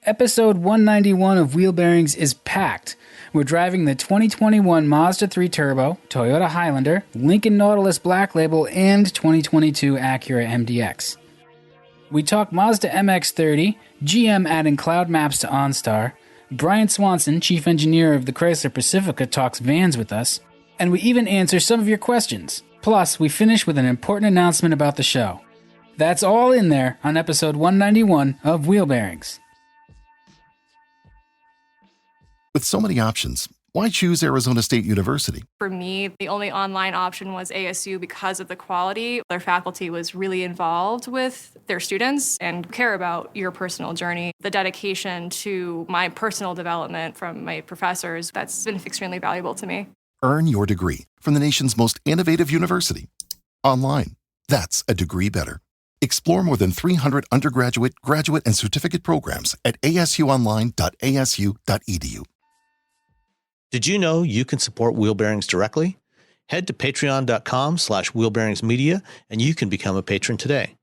Episode 191 of Wheel Bearings is packed. We're driving the 2021 Mazda 3 Turbo, Toyota Highlander, Lincoln Nautilus Black Label, and 2022 Acura MDX. We talk Mazda MX-30, GM adding cloud maps to OnStar, Brian Swanson, chief engineer of the Chrysler Pacifica, talks vans with us, and we even answer some of your questions. Plus, we finish with an important announcement about the show. That's all in there on episode 191 of Wheel Bearings. With so many options, why choose Arizona State University? For me, the only online option was ASU because of the quality. Their faculty was really involved with their students and care about your personal journey. The dedication to my personal development from my professors, that's been extremely valuable to me. Earn your degree from the nation's most innovative university. Online. That's a degree better. Explore more than 300 undergraduate, graduate, and certificate programs at asuonline.asu.edu. Did you know you can support Wheel Bearings directly? Head to patreon.com/wheelbearingsmedia and you can become a patron today.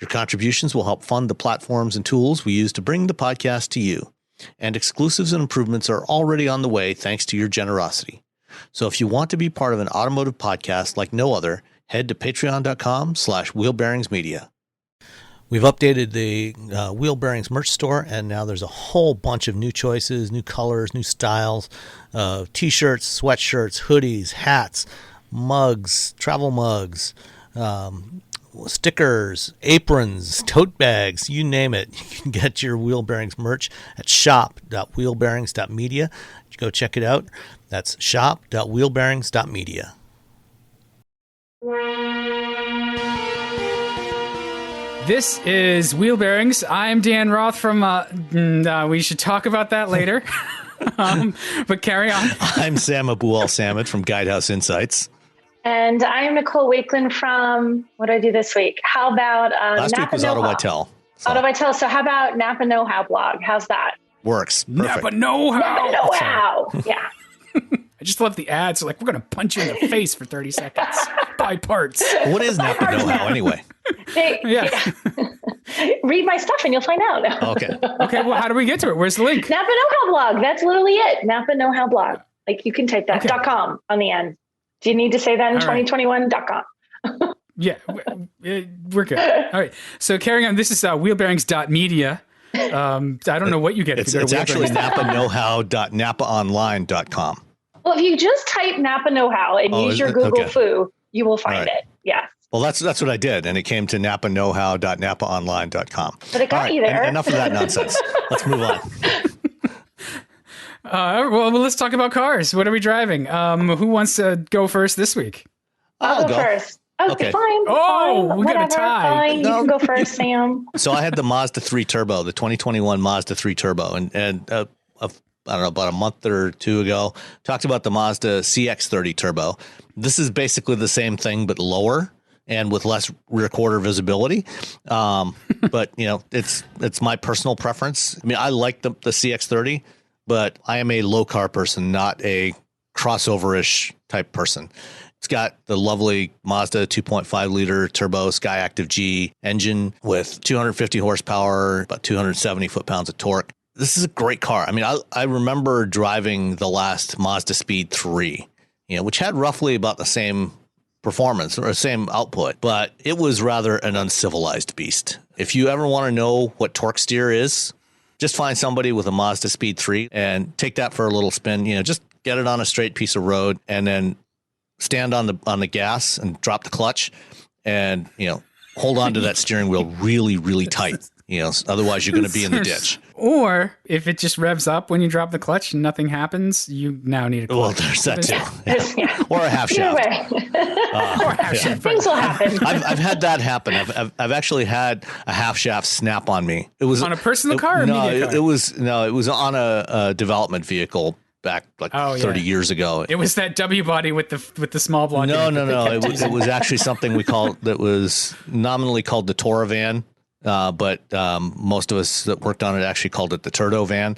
Your contributions will help fund the platforms and tools we use to bring the podcast to you. And exclusives and improvements are already on the way thanks to your generosity. So if you want to be part of an automotive podcast like no other, head to patreon.com/wheelbearingsmedia. We've updated the Wheel Bearings merch store, and now there's a whole bunch of new choices, new colors, new styles, t-shirts, sweatshirts, hoodies, hats, mugs, travel mugs, stickers, aprons, tote bags, you name it. You can get your Wheel Bearings merch at shop.wheelbearings.media. Go check it out. That's shop.wheelbearings.media. This is Wheel Bearings. I'm Dan Roth from, we should talk about that later. But carry on. I'm Sam Abu-Al-Samad from Guidehouse Insights. And I'm Nicole Wakeland from, what did I do this week? How about Last Napa week was Know-How? Auto Vital. Auto Vital. So how about Napa Know-How blog? How's that? Works. Perfect. Napa Know-How. Napa Know-How. Yeah. I just love the ads. Like, we're going to punch you in the face for 30 seconds. Buy parts. What is Napa Know-How anyway? Yeah. Read my stuff and you'll find out. Okay. Okay, well, how do we get to it? Where's the link? Napa Know-How blog. That's literally it. Napa Know-How blog. Like, you can type that. Okay. .com on the end. Do you need to say that in All right. 2021? .com. Yeah, we're good. All right. So carrying on, this is wheelbearings.media. I don't know what you get. It's if you go to actually Wheelbearings. napaknowhow.napaonline.com. Well, if you just type Napa Know-How and use your Google Foo, you will find it. Yeah. Well, that's what I did, and it came to napaknowhow.napaonline.com. But it got you there. Enough of that nonsense. Let's move on. Well, let's talk about cars. What are we driving? Who wants to go first this week? I'll go first. Okay, fine. Oh, fine, we got a whatever, tie. Fine. No. You can go first, Sam. So I had the Mazda 3 Turbo, the 2021 Mazda 3 Turbo, and I don't know, about a month or two ago, talked about the Mazda CX-30 Turbo. This is basically the same thing, but lower and with less rear quarter visibility. But, you know, it's my personal preference. I mean, I like the CX-30, but I am a low car person, not a crossover-ish type person. It's got the lovely Mazda 2.5 liter turbo Skyactiv G engine with 250 horsepower, about 270 foot-pounds of torque. This is a great car. I mean, I remember driving the last Mazda Speed 3, which had roughly about the same performance or same output, but it was rather an uncivilized beast. If you ever want to know what torque steer is, just find somebody with a Mazda Speed 3 and take that for a little spin. Just get it on a straight piece of road and then stand on the gas and drop the clutch and, hold on to that steering wheel really, really tight. Otherwise you're going to be in the ditch. Or if it just revs up when you drop the clutch and nothing happens, you now need a clutch. Well, there's that too. Yeah. Or a half shaft. Either way. Or half shaft. Things will happen. I've had that happen. I've actually had a half shaft snap on me. It was on a personal car or media car? It was on a development vehicle back 30 years ago. It was that W body with the small block. No. It was actually something that was nominally called the Tora van. But most of us that worked on it actually called it the Turbo van.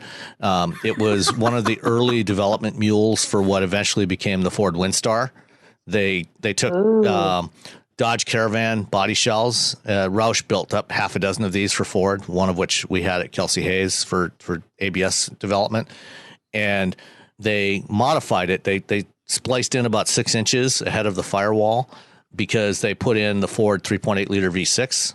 It was one of the early development mules for what eventually became the Ford Windstar. They took Dodge Caravan body shells. Roush built up half a dozen of these for Ford, one of which we had at Kelsey Hayes for ABS development. And they modified it. They spliced in about 6 inches ahead of the firewall because they put in the Ford 3.8 liter V6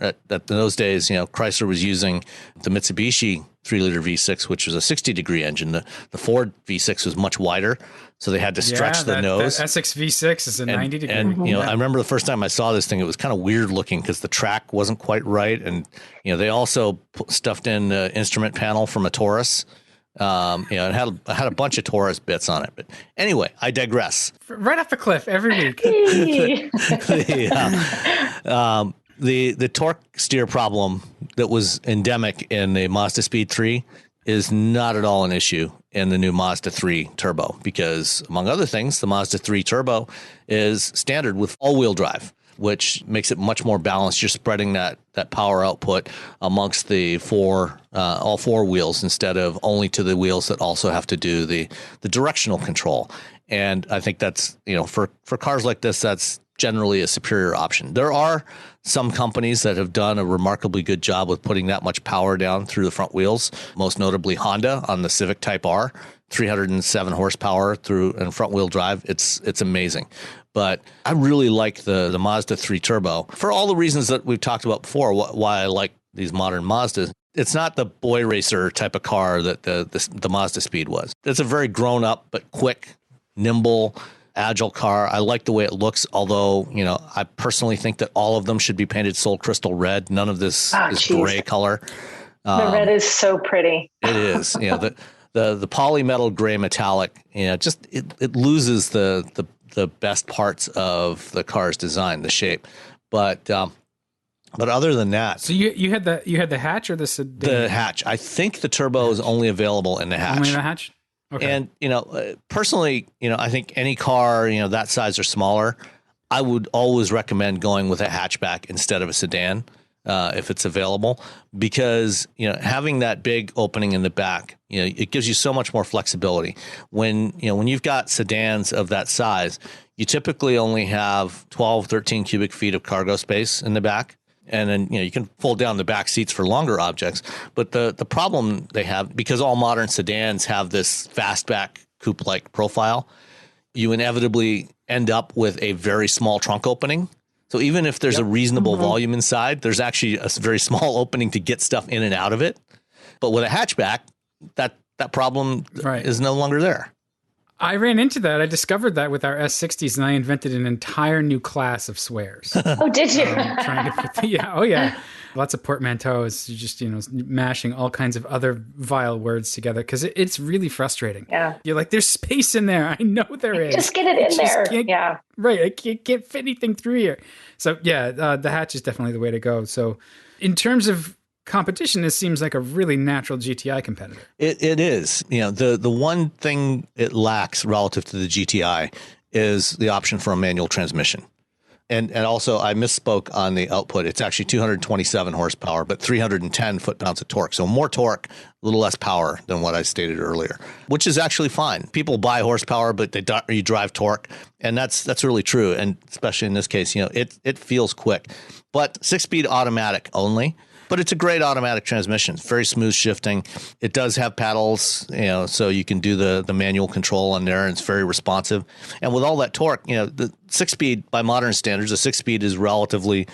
at those days, Chrysler was using the Mitsubishi 3 liter V6, which was a 60-degree engine. The Ford V6 was much wider, so they had to stretch the nose. The SX V6 is a 90-degree. And I remember the first time I saw this thing, it was kind of weird looking because the track wasn't quite right, and they also stuffed in the instrument panel from a Taurus. It had a bunch of Taurus bits on it. But anyway, I digress. Right off the cliff every week. The torque steer problem that was endemic in the Mazda Speed 3 is not at all an issue in the new Mazda 3 Turbo because, among other things, the Mazda 3 Turbo is standard with all-wheel drive, which makes it much more balanced. You're spreading that power output amongst the all four wheels instead of only to the wheels that also have to do the directional control. And I think that's, for cars like this, that's generally a superior option. There are some companies that have done a remarkably good job with putting that much power down through the front wheels, most notably Honda on the Civic Type R, 307 horsepower through and front wheel drive. It's amazing. But I really like the Mazda 3 Turbo for all the reasons that we've talked about before, why I like these modern Mazdas. It's not the boy racer type of car that the Mazda Speed was. It's a very grown up but quick, nimble, agile car. I like the way it looks, although, I personally think that all of them should be painted Soul Crystal red. None of this is gray color. The red is so pretty. It is. The polymetal gray metallic, just it loses the best parts of the car's design, the shape. But other than that, so you had the hatch or the sedan? The hatch. I think the Turbo is only available in the hatch. Only in the hatch. Okay. And personally, I think any car that size or smaller, I would always recommend going with a hatchback instead of a sedan if it's available, because having that big opening in the back, it gives you so much more flexibility. When you've got sedans of that size, you typically only have 12, 13 cubic feet of cargo space in the back. And then, you can fold down the back seats for longer objects. But the problem they have, because all modern sedans have this fastback coupe-like profile, you inevitably end up with a very small trunk opening. So even if there's a reasonable volume inside, there's actually a very small opening to get stuff in and out of it. But with a hatchback, that problem is no longer there. I ran into that. I discovered that with our S60s, and I invented an entire new class of swears. Oh, did you? Trying to put yeah. Lots of portmanteaus, just, mashing all kinds of other vile words together because it's really frustrating. Yeah. You're like, there's space in there. I know there is. Just get it in there. Yeah. Right. I can't fit anything through here. So, yeah, the hatch is definitely the way to go. So, in terms of competition, this seems like a really natural GTI competitor. It is. The one thing it lacks relative to the GTI is the option for a manual transmission. And also, I misspoke on the output. It's actually 227 horsepower, but 310 foot-pounds of torque. So more torque, a little less power than what I stated earlier, which is actually fine. People buy horsepower, but you drive torque, and that's really true. And especially in this case, it feels quick. But 6-speed automatic only. But it's a great automatic transmission. It's very smooth shifting. It does have paddles, so you can do the manual control on there, and it's very responsive. And with all that torque, the 6-speed, by modern standards, a 6-speed is relatively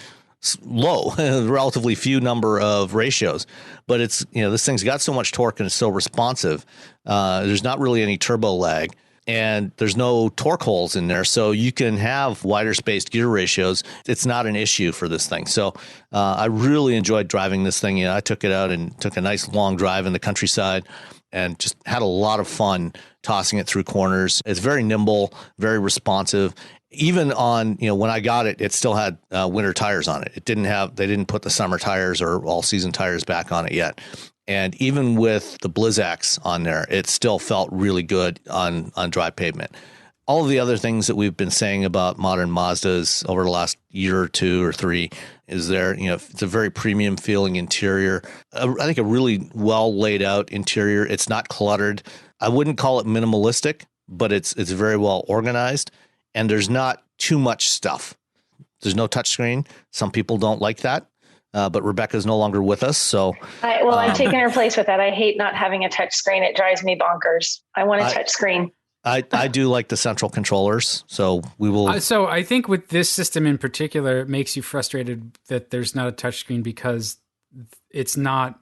low, relatively few number of ratios. But it's, this thing's got so much torque and it's so responsive. There's not really any turbo lag. And there's no torque holes in there, so you can have wider spaced gear ratios. It's not an issue for this thing. So I really enjoyed driving this thing. I took it out and took a nice long drive in the countryside and just had a lot of fun tossing it through corners. It's very nimble, very responsive. Even on, when I got it, it still had winter tires on it. They didn't put the summer tires or all season tires back on it yet. And even with the Blizzaks on there, it still felt really good on dry pavement. All of the other things that we've been saying about modern Mazdas over the last year or two or three is there, it's a very premium feeling interior. I think a really well laid out interior. It's not cluttered. I wouldn't call it minimalistic, but it's very well organized, and there's not too much stuff. There's no touchscreen. Some people don't like that. But Rebecca's no longer with us. So, I'm taking her place with that. I hate not having a touch screen. It drives me bonkers. I want a touch screen. I do like the central controllers. So we will. So I think with this system in particular, it makes you frustrated that there's not a touch screen because it's not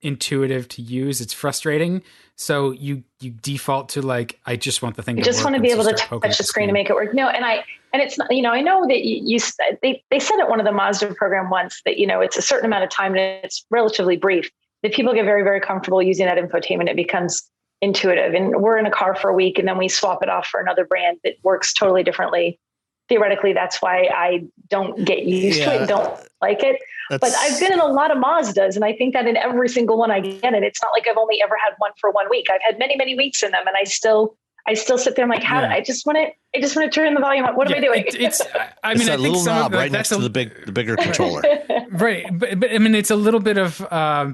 intuitive to use. It's frustrating. So you default to like, I just want the thing. You just want to be able to touch the screen to make it work. No, and it's not, I know that they said at one of the Mazda program once that, it's a certain amount of time and it's relatively brief, that people get very, very comfortable using that infotainment. It becomes intuitive, and we're in a car for a week and then we swap it off for another brand that works totally differently. Theoretically, that's why I don't get used to it, don't like it. But I've been in a lot of Mazdas, and I think that in every single one I get it. It's not like I've only ever had one for 1 week. I've had many, many weeks in them, and I still sit there. I'm like, I just want to turn the volume up. What am I doing? It's that little knob right next to the bigger controller. Right, but I mean, it's a little bit of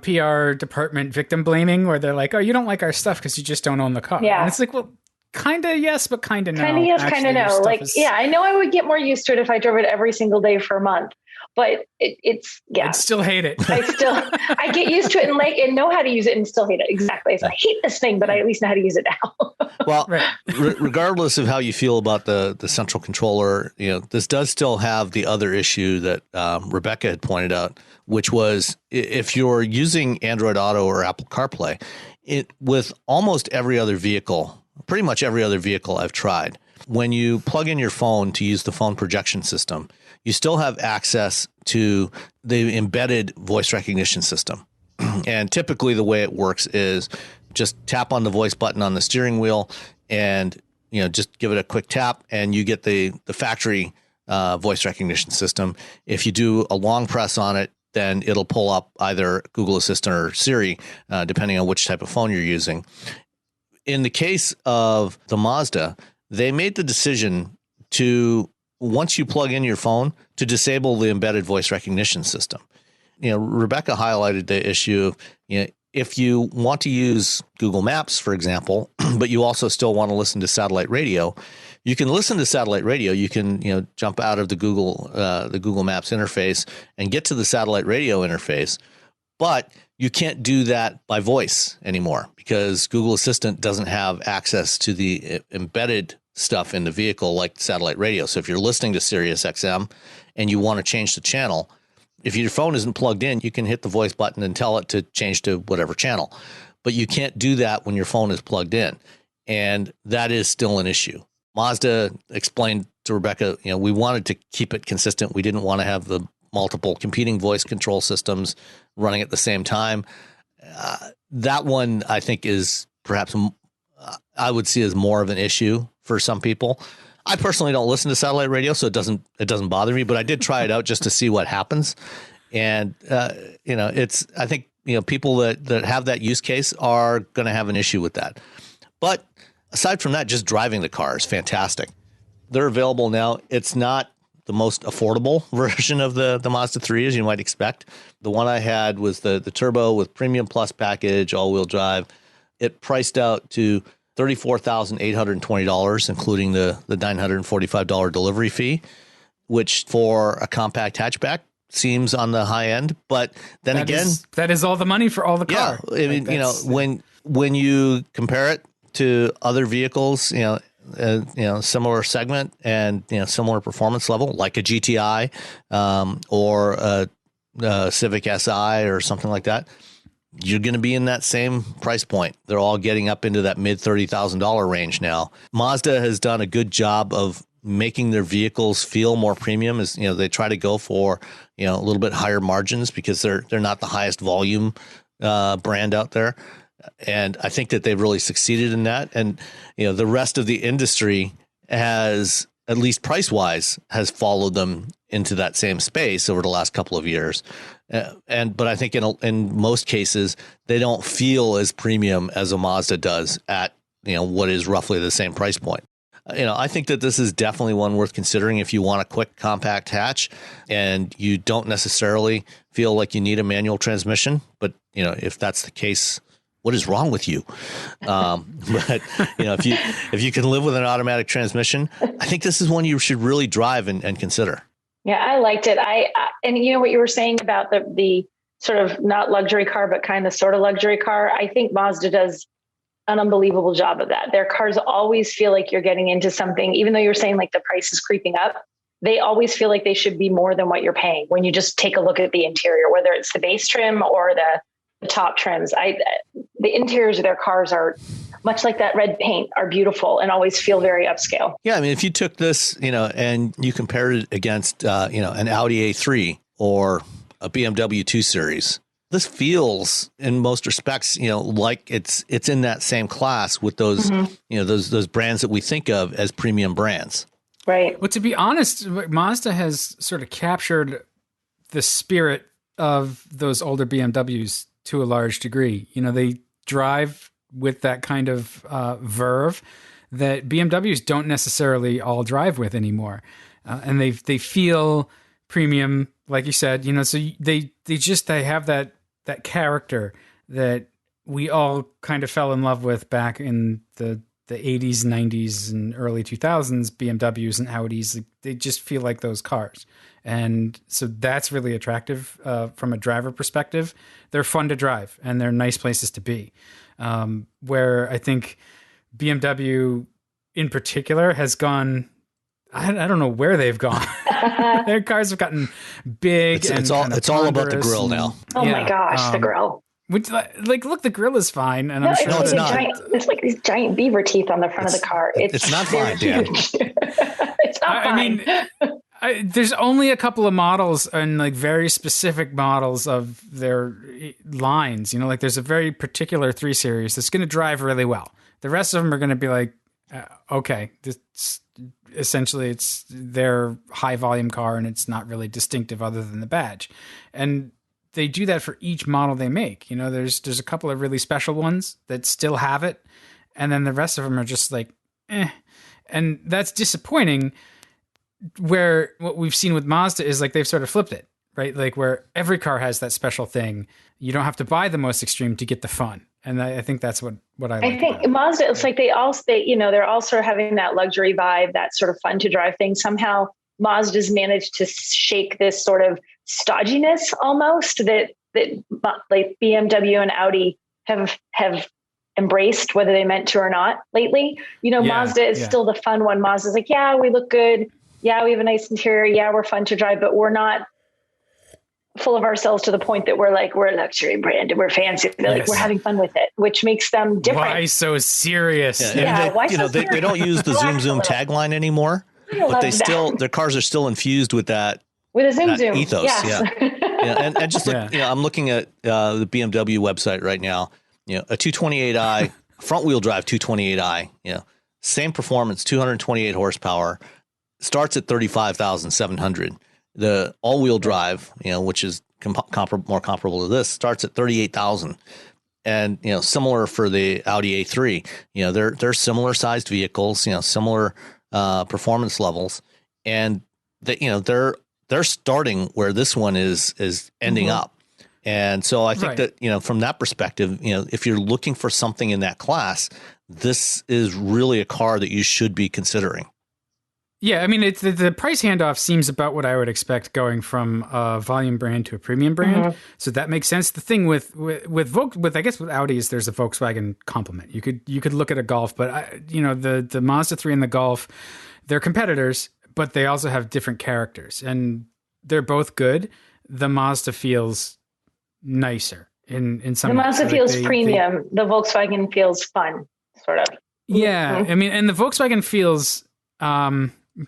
PR department victim blaming, where they're like, "Oh, you don't like our stuff because you just don't own the car." Yeah, and it's like, well, kind of yes, but kind of no. Kind of yes, kind of no. Like, I know I would get more used to it if I drove it every single day for a month. But it's I'd still hate it. I get used to it and know how to use it and still hate it. Exactly. So I hate this thing, but I at least know how to use it now. Well, regardless of how you feel about the central controller, this does still have the other issue that Rebecca had pointed out, which was if you're using Android Auto or Apple CarPlay, with almost every other vehicle, pretty much every other vehicle I've tried, when you plug in your phone to use the phone projection system, you still have access to the embedded voice recognition system. And typically the way it works is just tap on the voice button on the steering wheel and, just give it a quick tap and you get the factory voice recognition system. If you do a long press on it, then it'll pull up either Google Assistant or Siri, depending on which type of phone you're using. In the case of the Mazda, they made the decision to, once you plug in your phone, to disable the embedded voice recognition system. Rebecca highlighted the issue of, if you want to use Google Maps, for example, but you also still want to listen to satellite radio, you can listen to satellite radio. You can, jump out of the Google Maps interface and get to the satellite radio interface, but you can't do that by voice anymore because Google Assistant doesn't have access to the embedded stuff in the vehicle like satellite radio. So if you're listening to Sirius XM and you want to change the channel, if your phone isn't plugged in, you can hit the voice button and tell it to change to whatever channel. But you can't do that when your phone is plugged in. And that is still an issue. Mazda explained to Rebecca, we wanted to keep it consistent. We didn't want to have the multiple competing voice control systems running at the same time. That one, I think, is perhaps I would see as more of an issue for some people. I personally don't listen to satellite radio, so it doesn't bother me, but I did try it out just to see what happens. And, I think, people that have that use case are going to have an issue with that. But aside from that, just driving the car is fantastic. They're available now. It's not the most affordable version of the Mazda 3, as you might expect. The one I had was the Turbo with Premium Plus package, all-wheel drive. It priced out to $34,820, including the $945 delivery fee, which for a compact hatchback seems on the high end. But then that is all the money for all the car. Yeah, I mean, when you compare it to other vehicles, similar segment and similar performance level, like a GTI or a Civic Si or something like that, you're going to be in that same price point. They're all getting up into that mid $30,000 range now. Mazda has done a good job of making their vehicles feel more premium. As they try to go for a little bit higher margins because they're not the highest volume brand out there. And I think that they've really succeeded in that. And the rest of the industry has, at least price wise, has followed them into that same space over the last couple of years. But I think in most cases, they don't feel as premium as a Mazda does at, what is roughly the same price point. I think that this is definitely one worth considering if you want a quick compact hatch and you don't necessarily feel like you need a manual transmission. But, if that's the case, what is wrong with you? But if you can live with an automatic transmission, I think this is one you should really drive and consider. Yeah, I liked it. And you know what you were saying about the sort of not luxury car, but kind of sort of luxury car. I think Mazda does an unbelievable job of that. Their cars always feel like you're getting into something, even though you're saying like the price is creeping up. They always feel like they should be more than what you're paying when you just take a look at the interior, whether it's the base trim or the top trims. The interiors of their cars are much like that red paint, are beautiful and always feel very upscale. Yeah, I mean, if you took this, and you compared it against, an Audi A3 or a BMW 2 Series, this feels, in most respects, like it's in that same class with those, those brands that we think of as premium brands. Right. Well, to be honest, Mazda has sort of captured the spirit of those older BMWs to a large degree. They drive with that kind of verve that BMWs don't necessarily all drive with anymore. And they feel premium, like you said, so they have that character that we all kind of fell in love with back in the 80s, 90s, and early 2000s. BMWs and Audis, they just feel like those cars. And so that's really attractive from a driver perspective. They're fun to drive and they're nice places to be. Where I think BMW in particular has gone, I don't know where they've gone. Their cars have gotten big. It's all about the grill now. Oh my gosh, the grill. Which, look, the grill is fine, and I'm sure it's not. It's like these giant beaver teeth on the front of the car. It's not fine, Dan. It's not fine. I mean, there's only a couple of models and like very specific models of their lines. Like there's a very particular 3 Series that's going to drive really well. The rest of them are going to be like, okay, essentially it's their high volume car, and it's not really distinctive other than the badge. And they do that for each model they make. There's a couple of really special ones that still have it, and then the rest of them are just like, eh. And that's disappointing, where what we've seen with Mazda is like they've sort of flipped it, right? Like where every car has that special thing. You don't have to buy the most extreme to get the fun. And I think that's what I like. I think Mazda, it's like they're also having that luxury vibe, that sort of fun to drive thing. Somehow Mazda's managed to shake this sort of stodginess almost that like BMW and Audi have embraced, whether they meant to or not lately. Mazda is still the fun one. Mazda's like, yeah, we look good. Yeah, we have a nice interior. Yeah, we're fun to drive, but we're not full of ourselves to the point that we're a luxury brand and we're fancy. Like, we're having fun with it, which makes them different. Why so serious? They don't use the zoom tagline anymore, but their cars are still infused with that. With a zoom ethos. Yes. Yeah. And just look, I'm looking at the BMW website right now, a 228i front wheel drive 228i, same performance, 228 horsepower, starts at 35,700. The all-wheel drive, which is more comparable to this, starts at 38,000, and similar for the Audi A3. They're similar sized vehicles, similar performance levels, and they're starting where this one is ending up. And so I think that from that perspective, if you're looking for something in that class, this is really a car that you should be considering. Yeah, I mean, it's the price handoff seems about what I would expect going from a volume brand to a premium brand. So that makes sense. The thing with I guess with Audi is there's a Volkswagen complement. You could look at a Golf, but the Mazda 3 and the Golf, they're competitors, but they also have different characters, and they're both good. The Mazda feels nicer in some. The Mazda feels premium. The Volkswagen feels fun, sort of. Yeah, I mean, and the Volkswagen feels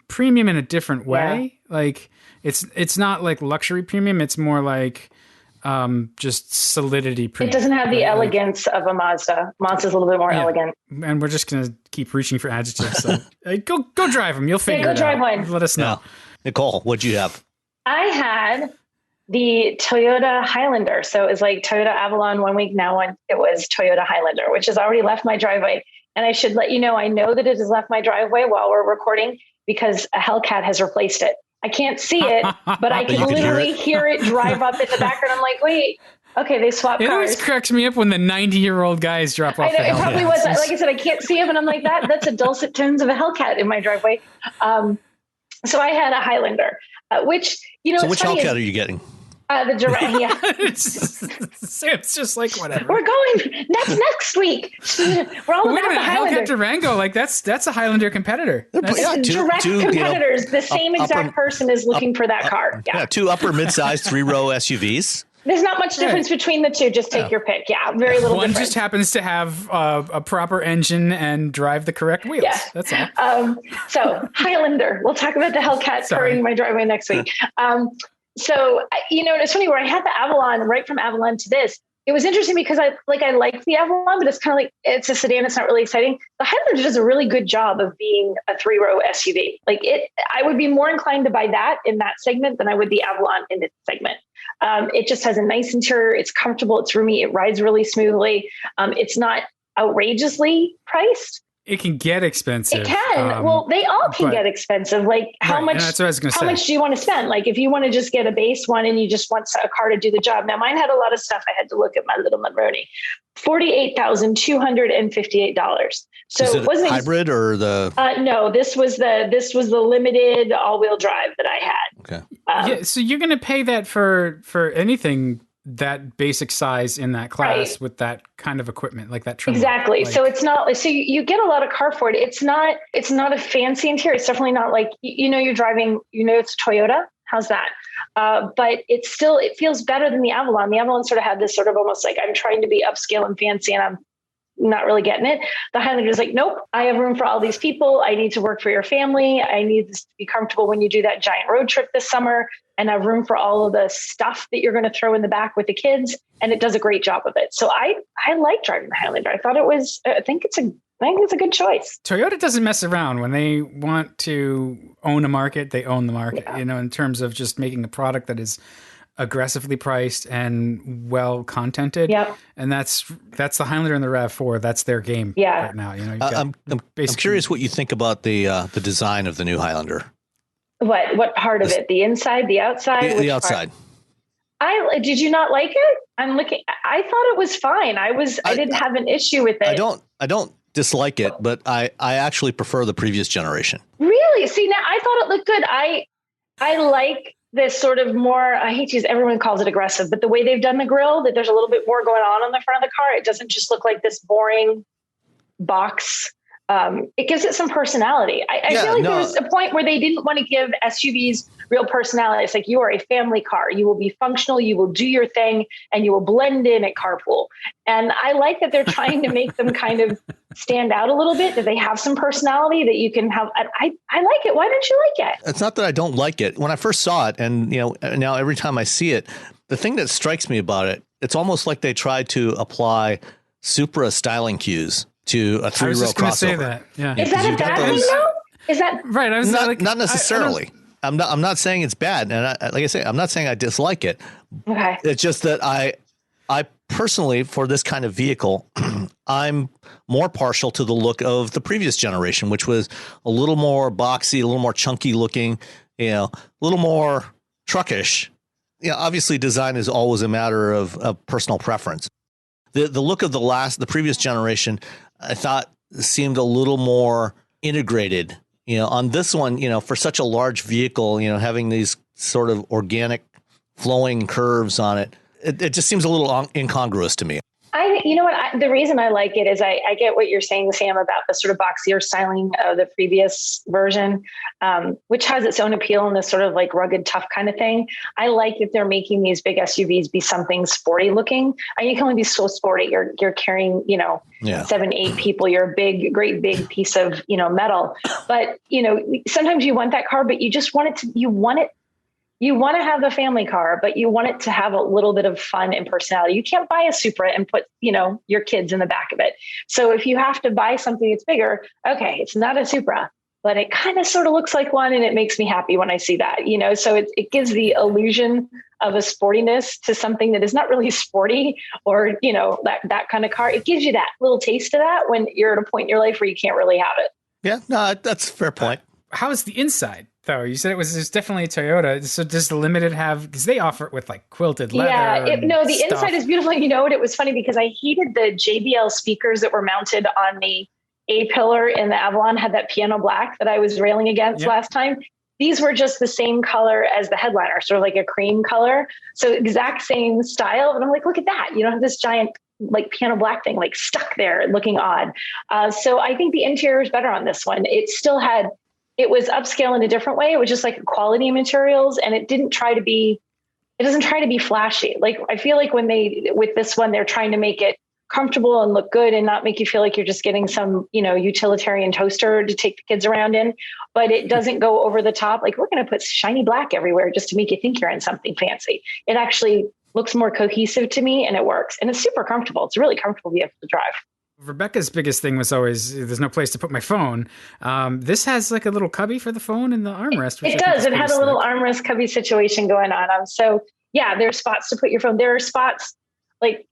premium in a different way. Yeah. Like it's not like luxury premium. It's more like just solidity premium. It doesn't have the elegance of a Mazda. Mazda's a little bit more elegant. And we're just going to keep reaching for adjectives. So go drive them. You'll figure it out. Go drive one. Let us know. Yeah. Nicole, what'd you have? I had the Toyota Highlander. So it was like Toyota Avalon one week. Now it was Toyota Highlander, which has already left my driveway. And I should let you know, I know that it has left my driveway while we're recording because a Hellcat has replaced it. I can't see it, but I can literally hear it drive up in the background. I'm like, wait, okay, they swapped cars. It always cracks me up when the 90-year-old guys drop off. I know, it probably was. Like I said, I can't see him, and I'm like, that's a dulcet tones of a Hellcat in my driveway. So I had a Highlander. which, So which Hellcat are you getting? The Durango, yeah. It's just like whatever. We're going next week. We're all about the Highlander. Hellcat Durango, like that's a Highlander competitor. Direct competitors. The same exact person is looking for that car. Yeah, two upper mid-size 3-row SUVs. There's not much difference between the two. Just take your pick. Yeah, very little One difference. just happens to have a proper engine and drive the correct wheels. Yeah. That's all. So Highlander. We'll talk about the Hellcat touring my driveway next week. So, it's funny where I had the Avalon right from Avalon to this. It was interesting because I like the Avalon, but it's kind of like, it's a sedan. It's not really exciting. The Highlander does a really good job of being a 3-row SUV. I would be more inclined to buy that in that segment than I would the Avalon in this segment. It just has a nice interior. It's comfortable. It's roomy. It rides really smoothly. It's not outrageously priced. It can get expensive. It can. Well, they all can get expensive. How much? That's what I was going to say. How much do you want to spend? If you want to just get a base one and you just want a car to do the job. Now, mine had a lot of stuff. I had to look at my little Monroney. $48,258. So is it wasn't hybrid or the? No, this was the limited all-wheel drive that I had. Okay. So you're going to pay that for anything that basic size in that class with that kind of equipment, like that trim. Exactly. So it's not, so you get a lot of car for it. It's not a fancy interior. It's definitely not like, you're driving, it's Toyota. How's that? But it feels better than the Avalon. The Avalon sort of had this sort of almost like, I'm trying to be upscale and fancy and I'm not really getting it. The Highlander is like, nope, I have room for all these people. I need to work for your family. I need this to be comfortable when you do that giant road trip this summer, and have room for all of the stuff that you're going to throw in the back with the kids. And it does a great job of it. So I like driving the Highlander. I think it's a good choice. Toyota doesn't mess around. When they want to own a market, they own the market, in terms of just making a product that is aggressively priced and well contented. Yep. And that's the Highlander and the RAV4. That's their game right now. I'm curious what you think about the design of the new Highlander. What part of it? The inside, the outside? The outside. Did you not like it? I'm looking. I thought it was fine. I didn't have an issue with it. I don't dislike it, but I actually prefer the previous generation. Really? See, now I thought it looked good. I like this sort of more, I hate to use, everyone calls it aggressive, but the way they've done the grille, that there's a little bit more going on the front of the car. It doesn't just look like this boring box. It gives it some personality. I feel like there was a point where they didn't want to give SUVs real personality. It's like, you are a family car. You will be functional. You will do your thing and you will blend in at carpool. And I like that they're trying to make them kind of stand out a little bit, that they have some personality that you can have. I like it. Why don't you like it? It's not that I don't like it. When I first saw it, and now every time I see it, the thing that strikes me about it, it's almost like they tried to apply Supra styling cues to a 3-row crossover. I was just going to say that. Yeah. Is that a bad thing though? Is that right? I was not necessarily. I'm not saying it's bad, and like I say, I'm not saying I dislike it. Okay. It's just that I personally, for this kind of vehicle, I'm more partial to the look of the previous generation, which was a little more boxy, a little more chunky looking, a little more truckish. Obviously, design is always a matter of personal preference. The look of the previous generation, I thought seemed a little more integrated. On this one, for such a large vehicle, having these sort of organic flowing curves on it, it just seems a little incongruous to me. The reason I like it is I get what you're saying, Sam, about the sort of boxier styling of the previous version, which has its own appeal in this sort of like rugged, tough kind of thing. I like that they're making these big SUVs be something sporty looking. You can only be so sporty. You're carrying, 7-8 people. You're a great big piece of, metal. But, sometimes you want that car, but you just want it to, you want to have the family car, but you want it to have a little bit of fun and personality. You can't buy a Supra and put, your kids in the back of it. So if you have to buy something that's bigger, okay, it's not a Supra, but it kind of sort of looks like one, and it makes me happy when I see that, so it gives the illusion of a sportiness to something that is not really sporty or, that kind of car. It gives you that little taste of that when you're at a point in your life where you can't really have it. Yeah, no, that's a fair point. How is the inside? Though you said it's definitely a Toyota. So does the Limited have, because they offer it with like quilted leather? Yeah, the stuff. Inside is beautiful. You know what? It was funny because I hated the JBL speakers that were mounted on the A pillar in the Avalon, had that piano black that I was railing against last time. these were just the same color as the headliner, sort of like a cream color. So exact same style. And I'm like, look at that. You don't have this giant like piano black thing like stuck there looking odd. So I think the interior is better on this one. It was upscale in a different way. It was just like quality materials, and it doesn't try to be flashy. Like I feel like with this one, they're trying to make it comfortable and look good and not make you feel like you're just getting some, utilitarian toaster to take the kids around in, but it doesn't go over the top. Like we're going to put shiny black everywhere just to make you think you're in something fancy. It actually looks more cohesive to me, and it works, and it's super comfortable. It's a really comfortable vehicle to drive. Rebecca's biggest thing was always, there's no place to put my phone. This has like a little cubby for the phone and the armrest. It does. It had a little armrest cubby situation going on. So yeah, there's spots to put your phone. There are spots like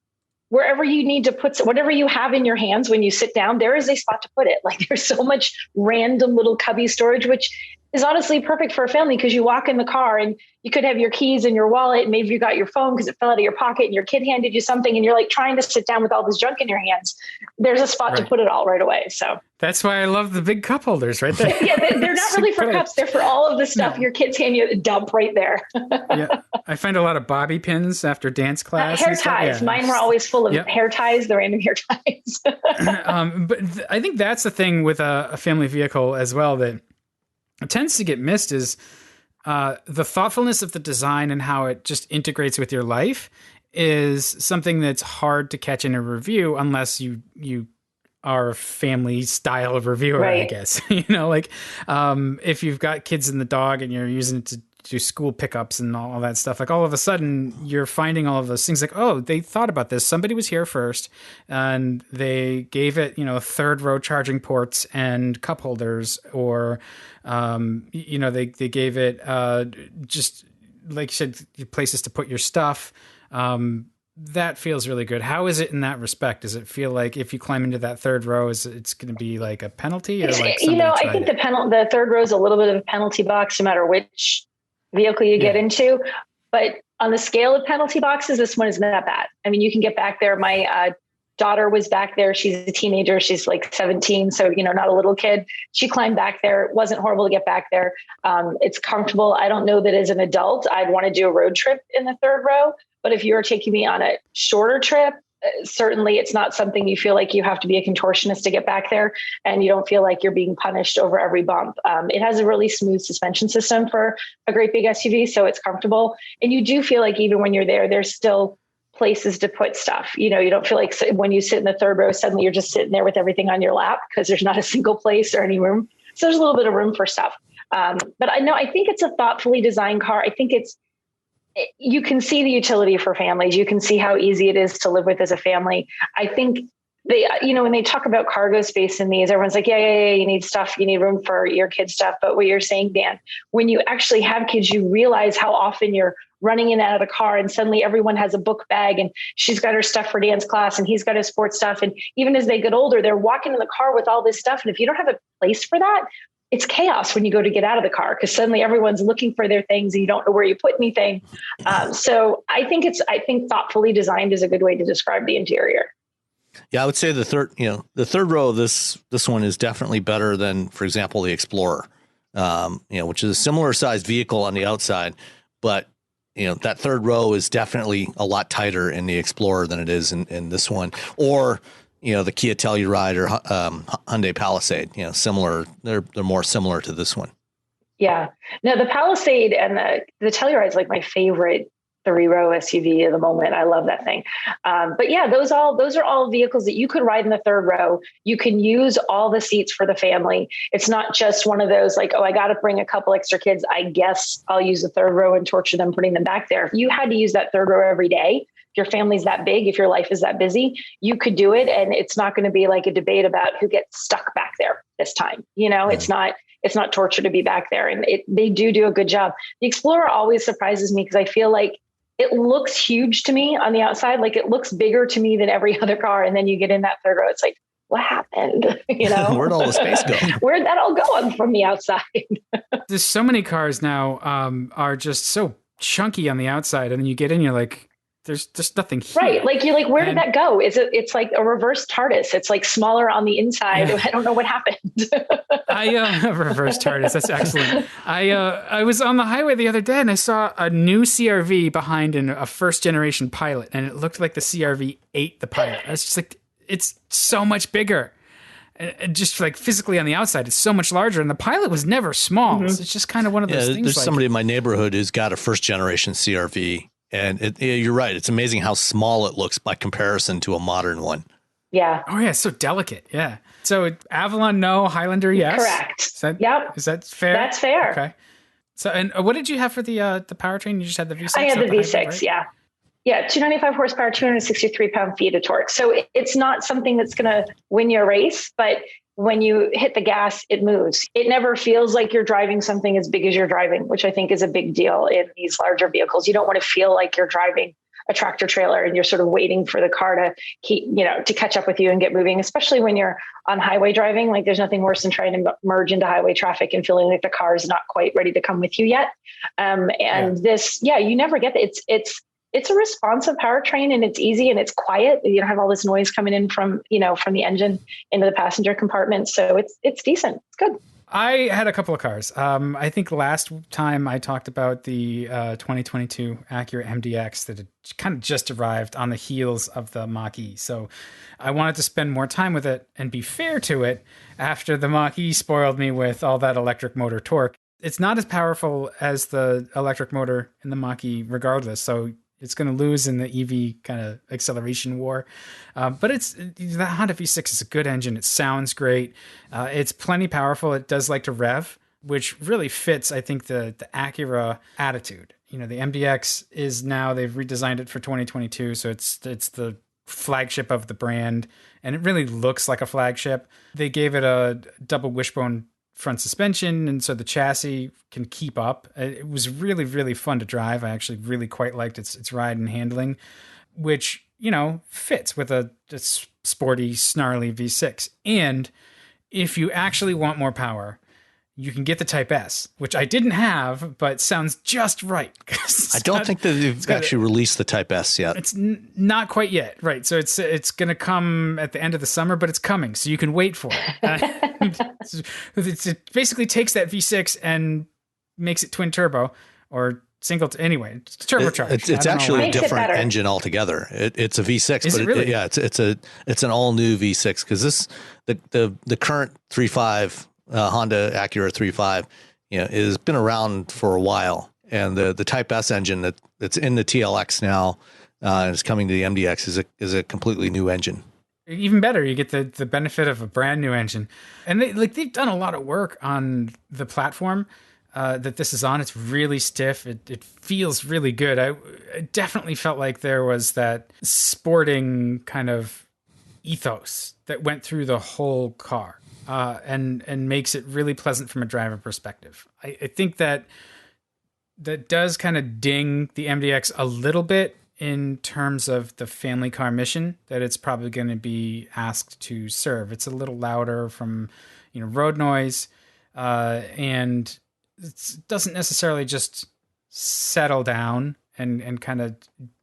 wherever you need to put whatever you have in your hands when you sit down, there is a spot to put it. Like there's so much random little cubby storage, which is honestly perfect for a family, because you walk in the car and you could have your keys in your wallet. And maybe you got your phone because it fell out of your pocket and your kid handed you something and you're like trying to sit down with all this junk in your hands. There's a spot to put it all right away. So that's why I love the big cup holders right there. Yeah, they're not really for cups. They're for all of the stuff your kids hand you dump right there. Yeah, I find a lot of bobby pins after dance class. Hair ties. Yeah. Mine were always full of hair ties, the random hair ties. But I think that's the thing with a family vehicle as well that tends to get missed is the thoughtfulness of the design and how it just integrates with your life is something that's hard to catch in a review unless you are a family style of reviewer, right. I guess. If you've got kids and the dog and you're using it to do school pickups and all that stuff, like all of a sudden you're finding all of those things like, oh, they thought about this. Somebody was here first and they gave it, third row charging ports and cup holders, or, they gave it just like you said, places to put your stuff. That feels really good. How is it in that respect? Does it feel like if you climb into that third row, it's going to be like a penalty, or like I think the third row is a little bit of a penalty box, no matter which vehicle you get into. But on the scale of penalty boxes, this one isn't that bad. I mean, you can get back there. My daughter was back there. She's a teenager. She's like 17. So, not a little kid. She climbed back there. It wasn't horrible to get back there. It's comfortable. I don't know that as an adult, I'd want to do a road trip in the third row. But if you're taking me on a shorter trip, certainly it's not something you feel like you have to be a contortionist to get back there, and you don't feel like you're being punished over every bump. It has a really smooth suspension system for a great big SUV, so it's comfortable. And you do feel like even when you're there, there's still places to put stuff. You don't feel like when you sit in the third row, suddenly you're just sitting there with everything on your lap because there's not a single place or any room. So there's a little bit of room for stuff. But I think it's a thoughtfully designed car. I think you can see the utility for families. You can see how easy it is to live with as a family. I think they, when they talk about cargo space in these, everyone's like, yeah, you need stuff. You need room for your kids' stuff. But what you're saying, Dan, when you actually have kids, you realize how often you're running in and out of the car and suddenly everyone has a book bag and she's got her stuff for dance class and he's got his sports stuff. And even as they get older, they're walking in the car with all this stuff. And if you don't have a place for that, it's chaos when you go to get out of the car because suddenly everyone's looking for their things and you don't know where you put anything. So I think thoughtfully designed is a good way to describe the interior. Yeah, I would say the third row of this one is definitely better than, for example, the Explorer, which is a similar sized vehicle on the outside, but that third row is definitely a lot tighter in the Explorer than it is in this one, or the Kia Telluride or Hyundai Palisade, similar. They're more similar to this one. Yeah. No, the Palisade and the Telluride is like my favorite 3-row SUV of the moment. I love that thing. But yeah, those are all vehicles that you could ride in the third row. You can use all the seats for the family. It's not just one of those like, oh, I got to bring a couple extra kids. I guess I'll use the third row and torture them putting them back there. If you had to use that third row every day, if your family's that big, if your life is that busy, you could do it. And it's not going to be like a debate about who gets stuck back there this time. It's not torture to be back there. And they do a good job. The Explorer always surprises me because I feel like it looks huge to me on the outside. Like it looks bigger to me than every other car. And then you get in that third row. It's like, what happened? Where'd all the space go? Where'd that all go from the outside? There's so many cars now are just so chunky on the outside. And then you get in, you're like, There's just nothing here. Right. Like you're like, where did that go? It's like a reverse TARDIS. It's like smaller on the inside. Yeah. I don't know what happened. Reverse TARDIS. That's excellent. I was on the highway the other day and I saw a new CRV behind a first generation Pilot, and it looked like the CRV ate the Pilot. I was just like, it's so much bigger. And just like physically on the outside, it's so much larger. And the Pilot was never small. Mm-hmm. So it's just kind of one of those things. There's somebody in my neighborhood who's got a first generation CRV. And you're right. It's amazing how small it looks by comparison to a modern one. Yeah. Oh, yeah. It's so delicate. Yeah. So Avalon, no. Highlander, yes. Correct. Is that fair? That's fair. Okay. So, and what did you have for the powertrain? You just had the V6? I had the V6, hybrid, right? Yeah. Yeah, 295 horsepower, 263 pound-feet of torque. So it's not something that's going to win you a race, but when you hit the gas, it moves. It never feels like you're driving something as big as you're driving, which I think is a big deal in these larger vehicles. You don't want to feel like you're driving a tractor trailer and you're sort of waiting for the car to to catch up with you and get moving, especially when you're on highway driving. Like there's nothing worse than trying to merge into highway traffic and feeling like the car is not quite ready to come with you yet. You never get that. It's a responsive powertrain, and it's easy and it's quiet. You don't have all this noise coming in from the engine into the passenger compartment. So it's decent. It's good. I had a couple of cars. I think last time I talked about the 2022 Acura MDX that had kind of just arrived on the heels of the Mach-E. So I wanted to spend more time with it and be fair to it after the Mach-E spoiled me with all that electric motor torque. It's not as powerful as the electric motor in the Mach-E regardless. So it's going to lose in the EV kind of acceleration war. But the Honda V6 is a good engine. It sounds great. It's plenty powerful. It does like to rev, which really fits, I think, the Acura attitude. The MDX is now, they've redesigned it for 2022. So it's the flagship of the brand, and it really looks like a flagship. They gave it a double wishbone front suspension, and so the chassis can keep up. It was really, really fun to drive. I actually really quite liked its ride and handling, which, fits with a sporty, snarly V6. And if you actually want more power, you can get the Type S, which I didn't have, but sounds just right. I don't think that they've actually released the Type S yet. It's not quite yet, right? So it's going to come at the end of the summer, but it's coming, so you can wait for it. It basically takes that V6 and makes it twin turbo or single. Anyway, it's turbocharged. It's actually a different engine altogether. It's a V6, Is but it really? It's an all new V6 because the current 3.5. Honda Acura 3.5, has been around for a while, and the Type S engine that's in the TLX now and is coming to the MDX is a completely new engine. Even better, you get the benefit of a brand new engine, and they've done a lot of work on the platform that this is on. It's really stiff. It feels really good. I definitely felt like there was that sporting kind of ethos that went through the whole car. And makes it really pleasant from a driver perspective. I think that does kind of ding the MDX a little bit in terms of the family car mission that it's probably going to be asked to serve. It's a little louder from road noise, and it doesn't necessarily just settle down and kind of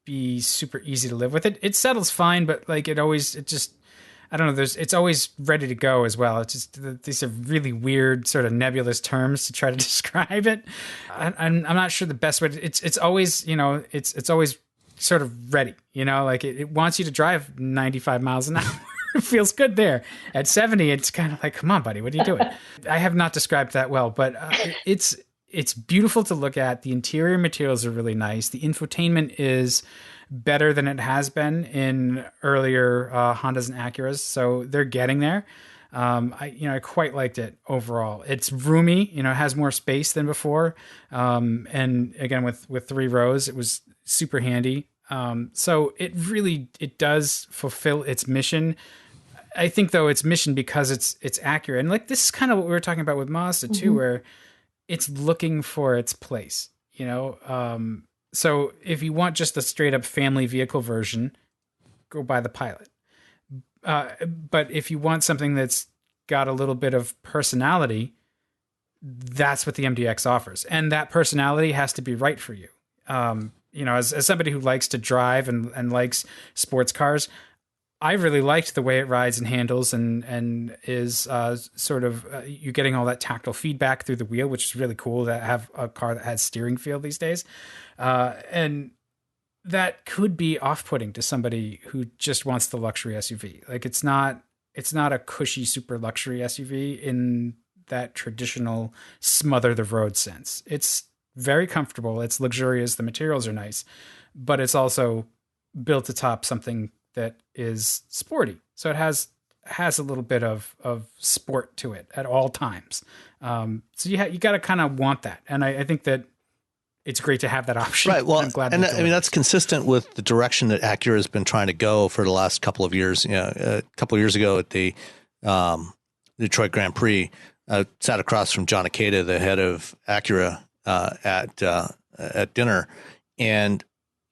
be super easy to live with. It settles fine, but I don't know. It's always ready to go as well. It's just these are really weird, sort of nebulous terms to try to describe it. I'm not sure the best way. It's always it's always sort of ready. Like it wants you to drive 95 miles an hour. It feels good there. At 70, it's kind of like, come on, buddy, what are you doing? I have not described that well, but it's beautiful to look at. The interior materials are really nice. The infotainment is better than it has been in earlier Hondas and Acuras, so they're getting there. I quite liked it overall. It's roomy, it has more space than before, and again with 3 rows, it was super handy. So it does fulfill its mission. I think though its mission because it's accurate, and like this is kind of what we were talking about with Mazda too, where it's looking for its place. So if you want just the straight up family vehicle version, go buy the Pilot. But if you want something that's got a little bit of personality, that's what the MDX offers. And that personality has to be right for you. as somebody who likes to drive and likes sports cars, I really liked the way it rides and handles and is you're getting all that tactile feedback through the wheel, which is really cool to have a car that has steering feel these days. And that could be off-putting to somebody who just wants the luxury SUV. Like it's not a cushy super luxury SUV in that traditional smother the road sense. It's very comfortable. It's luxurious. The materials are nice, but it's also built atop something that is sporty. So it has a little bit of sport to it at all times. So you got to kind of want that. And I think that it's great to have that option. Right. Well, I'm glad that's consistent with the direction that Acura has been trying to go for the last couple of years. A couple of years ago at the Detroit Grand Prix, I sat across from John Ikeda, the head of Acura, at dinner, and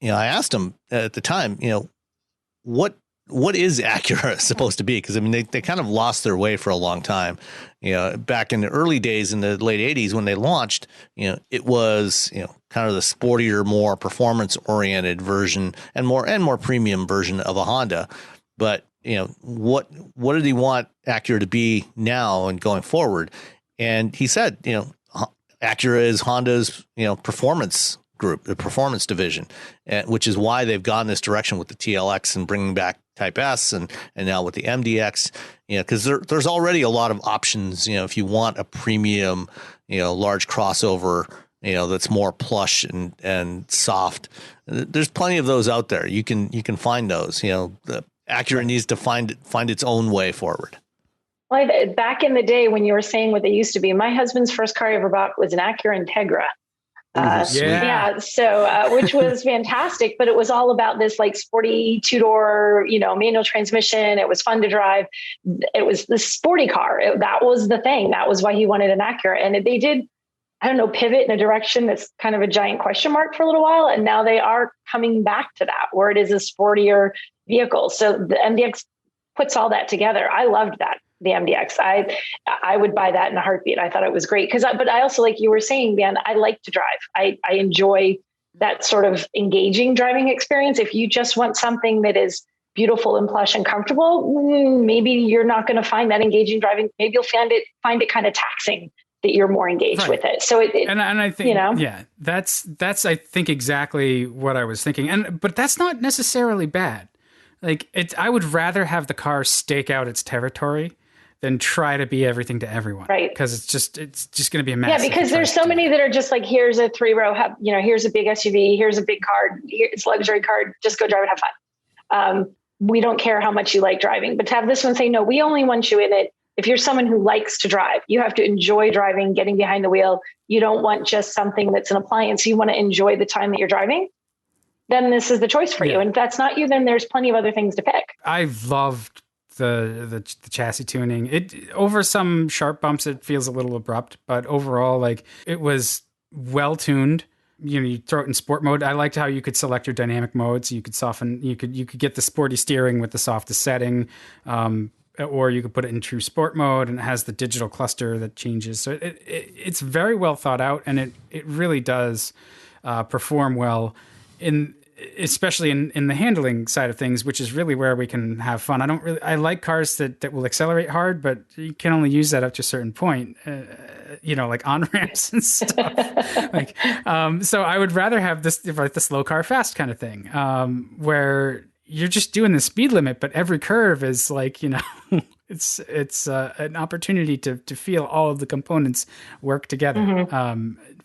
I asked him at the time, what is Acura supposed to be? Because they kind of lost their way for a long time. Back in the early days in the late 80s when they launched, it was kind of the sportier, more performance oriented version and more premium version of a Honda. But what did he want Acura to be now and going forward? And he said, Acura is Honda's performance group, the performance division, which is why they've gone this direction with the TLX and bringing back Type S and now with the MDX, because there's already a lot of options. If you want a premium, large crossover, that's more plush and soft, there's plenty of those out there. You can find those. The Acura needs to find its own way forward. Well, back in the day when you were saying what they used to be, my husband's first car he ever bought was an Acura Integra. So which was fantastic, but it was all about this like sporty two-door, manual transmission. It was fun to drive. It was the sporty car. That was the thing. That was why he wanted an Acura. And they did, pivot in a direction that's kind of a giant question mark for a little while. And now they are coming back to that where it is a sportier vehicle. So the MDX puts all that together. I loved that. The MDX. I would buy that in a heartbeat. I thought it was great but I also, like you were saying, Dan, I like to drive. I enjoy that sort of engaging driving experience. If you just want something that is beautiful and plush and comfortable, maybe you're not going to find that engaging driving. Maybe you'll find it kind of taxing that you're more engaged with it. So and I think, that's I think exactly what I was thinking. But that's not necessarily bad. Like I would rather have the car stake out its territory than try to be everything to everyone. Right. Because it's just going to be a mess. Yeah, because there's so many that are just like, here's a 3-row hub, here's a big SUV, here's a big car, it's a luxury car, just go drive and have fun. We don't care how much you like driving, but to have this one say, no, we only want you in it. If you're someone who likes to drive, you have to enjoy driving, getting behind the wheel. You don't want just something that's an appliance. You want to enjoy the time that you're driving. Then this is the choice for you. And if that's not you, then there's plenty of other things to pick. I've loved the chassis tuning. It over some sharp bumps, it feels a little abrupt, but overall, like it was well tuned. You throw it in sport mode. I liked how you could select your dynamic mode, so you could soften. You could get the sporty steering with the softest setting, or you could put it in true sport mode, and it has the digital cluster that changes. So it's very well thought out, and it really does perform well especially in the handling side of things, which is really where we can have fun. I like cars that will accelerate hard, but you can only use that up to a certain point, like on ramps and stuff. So I would rather have this, like the slow car fast kind of thing, where you're just doing the speed limit, but every curve is like, it's an opportunity to feel all of the components work together,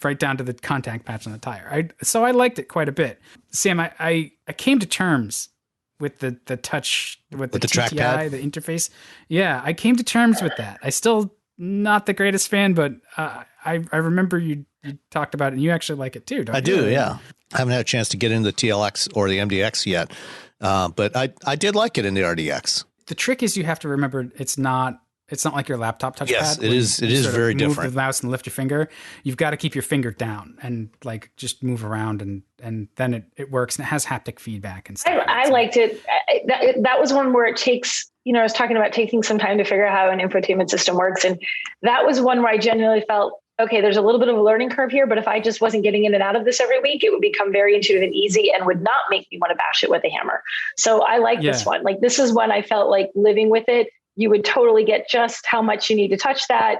right down to the contact patch on the tire. So I liked it quite a bit. Sam, I came to terms with the touch, with the TTI, trackpad, the interface. Yeah, I came to terms with that. I still not the greatest fan, but I remember you talked about it, and you actually like it too, don't you? I do, yeah. I haven't had a chance to get into the TLX or the MDX yet, but I did like it in the RDX. The trick is you have to remember it's not like your laptop touchpad. Yes, it is very different. Move the mouse and lift your finger. You've got to keep your finger down and like just move around, and then it works, and it has haptic feedback and stuff. I liked it. That was one where it takes, I was talking about taking some time to figure out how an infotainment system works. And that was one where I genuinely felt okay, there's a little bit of a learning curve here, but if I just wasn't getting in and out of this every week, it would become very intuitive and easy and would not make me want to bash it with a hammer. So I like this one. Like, this is when I felt like living with it, you would totally get just how much you need to touch that.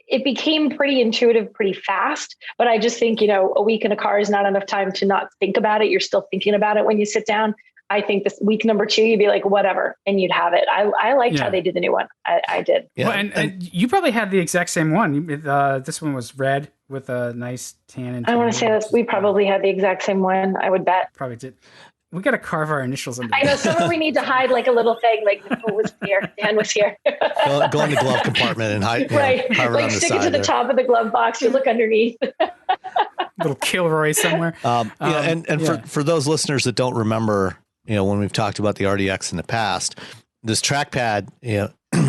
It became pretty intuitive pretty fast, but I just think, a week in a car is not enough time to not think about it. You're still thinking about it when you sit down. I think this week number 2, you'd be like, whatever, and you'd have it. I liked how they did the new one. I did. Yeah. Well, and you probably had the exact same one. This one was red with a nice tan interior. I want to say that we probably had the exact same one. I would bet. Probably did. We got to carve our initials under. I know. Somewhere we need to hide like a little thing, like Nicole was here, Dan was here. Go in the glove compartment and hide. Right. Like stick it to the top of the glove box. You look underneath. Little Kilroy somewhere. For those listeners that don't remember, when we've talked about the RDX in the past, this trackpad,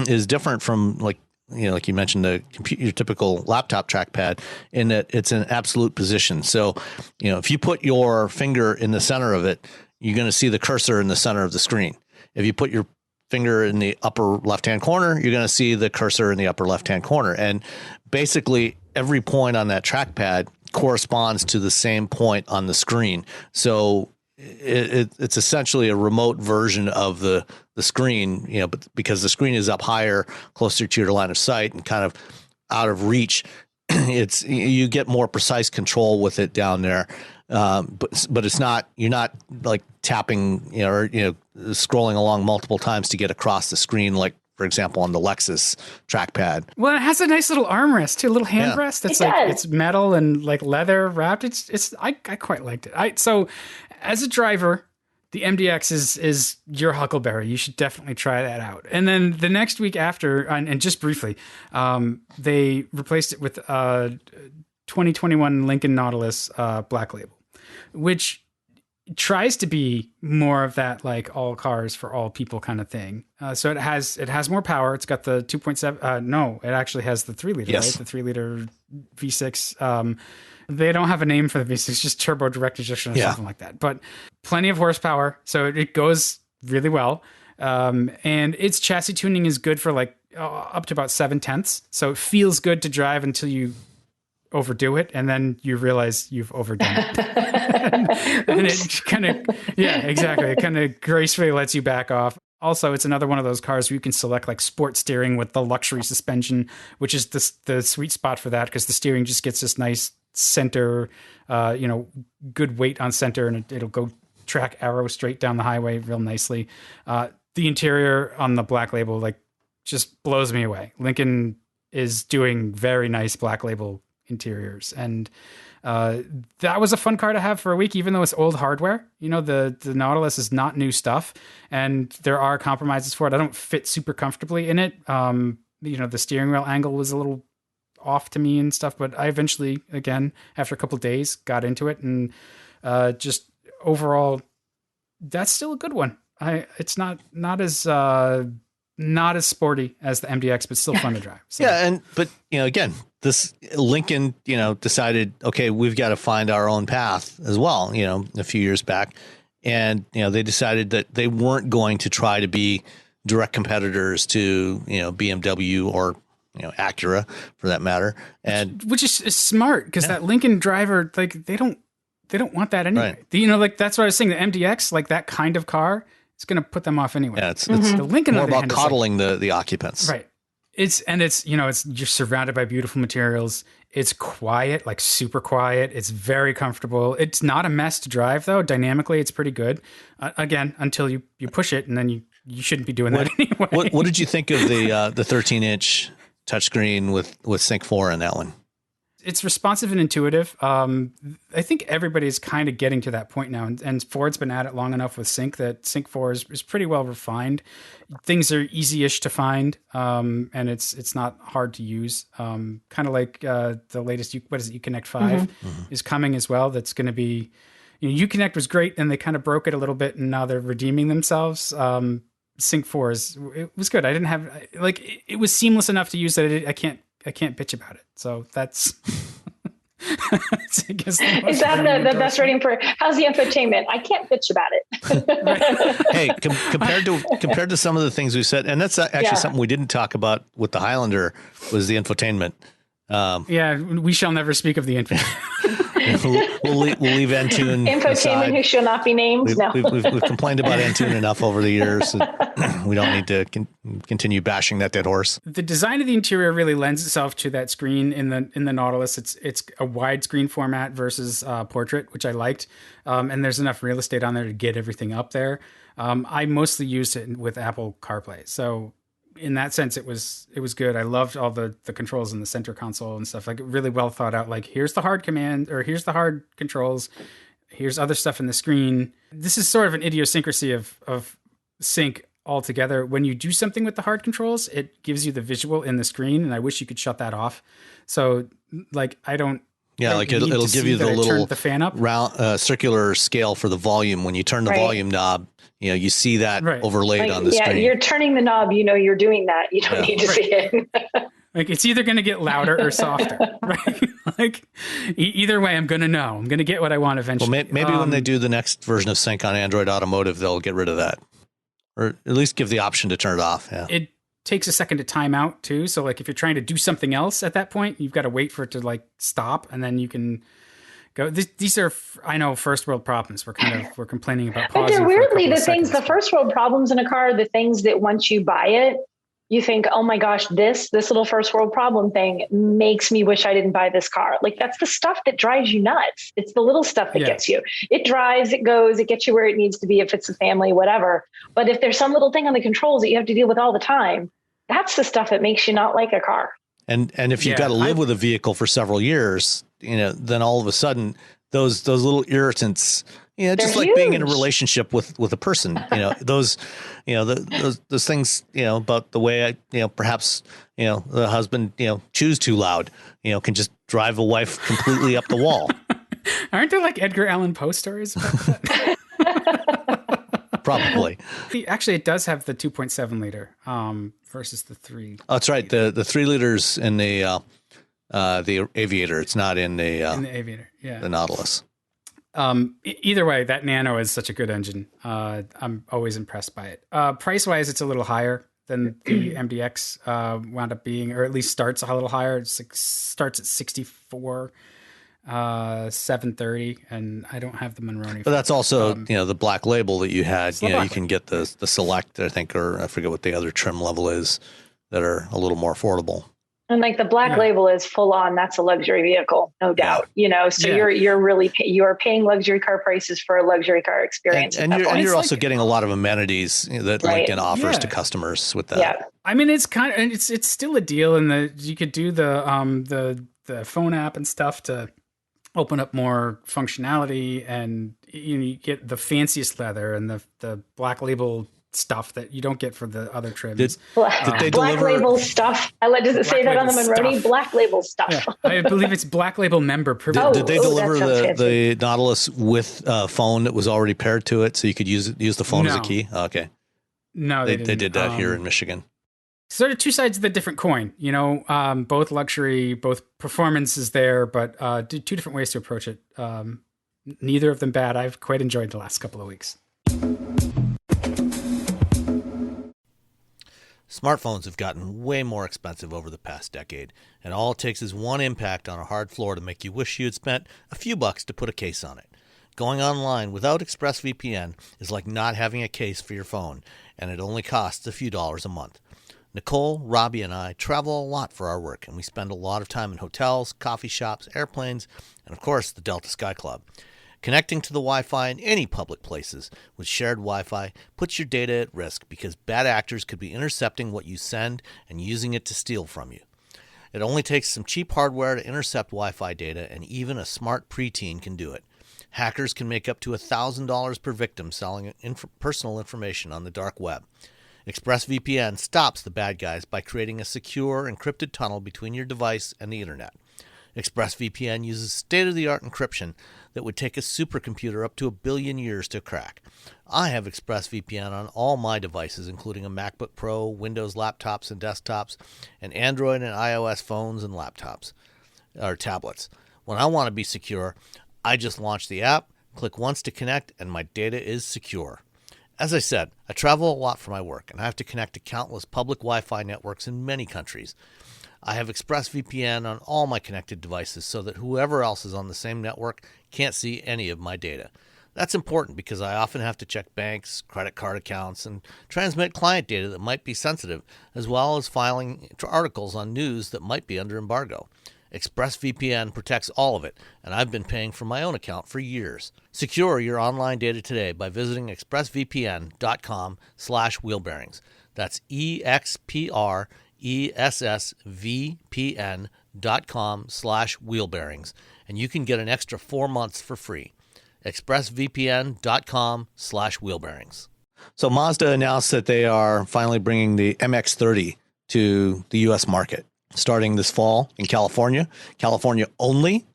is different from like you mentioned, your typical laptop trackpad, in that it's an absolute position. So, if you put your finger in the center of it, you're going to see the cursor in the center of the screen. If you put your finger in the upper left-hand corner, you're going to see the cursor in the upper left-hand corner. And basically every point on that trackpad corresponds to the same point on the screen. So it's essentially a remote version of the screen, but because the screen is up higher, closer to your line of sight and kind of out of reach, you get more precise control with it down there. But it's not, you're not like tapping, or scrolling along multiple times to get across the screen, like, for example, on the Lexus trackpad. Well, it has a nice little armrest too, a little hand rest. It's it's metal and like leather wrapped. I quite liked it. So as a driver, the MDX is your huckleberry. You should definitely try that out. And then the next week after, and just briefly, they replaced it with 2021 Lincoln Nautilus Black Label, which tries to be more of that like all cars for all people kind of thing. So it has more power. It's got the 2.7. No, it actually has the 3 liter, right? The 3 liter V6. They don't have a name for the V6, just turbo direct injection or something like that. But plenty of horsepower, so it goes really well. And its chassis tuning is good for like up to about 7/10. So it feels good to drive until you overdo it, and then you realize you've overdone it. and it kind of, exactly. It kind of gracefully lets you back off. Also, it's another one of those cars where you can select like sport steering with the luxury suspension, which is the sweet spot for that, because the steering just gets this nice center, good weight on center, and it'll go track arrow straight down the highway real nicely. The interior on the Black Label, like, just blows me away. Lincoln is doing very nice Black Label interiors, and that was a fun car to have for a week, even though it's old hardware. The Nautilus is not new stuff, and there are compromises for it. I don't fit super comfortably in it. The steering wheel angle was a little off to me and stuff, but I eventually, again, after a couple of days, got into it, and just overall, that's still a good one. It's not as sporty as the MDX, but still fun to drive. So. Yeah, but again, this Lincoln, decided, okay, we've got to find our own path as well. A few years back, and they decided that they weren't going to try to be direct competitors to BMW or Acura, for that matter, and which is smart, because that Lincoln driver, like, they don't want that anyway. Right. That's what I was saying. The MDX, like that kind of car, it's going to put them off anyway. Yeah, it's the Lincoln more about coddling the occupants. Right. It's you're surrounded by beautiful materials. It's quiet, like super quiet. It's very comfortable. It's not a mess to drive, though. Dynamically, it's pretty good. Again, until you push it, and then you shouldn't be doing that anyway. What did you think of the 13-inch touchscreen with Sync 4 in that one? It's responsive and intuitive. I think everybody's kind of getting to that point now, and Ford's been at it long enough with Sync that Sync 4 is pretty well refined. Things are easy-ish to find, and it's not hard to use. Kind of like the latest, Uconnect 5 is coming as well. That's going to be, Uconnect was great, and they kind of broke it a little bit, and now they're redeeming themselves. Sync 4 it was good. I didn't have, it was seamless enough to use that I can't bitch about it. So that's, I guess, is that the best rating for how's the infotainment? I can't bitch about it. Hey, compared to some of the things we said, and that's actually something we didn't talk about with the Highlander, was the infotainment. Yeah, we shall never speak of the Intune. we'll leave Entune Infotainment aside. who shall not be named. We've complained about Entune enough over the years. We don't need to continue bashing that dead horse. The design of the interior really lends itself to that screen in the Nautilus. It's a widescreen format versus portrait, which I liked, and there's enough real estate on there to get everything up there. I mostly used it with Apple CarPlay, so in that sense, it was good. I loved all the controls in the center console and stuff. Like, really well thought out. Like, here's the hard command, or here's the hard controls. Here's other stuff in the screen. This is sort of an idiosyncrasy of sync altogether. When you do something with the hard controls, it gives you the visual in the screen, and I wish you could shut that off. So, like, I don't. Yeah, like it'll give you the little fan up. round circular scale for the volume. When you turn the volume knob, you see that overlaid on the screen. Yeah, you're turning the knob. You're doing that. You don't need to see it. Like, it's either going to get louder or softer, right? Like, either way, I'm going to know. I'm going to get what I want eventually. Well, maybe when they do the next version of Sync on Android Automotive, they'll get rid of that, or at least give the option to turn it off. Yeah. It takes a second to time out too. So, like, if you're trying to do something else at that point, you've got to wait for it to like stop, and then you can go. These are, I know, first world problems. We're complaining about. But they're weirdly the things. The first world problems in a car are the things that once you buy it, you think, oh my gosh, this little first world problem thing makes me wish I didn't buy this car. Like, that's the stuff that drives you nuts. It's the little stuff that gets you. It drives, it goes, it gets you where it needs to be if it's a family, whatever. But if there's some little thing on the controls that you have to deal with all the time, that's the stuff that makes you not like a car. And if you've got to live with a vehicle for several years, then all of a sudden those little irritants, just like being in a relationship with a person, those things, about the way perhaps, the husband, chews too loud, can just drive a wife completely up the wall. Aren't there like Edgar Allan Poe stories about that? Probably. Actually, it does have the 2.7 liter versus the 3. Oh, that's right. The 3 liters in the Aviator. It's not in the Aviator. Yeah. The Nautilus. Either way, that Nano is such a good engine. I'm always impressed by it. Price wise, it's a little higher than the MDX wound up being, or at least starts a little higher. It's like starts at 64. 730, and I don't have the Monroney. But that's also the Black Label that you had. You can get the Select, I think, or I forget what the other trim level is, that are a little more affordable. And like the Black Label is full on. That's a luxury vehicle, no doubt. So you're paying luxury car prices for a luxury car experience. And you're also getting a lot of amenities that Lincoln offers to customers with that. Yeah. I mean, it's it's still a deal in that you could do the phone app and stuff to open up more functionality, and you get the fanciest leather and the Black Label stuff that you don't get for the other trims. Did they Black deliver Label stuff? Does it say that on the Monroney? Black Label stuff. Yeah, I believe it's Black Label member privilege. Did they deliver the Nautilus with a phone that was already paired to it, so you could use the phone as a key? Okay. No, they did that here in Michigan. Sort of two sides of the different coin, both luxury, both performance is there, but two different ways to approach it. Neither of them bad. I've quite enjoyed the last couple of weeks. Smartphones have gotten way more expensive over the past decade, and all it takes is one impact on a hard floor to make you wish you had spent a few bucks to put a case on it. Going online without ExpressVPN is like not having a case for your phone, and it only costs a few dollars a month. Nicole, Robbie, and I travel a lot for our work, and we spend a lot of time in hotels, coffee shops, airplanes, and of course the Delta Sky Club. Connecting to the Wi-Fi in any public places with shared Wi-Fi puts your data at risk because bad actors could be intercepting what you send and using it to steal from you. It only takes some cheap hardware to intercept Wi-Fi data, and even a smart preteen can do it. Hackers can make up to $1,000 per victim selling personal information on the dark web. ExpressVPN stops the bad guys by creating a secure, encrypted tunnel between your device and the internet. ExpressVPN uses state-of-the-art encryption that would take a supercomputer up to 1 billion years to crack. I have ExpressVPN on all my devices, including a MacBook Pro, Windows laptops and desktops, and Android and iOS phones and laptops, or tablets. When I want to be secure, I just launch the app, click once to connect, and my data is secure. As I said, I travel a lot for my work, and I have to connect to countless public Wi-Fi networks in many countries. I have ExpressVPN on all my connected devices so that whoever else is on the same network can't see any of my data. That's important because I often have to check banks, credit card accounts, and transmit client data that might be sensitive, as well as filing articles on news that might be under embargo. ExpressVPN protects all of it, and I've been paying for my own account for years. Secure your online data today by visiting expressvpn.com/wheelbearings. That's expressvpn.com/wheelbearings, and you can get an extra 4 months for free. expressvpn.com/wheelbearings. So Mazda announced that they are finally bringing the MX-30 to the U.S. market, starting this fall in California only,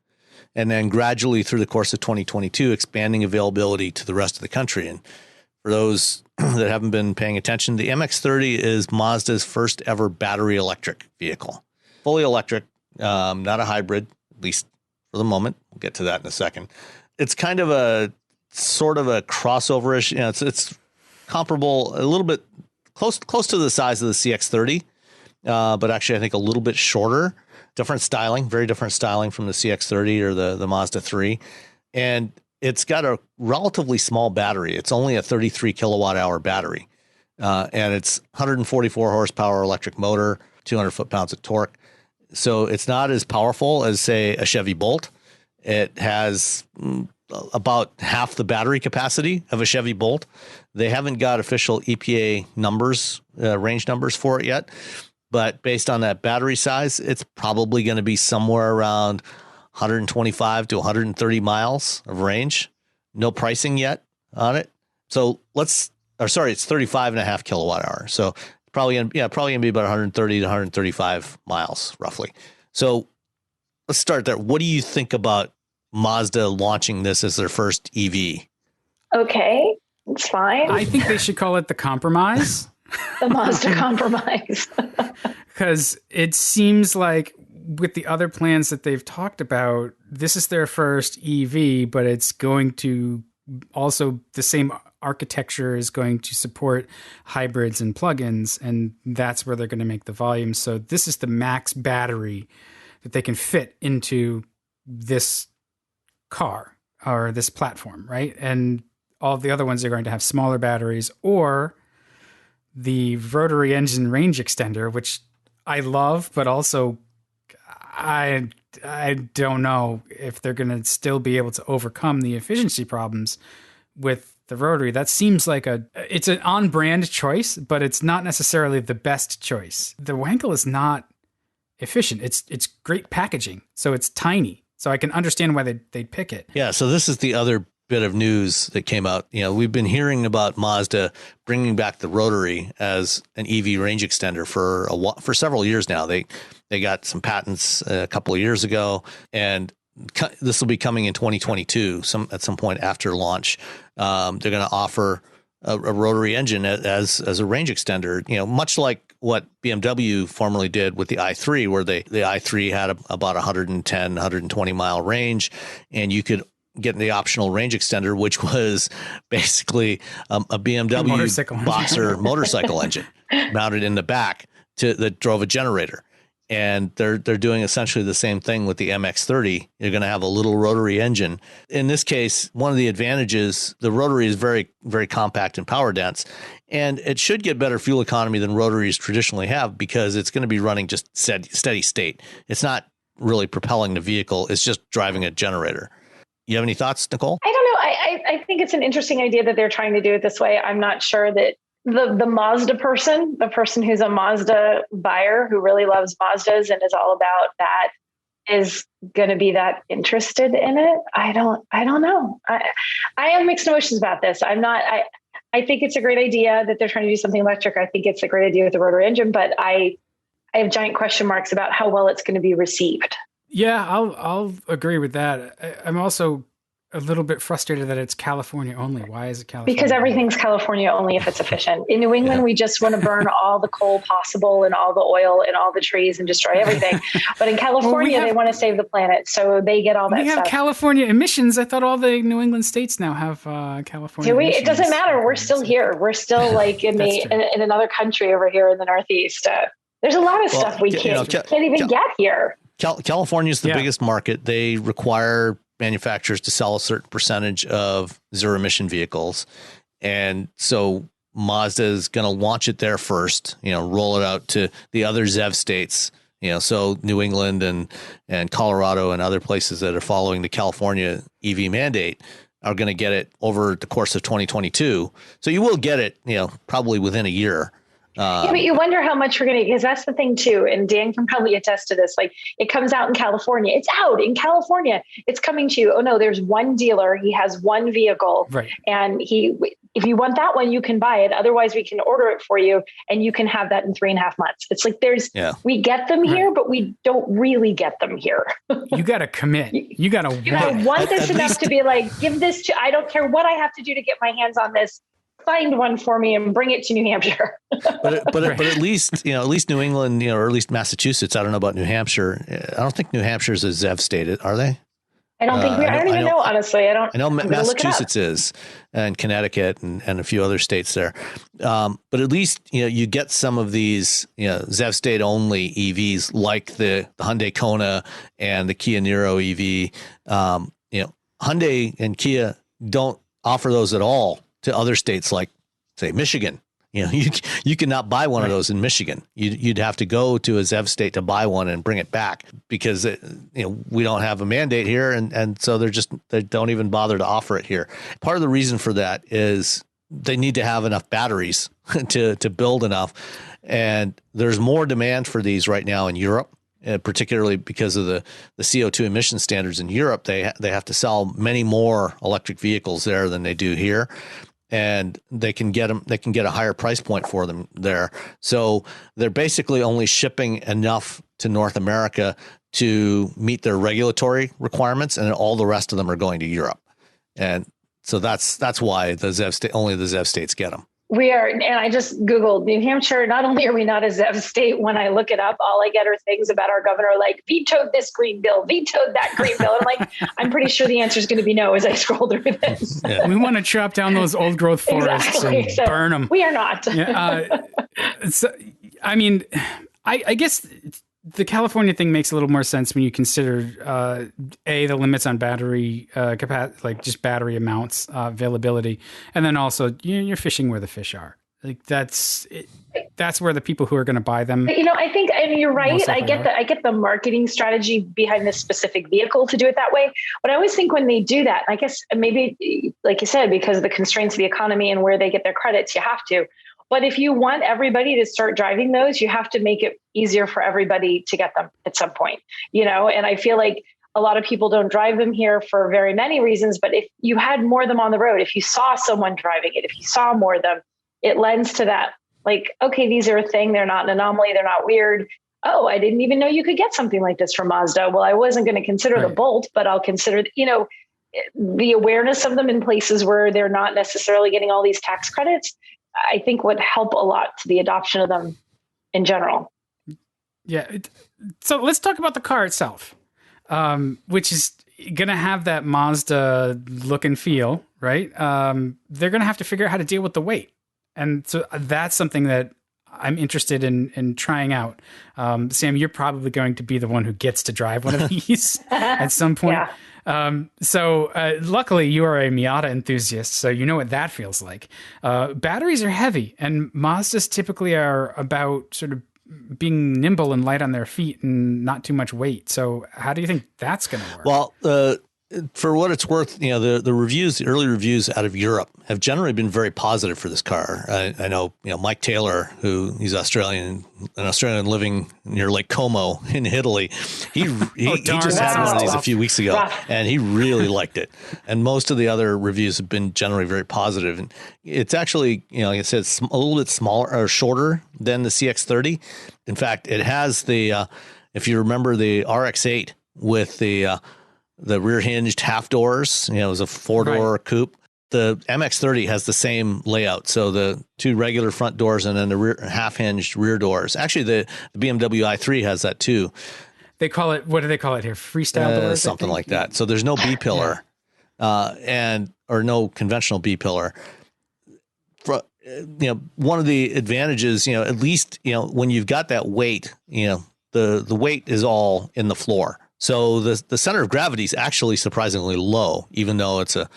and then gradually through the course of 2022, expanding availability to the rest of the country. And for those that haven't been paying attention, the MX-30 is Mazda's first ever battery electric vehicle. Fully electric, not a hybrid, at least for the moment. We'll get to that in a second. It's kind of a sort of a crossover-ish. It's comparable, a little bit close to the size of the CX-30, but actually I think a little bit shorter. Different styling, very different styling from the CX-30 or the Mazda 3. And it's got a relatively small battery. It's only a 33 kilowatt hour battery. And it's 144 horsepower electric motor, 200 foot-pounds of torque. So it's not as powerful as, say, a Chevy Bolt. It has about half the battery capacity of a Chevy Bolt. They haven't got official EPA numbers, range numbers for it yet. But based on that battery size, it's probably going to be somewhere around 125 to 130 miles of range. No pricing yet on it. So it's 35 and a half kilowatt hour. So probably going to be about 130 to 135 miles roughly. So let's start there. What do you think about Mazda launching this as their first EV? Okay, it's fine. I think they should call it the compromise. The Mazda compromise. Because it seems like with the other plans that they've talked about, this is their first EV, but it's going to also, the same architecture is going to support hybrids and plugins, and that's where they're going to make the volume. So this is the max battery that they can fit into this car or this platform, right? And all of the other ones are going to have smaller batteries, or the rotary engine range extender, which I love, but also I don't know if they're going to still be able to overcome the efficiency problems with the rotary. That seems like it's an on-brand choice, but it's not necessarily the best choice. The Wankel is not efficient. It's great packaging, so it's tiny. So I can understand why they'd pick it. Yeah, so this is the other bit of news that came out. We've been hearing about Mazda bringing back the rotary as an EV range extender for several years now. They got some patents a couple of years ago, and this will be coming in 2022. At some point after launch, they're going to offer a rotary engine as a range extender. Much like what BMW formerly did with the i3, where the i3 had about 110, 120 mile range, and you could get the optional range extender, which was basically a BMW Boxer motorcycle engine mounted in the back that drove a generator. And they're doing essentially the same thing with the MX-30. You're going to have a little rotary engine. In this case, one of the advantages, the rotary is very, very compact and power dense, and it should get better fuel economy than rotaries traditionally have because it's going to be running just steady state. It's not really propelling the vehicle. It's just driving a generator. You have any thoughts, Nicole? I don't know. I think it's an interesting idea that they're trying to do it this way. I'm not sure that the Mazda person, the person who's a Mazda buyer who really loves Mazdas and is all about that, is going to be that interested in it. I don't know. I have mixed emotions about this. I think it's a great idea that they're trying to do something electric. I think it's a great idea with the rotary engine, but I have giant question marks about how well it's going to be received. Yeah, I'll agree with that. I'm also a little bit frustrated that it's California only. Why is it California? Because everything's California only if it's efficient. In New England, we just want to burn all the coal possible and all the oil and all the trees and destroy everything. But in California, they want to save the planet, so they get all that stuff. We have California emissions. I thought all the New England states now have California emissions. It doesn't matter. We're still here. We're still like in another country over here in the Northeast. There's a lot of stuff we can't even get here. California is the biggest market. They require manufacturers to sell a certain percentage of zero emission vehicles. And so Mazda is going to launch it there first, roll it out to the other ZEV states, so New England and Colorado and other places that are following the California EV mandate are going to get it over the course of 2022. So you will get it, probably within a year. But you wonder how much we're going to, because that's the thing too. And Dan can probably attest to this. Like, it comes out in California. It's out in California. It's coming to you. Oh no, there's one dealer. He has one vehicle, right? And if you want that one, you can buy it. Otherwise, we can order it for you, and you can have that in 3.5 months. It's like we get them here, but we don't really get them here. You got to commit. You got to want this enough to be like, give this to. I don't care what I have to do to get my hands on this. Find one for me and bring it to New Hampshire. but at least New England, or at least Massachusetts. I don't know about New Hampshire. I don't think New Hampshire is a ZEV state, are they? I don't think we are. I don't even know, honestly. I know Massachusetts is, and Connecticut and a few other states there. But at least, you get some of these, ZEV state only EVs like the Hyundai Kona and the Kia Niro EV. Hyundai and Kia don't offer those at all to other states like, say, Michigan. You cannot buy one of those in Michigan. You'd have to go to a ZEV state to buy one and bring it back because we don't have a mandate here, and so they don't even bother to offer it here. Part of the reason for that is they need to have enough batteries to build enough, and there's more demand for these right now in Europe. Particularly because of the CO2 emission standards in Europe, they have to sell many more electric vehicles there than they do here, and they can get a higher price point for them there. So they're basically only shipping enough to North America to meet their regulatory requirements, and all the rest of them are going to Europe. And so that's why only the ZEV states get them. We are, and I just Googled New Hampshire. Not only are we not a ZEV state, when I look it up, all I get are things about our governor, like vetoed this green bill, vetoed that green bill. I'm like, I'm pretty sure the answer is going to be no as I scroll through this. Yeah. We want to chop down those old growth forests and burn them. We are not. So, I mean, I guess the California thing makes a little more sense when you consider the limits on battery capacity, like just battery amounts, availability, and then also you're fishing where the fish are. Like that's where the people who are going to buy them. I think, and you're right. I get the marketing strategy behind this specific vehicle to do it that way. But I always think when they do that, I guess maybe, like you said, because of the constraints of the economy and where they get their credits, you have to. But if you want everybody to start driving those, you have to make it easier for everybody to get them at some point, and I feel like a lot of people don't drive them here for very many reasons. But if you had more of them on the road, if you saw someone driving it, if you saw more of them, it lends to that. Like, okay, these are a thing. They're not an anomaly. They're not weird. Oh, I didn't even know you could get something like this from Mazda. Well, I wasn't going to consider the Bolt, but I'll consider, the awareness of them in places where they're not necessarily getting all these tax credits, I think would help a lot to the adoption of them in general. Yeah. So let's talk about the car itself, which is going to have that Mazda look and feel, right? They're going to have to figure out how to deal with the weight. And so that's something that I'm interested in trying out. Sam, you're probably going to be the one who gets to drive one of these at some point. Yeah. So luckily you are a Miata enthusiast, so you know what that feels like. Batteries are heavy, and Mazdas typically are about sort of being nimble and light on their feet and not too much weight. So how do you think that's going to work? Well, for what it's worth, the early reviews out of Europe have generally been very positive for this car. I know, Mike Taylor, he's an Australian living near Lake Como in Italy. He just had one of these a few weeks ago, and he really liked it. And most of the other reviews have been generally very positive. And it's actually, like I said, it's a little bit smaller or shorter than the CX-30. In fact, it has if you remember the RX-8 with the rear hinged half doors, it was a 4-door coupe. The MX-30 has the same layout. So the two regular front doors and then the half hinged rear doors. Actually, the BMW i3 has that too. They call it, what do they call it here? Freestyle doors? Something like that. So there's no B pillar or no conventional B pillar. one of the advantages, at least, when you've got that weight, the weight is all in the floor. So the center of gravity is actually surprisingly low, even though it's a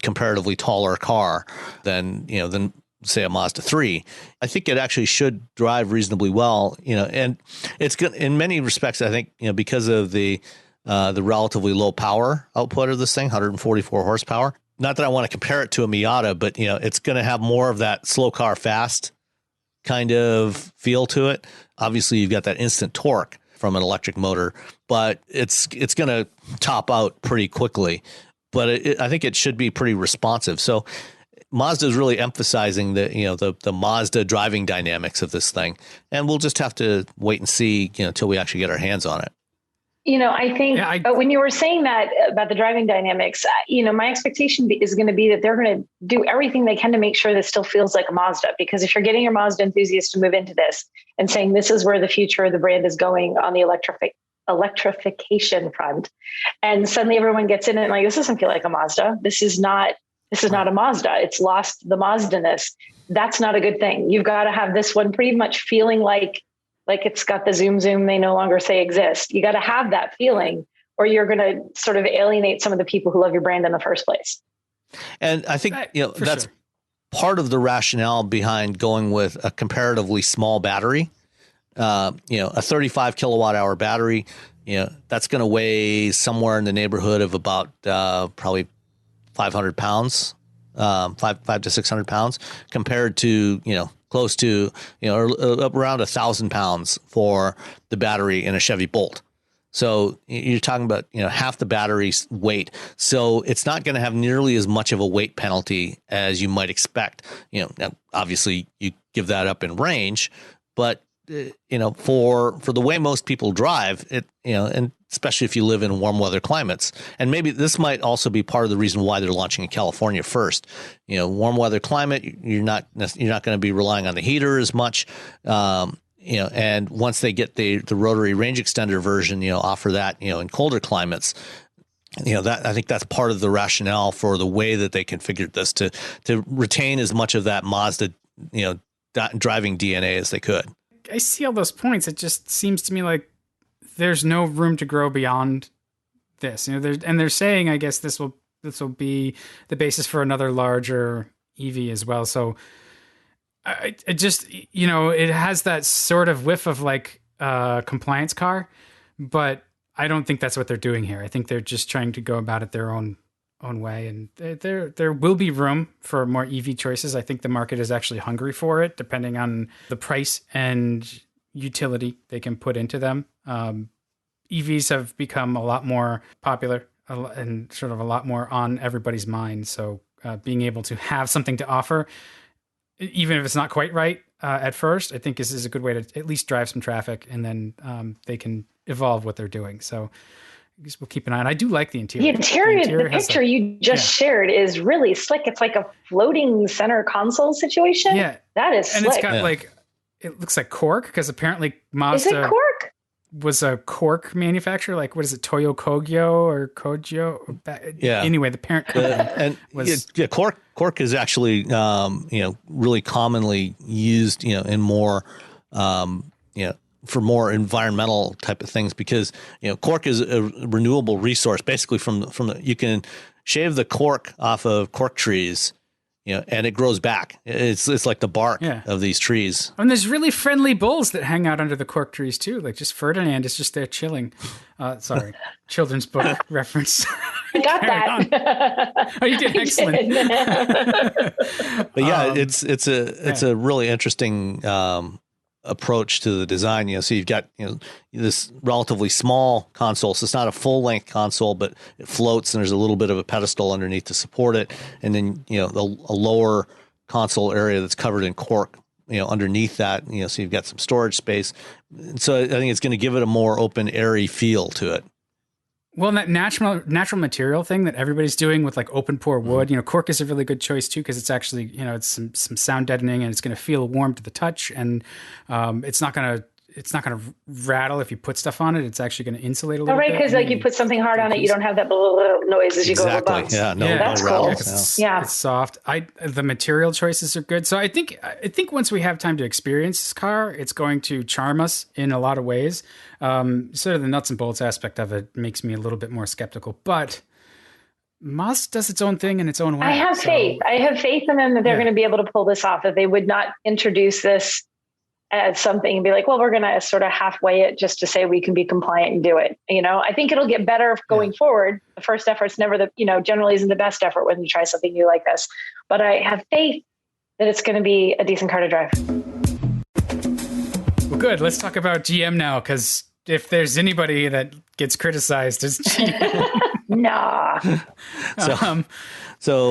comparatively taller car than say a Mazda 3. I think it actually should drive reasonably well, and it's good in many respects. I think, because of the relatively low power output of this thing, 144 horsepower. Not that I want to compare it to a Miata, but it's going to have more of that slow car fast kind of feel to it. Obviously, you've got that instant torque from an electric motor, but it's going to top out pretty quickly. But I think it should be pretty responsive. So Mazda is really emphasizing the Mazda driving dynamics of this thing, and we'll just have to wait and see till we actually get our hands on it. I think when you were saying that about the driving dynamics, my expectation is going to be that they're going to do everything they can to make sure this still feels like a Mazda. Because if you're getting your Mazda enthusiasts to move into this and saying this is where the future of the brand is going on the electrification front, and suddenly everyone gets in it and like, this doesn't feel like a Mazda. This is not a Mazda. It's lost the Mazda-ness. That's not a good thing. You've got to have this one pretty much feeling like it's got the zoom they no longer say exist. You got to have that feeling, or you're going to sort of alienate some of the people who love your brand in the first place. And I think, that's sure. part of the rationale behind going with a comparatively small battery, a 35 kilowatt hour battery, that's going to weigh somewhere in the neighborhood of about probably 500 pounds, 500 to 600 pounds compared to, close to, around 1,000 pounds for the battery in a Chevy Bolt. So you're talking about, half the battery's weight. So it's not going to have nearly as much of a weight penalty as you might expect. Now, obviously you give that up in range, but for the way most people drive it, and especially if you live in warm weather climates, and maybe this might also be part of the reason why they're launching in California first. Warm weather climate, you're not going to be relying on the heater as much. And once they get the rotary range extender version, offer that, in colder climates. That I think that's part of the rationale for the way that they configured this to retain as much of that Mazda, driving DNA as they could. I see all those points. It just seems to me like there's no room to grow beyond this. They're saying, I guess this will be the basis for another larger EV as well. So I just, it has that sort of whiff of like a compliance car, but I don't think that's what they're doing here. I think they're just trying to go about it their own way, and there will be room for more EV choices. I think the market is actually hungry for it, depending on the price and utility they can put into them. EVs have become a lot more popular and sort of a lot more on everybody's mind. So being able to have something to offer, even if it's not quite right at first, I think is a good way to at least drive some traffic, and then they can evolve what they're doing. So I guess we'll keep an eye on. I do like the interior. The picture you just shared is really slick. It's like a floating center console situation. Yeah. That is and slick. It's got it looks like cork, because apparently Mazda is it cork? Was a cork manufacturer. Like, what is it? Toyo Kogyo or Kogyo? Yeah. Anyway, the parent company cork is actually, really commonly used, in more, for more environmental type of things, because cork is a renewable resource. Basically, from the you can shave the cork off of cork trees, and it grows back. It's like the bark of these trees. And there's really friendly bulls that hang out under the cork trees too. Like just Ferdinand is just there chilling. Sorry, children's book reference. I got that. Oh, you did excellent. But yeah, it's a really interesting approach to the design. So you've got this relatively small console, so it's not a full length console, but it floats, and there's a little bit of a pedestal underneath to support it, and then a lower console area that's covered in cork underneath that, so you've got some storage space. So I think it's going to give it a more open, airy feel to it. Well, and that natural material thing that everybody's doing with like open pore wood, cork is a really good choice too, because it's actually, it's some sound deadening, and it's going to feel warm to the touch, and it's not going to it's not going to rattle if you put stuff on it. It's actually going to insulate a little bit. Right, because like you put something hard on it, you don't have that noise as you go over bumps. Yeah, that's no cool. rattles. It's soft. The material choices are good. So I think once we have time to experience this car, it's going to charm us in a lot of ways. Sort of the nuts and bolts aspect of it makes me a little bit more skeptical, but Mazda does its own thing in its own way. I have faith. I have faith in them that they're going to be able to pull this off, that they would not introduce this as something and be like, well, we're going to sort of halfway it just to say we can be compliant and do it. I think it'll get better going forward. The first effort's never generally isn't the best effort when you try something new like this, but I have faith that it's going to be a decent car to drive. Well, good. Let's talk about GM now, because if there's anybody that gets criticized, it's GM. Nah. So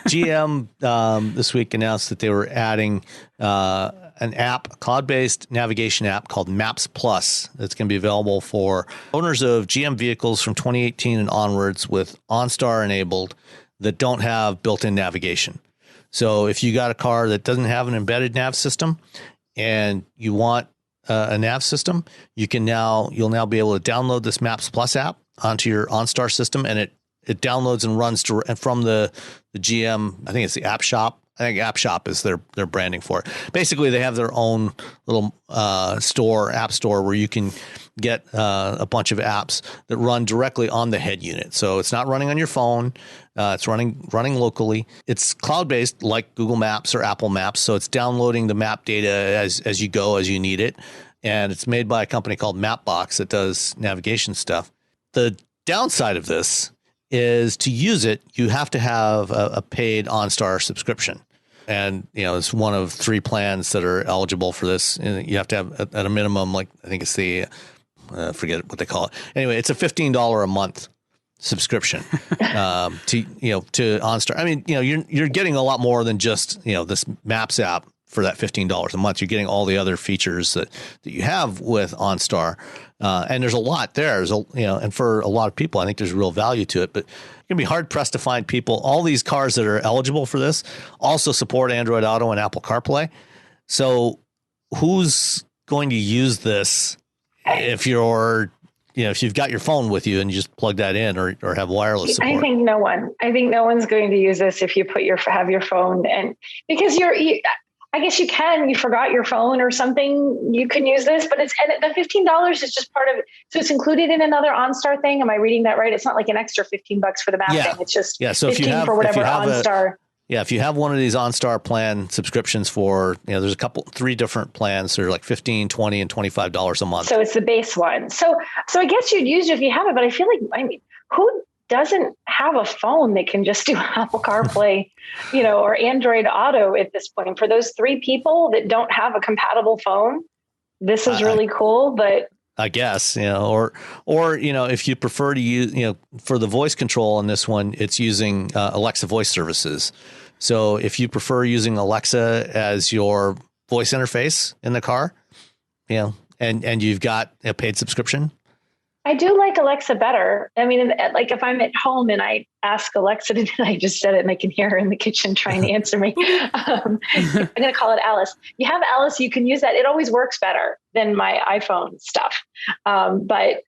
GM this week announced that they were adding an app, a cloud-based navigation app called Maps Plus that's going to be available for owners of GM vehicles from 2018 and onwards with OnStar enabled that don't have built-in navigation. So if you got a car that doesn't have an embedded nav system and you want a nav system, you'll now be able to download this Maps Plus app onto your OnStar system, and it downloads and runs from the GM. I think it's the App Shop. I think App Shop is their branding for it. Basically, they have their own little app store where you can get a bunch of apps that run directly on the head unit. So it's not running on your phone. It's running locally. It's cloud-based like Google Maps or Apple Maps. So it's downloading the map data as you go, as you need it. And it's made by a company called Mapbox that does navigation stuff. The downside of this is to use it, you have to have a paid OnStar subscription. And, it's one of 3 plans that are eligible for this. And you have to have at a minimum, like, I think it's the, forget what they call it. Anyway, it's a $15 a month subscription to OnStar. I mean, you're getting a lot more than just, this Maps app for that $15 a month. You're getting all the other features that you have with OnStar. And there's a lot there. And for a lot of people, I think there's real value to it, but you're going to be hard pressed to find people. All these cars that are eligible for this also support Android Auto and Apple CarPlay. So who's going to use this if you've got your phone with you and you just plug that in or have wireless support? I think no one. I think no one's going to use this if you have your phone, and because I guess you forgot your phone or something, you can use this, but the $15 is just part of it. So it's included in another OnStar thing. Am I reading that right? It's not like an extra $15 for the map thing. It's just so 15 for whatever OnStar. If you have one of these OnStar plan subscriptions for, there's 3 different plans. They're like $15, $20, and $25 a month. So it's the base one. So I guess you'd use it if you have it, but I feel like, who doesn't have a phone that can just do Apple CarPlay, or Android Auto at this point? And for those 3 people that don't have a compatible phone, this is really cool. But I guess, or if you prefer to use, for the voice control on this one, it's using Alexa voice services. So if you prefer using Alexa as your voice interface in the car, and you've got a paid subscription. I do like Alexa better. I mean, like if I'm at home and I ask Alexa to, I just said it and I can hear her in the kitchen trying to answer me. I'm going to call it Alice. You have Alice, you can use that. It always works better than my iPhone stuff. But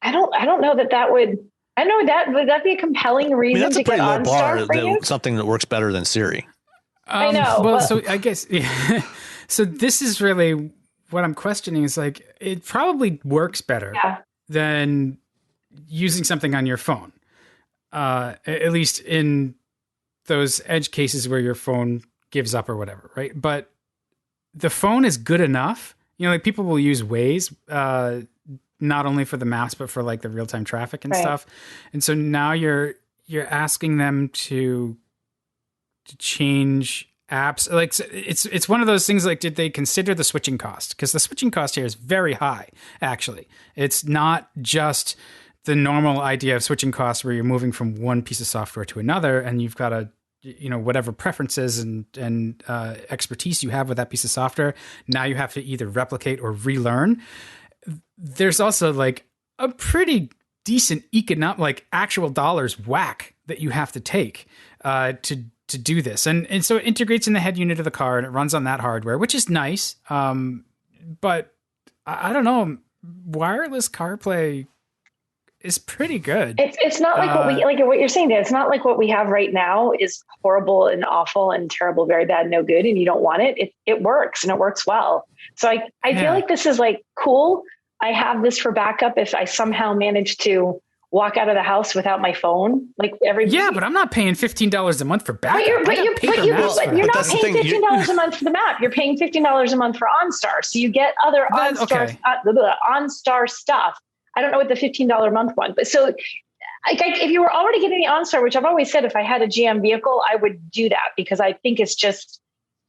I don't know that would, would that be a compelling reason to get OnStar for you? Something that works better than Siri. I know. Well, so I guess, so this is really what I'm questioning is like, it probably works better. Yeah. Than using something on your phone, at least in those edge cases where your phone gives up or whatever, right? But the phone is good enough. Like people will use Waze, not only for the maps, but for like the real-time traffic and stuff. And so now you're asking them to change apps. Like it's one of those things like, did they consider the switching cost? Because the switching cost here is very high, actually. It's not just the normal idea of switching costs where you're moving from one piece of software to another and you've got whatever preferences and expertise you have with that piece of software. Now you have to either replicate or relearn. There's also like a pretty decent actual dollars whack that you have to take to do this. And so it integrates in the head unit of the car and it runs on that hardware, which is nice. But I don't know. Wireless CarPlay is pretty good. It's not like what you're saying, Dan. It's not like what we have right now is horrible and awful and terrible, very bad, no good, and you don't want it. It works, and it works well. So I feel like this is like cool. I have this for backup if I somehow manage to walk out of the house without my phone. Like but I'm not paying $15 a month for backup. But you're not paying $15 a month for the map. You're paying $15 a month for OnStar. So you get other OnStar stuff. I don't know what the $15 a month one, but so if you were already getting the OnStar, which I've always said, if I had a GM vehicle, I would do that because I think it's just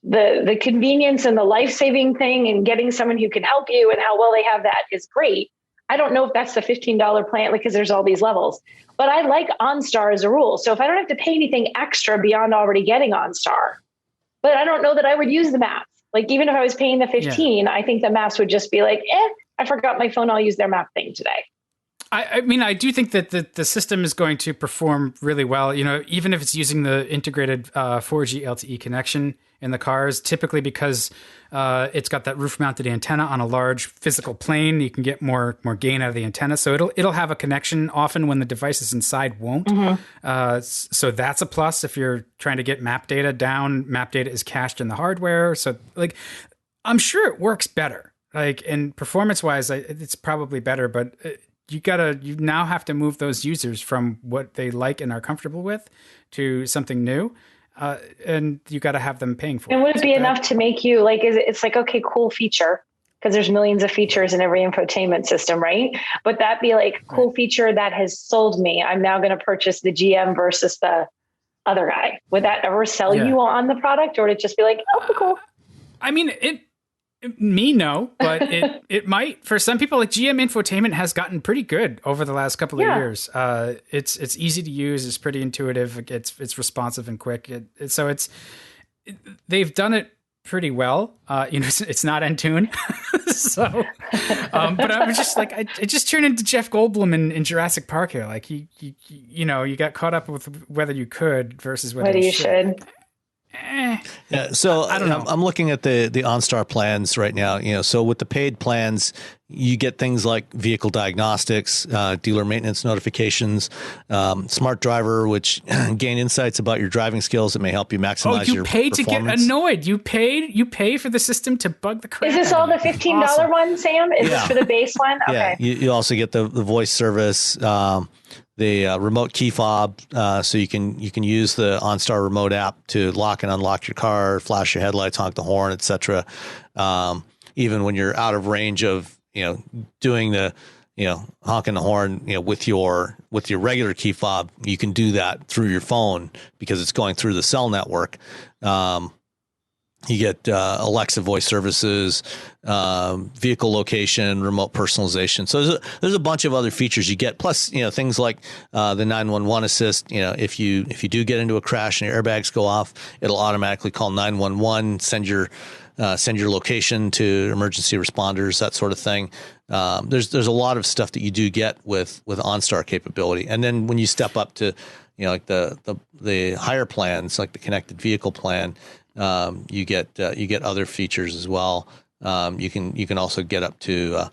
the convenience and the life-saving thing and getting someone who can help you and how well they have that is great. I don't know if that's the $15 plan because there's all these levels, but I like OnStar as a rule. So if I don't have to pay anything extra beyond already getting OnStar, but I don't know that I would use the maps. Like even if I was paying the 15, I think the maps would just be like, I forgot my phone. I'll use their map thing today. I mean, I do think that the system is going to perform really well, even if it's using the integrated 4G LTE connection in the cars, typically because it's got that roof-mounted antenna on a large physical plane. You can get more gain out of the antenna. So it'll have a connection often when the devices inside won't. So that's a plus if you're trying to get map data down. Map data is cached in the hardware. So I'm sure it works better. And performance-wise, it's probably better, but you now have to move those users from what they like and are comfortable with to something new. And you got to have them paying for it. And would it be enough to make you it's like, okay, cool feature, because there's millions of features in every infotainment system, right? But that be like cool feature that has sold me. I'm now going to purchase the GM versus the other guy. Would that ever sell you on the product, or would it just be like, oh, cool? I mean, no, but it might for some people. Like GM infotainment has gotten pretty good over the last couple of years. It's easy to use. It's pretty intuitive. It's responsive and quick. They've done it pretty well. It's not Entune. So, but I was just like, I just turned into Jeff Goldblum in Jurassic Park here. Like you got caught up with whether you could versus whether you should. Yeah, so I don't know. I'm looking at the OnStar plans right now. So with the paid plans, you get things like vehicle diagnostics, dealer maintenance notifications, smart driver, which gain insights about your driving skills that may help you maximize your performance. You paid to get annoyed. You pay for the system to bug the crap. Is this all the $15 one, Sam? Is this for the base one? Okay. Yeah, you also get the voice service. The remote key fob, so you can use the OnStar remote app to lock and unlock your car, flash your headlights, honk the horn, etc. Even when you're out of range of doing the honking the horn with your regular key fob, you can do that through your phone because it's going through the cell network. You get Alexa voice services, vehicle location, remote personalization. So there's a bunch of other features you get. Plus, things like the 911 assist. If you do get into a crash and your airbags go off, it'll automatically call 911, send your location to emergency responders, that sort of thing. There's a lot of stuff that you do get with OnStar capability. And then when you step up to like the higher plans, like the connected vehicle plan. You get other features as well. You can also get up to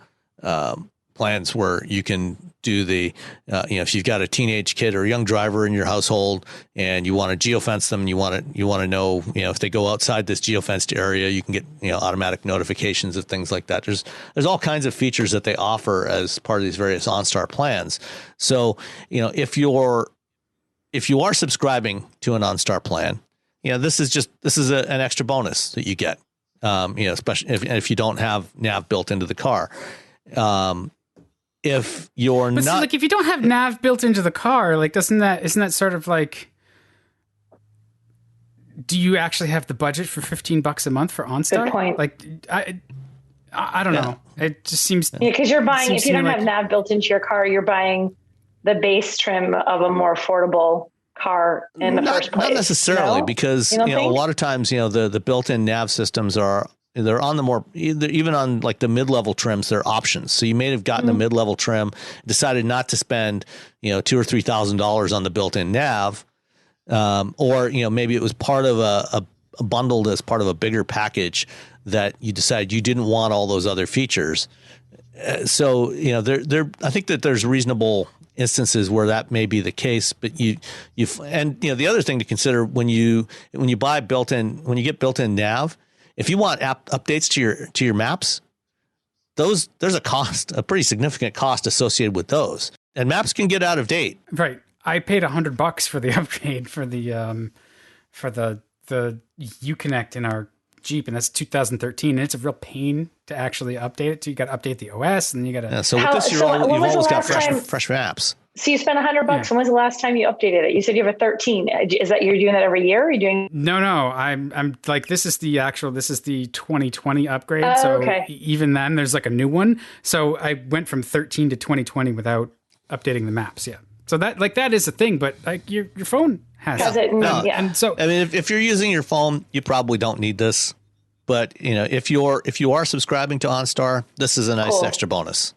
plans where you can do the if you've got a teenage kid or a young driver in your household and you want to geofence them, and you want to know if they go outside this geofenced area, you can get automatic notifications of things like that. There's all kinds of features that they offer as part of these various OnStar plans. So if you are subscribing to an OnStar plan. This is an extra bonus that you get, especially if you don't have nav built into the car. If you're if you don't have nav built into the car, isn't that sort of like, do you actually have the budget for $15 a month for OnStar? Good point. I don't know. It just seems because you're buying, if you don't have nav built into your car, you're buying the base trim of a more affordable car in the first place. Not necessarily, because a lot of times the built-in nav systems they're on the more, even on like the mid-level trims, they're options. So you may have gotten a mid-level trim, decided not to spend $2,000 or $3,000 on the built-in nav, or maybe it was part of a bundled as part of a bigger package that you decided you didn't want all those other features. So, I think that there's reasonable instances where that may be the case, but the other thing to consider when you get built-in nav, if you want app updates to your maps, there's a pretty significant cost associated with those, and maps can get out of date. Right. I paid $100 for the upgrade for the Uconnect in our Jeep, and that's 2013, and it's a real pain to actually update it. So you got to update the OS, and you got to. Yeah, so with this, you've always got fresh maps. So you spent $100. Yeah. When was the last time you updated it? You said you have a 13. Is that you're doing that every year? Are you doing? No. I'm like, this is the 2020 upgrade. So okay. Even then, there's like a new one. So I went from 13 to 2020 without updating the maps. Yeah. So that is a thing, but like your phone has it. No. Yeah. And so, I mean, if you're using your phone, you probably don't need this. But if you are subscribing to OnStar, this is a nice extra bonus.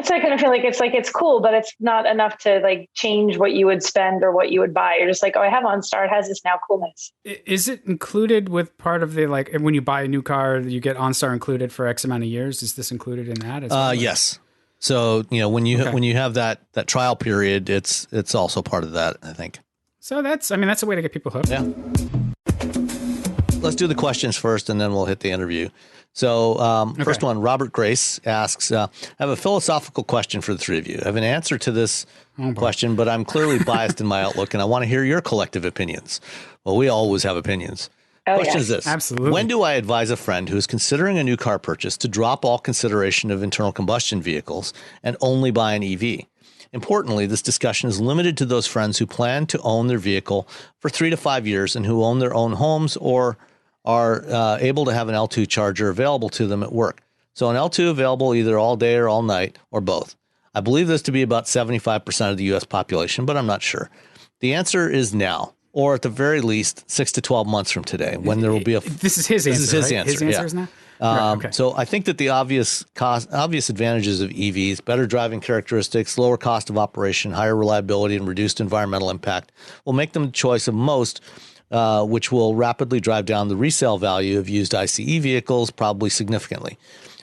So I kind of feel like it's cool, but it's not enough to like change what you would spend or what you would buy. You're just like, oh, I have OnStar. It has this now coolness. Is it included with part of the, like, when you buy a new car, you get OnStar included for X amount of years? Is this included in that as well? Yes. So, when you have that trial period, it's also part of that, I think. So that's a way to get people hooked. Yeah. Let's do the questions first, and then we'll hit the interview. So first one, Robert Grace asks, I have a philosophical question for the three of you. I have an answer to this question, but I'm clearly biased in my outlook, and I want to hear your collective opinions. Well, we always have opinions. Question is this. Absolutely. When do I advise a friend who is considering a new car purchase to drop all consideration of internal combustion vehicles and only buy an EV? Importantly, this discussion is limited to those friends who plan to own their vehicle for 3 to 5 years and who own their own homes or are able to have an L2 charger available to them at work. So an L2 available either all day or all night or both. I believe this to be about 75% of the U.S. population, but I'm not sure. The answer is now, or at the very least 6 to 12 months from today, when there will be a... This is his answer, This is his right? answer, His answer is now? Right, okay. So I think that the obvious advantages of EVs, better driving characteristics, lower cost of operation, higher reliability, and reduced environmental impact will make them the choice of most, which will rapidly drive down the resale value of used ICE vehicles, probably significantly.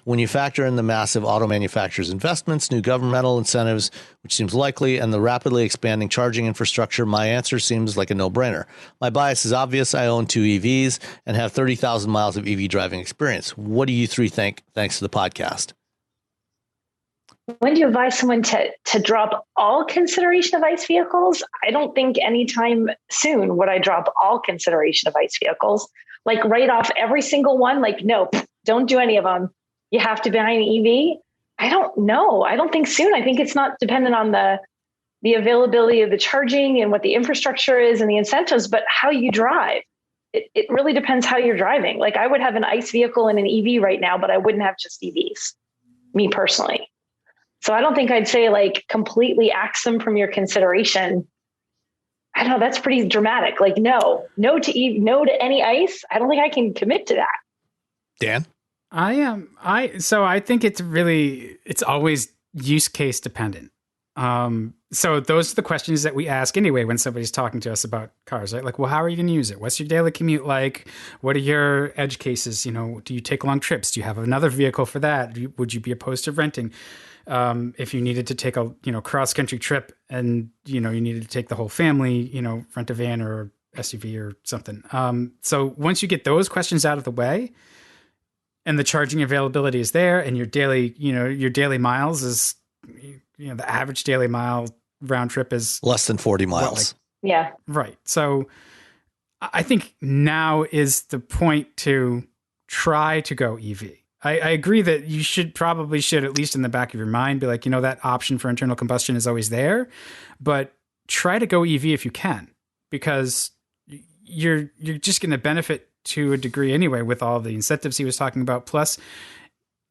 When you factor in the massive auto manufacturers' investments, new governmental incentives, which seems likely, and the rapidly expanding charging infrastructure, my answer seems like a no-brainer. My bias is obvious. I own 2 EVs and have 30,000 miles of EV driving experience. What do you three think, thanks to the podcast? When do you advise someone to drop all consideration of ICE vehicles? I don't think anytime soon would I drop all consideration of ICE vehicles. Like write off every single one. Like, no, don't do any of them. You have to buy an EV. I don't know. I don't think soon. I think it's not dependent on the availability of the charging and what the infrastructure is and the incentives, but how you drive. It really depends how you're driving. Like I would have an ICE vehicle and an EV right now, but I wouldn't have just EVs, me personally. So I don't think I'd say like completely axe them from your consideration. I don't know. That's pretty dramatic. Like no to any ICE. I don't think I can commit to that. Dan? I think it's always use case dependent. So those are the questions that we ask anyway when somebody's talking to us about cars, right? Like, well, how are you going to use it? What's your daily commute like? What are your edge cases? Do you take long trips? Do you have another vehicle for that? Would you be opposed to renting? If you needed to take a, cross country trip and, you needed to take the whole family, rent a van or SUV or something. So once you get those questions out of the way, and the charging availability is there, and your daily miles is, the average daily mile round trip is less than 40 miles. Yeah. Right. So I think now is the point to try to go EV. I agree that you should at least in the back of your mind be like, that option for internal combustion is always there, but try to go EV if you can, because you're just going to benefit to a degree anyway with all the incentives he was talking about. Plus,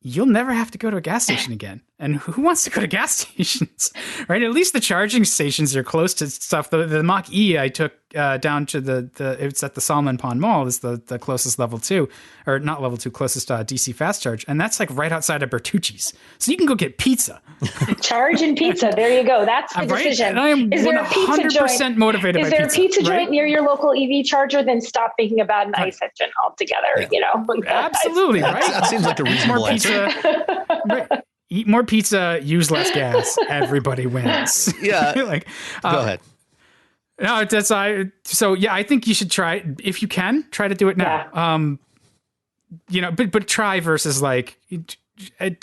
you'll never have to go to a gas station again. And who wants to go to gas stations, right? At least the charging stations are close to stuff. The Mach-E I took down to it's at the Solomon Pond Mall, is the closest level 2, or not level 2, closest DC fast charge. And that's like right outside of Bertucci's. So you can go get pizza. Charge and pizza. There you go. That's the decision. And I am 100% motivated by pizza. Is there a pizza joint near your local EV charger? Then stop thinking about an ICE engine altogether, Absolutely, right? That seems like a reasonable answer. Right. Eat more pizza, use less gas. Everybody wins. Yeah. Go ahead. No, so yeah, I think you should try, if you can, try to do it now. Yeah. But try versus like,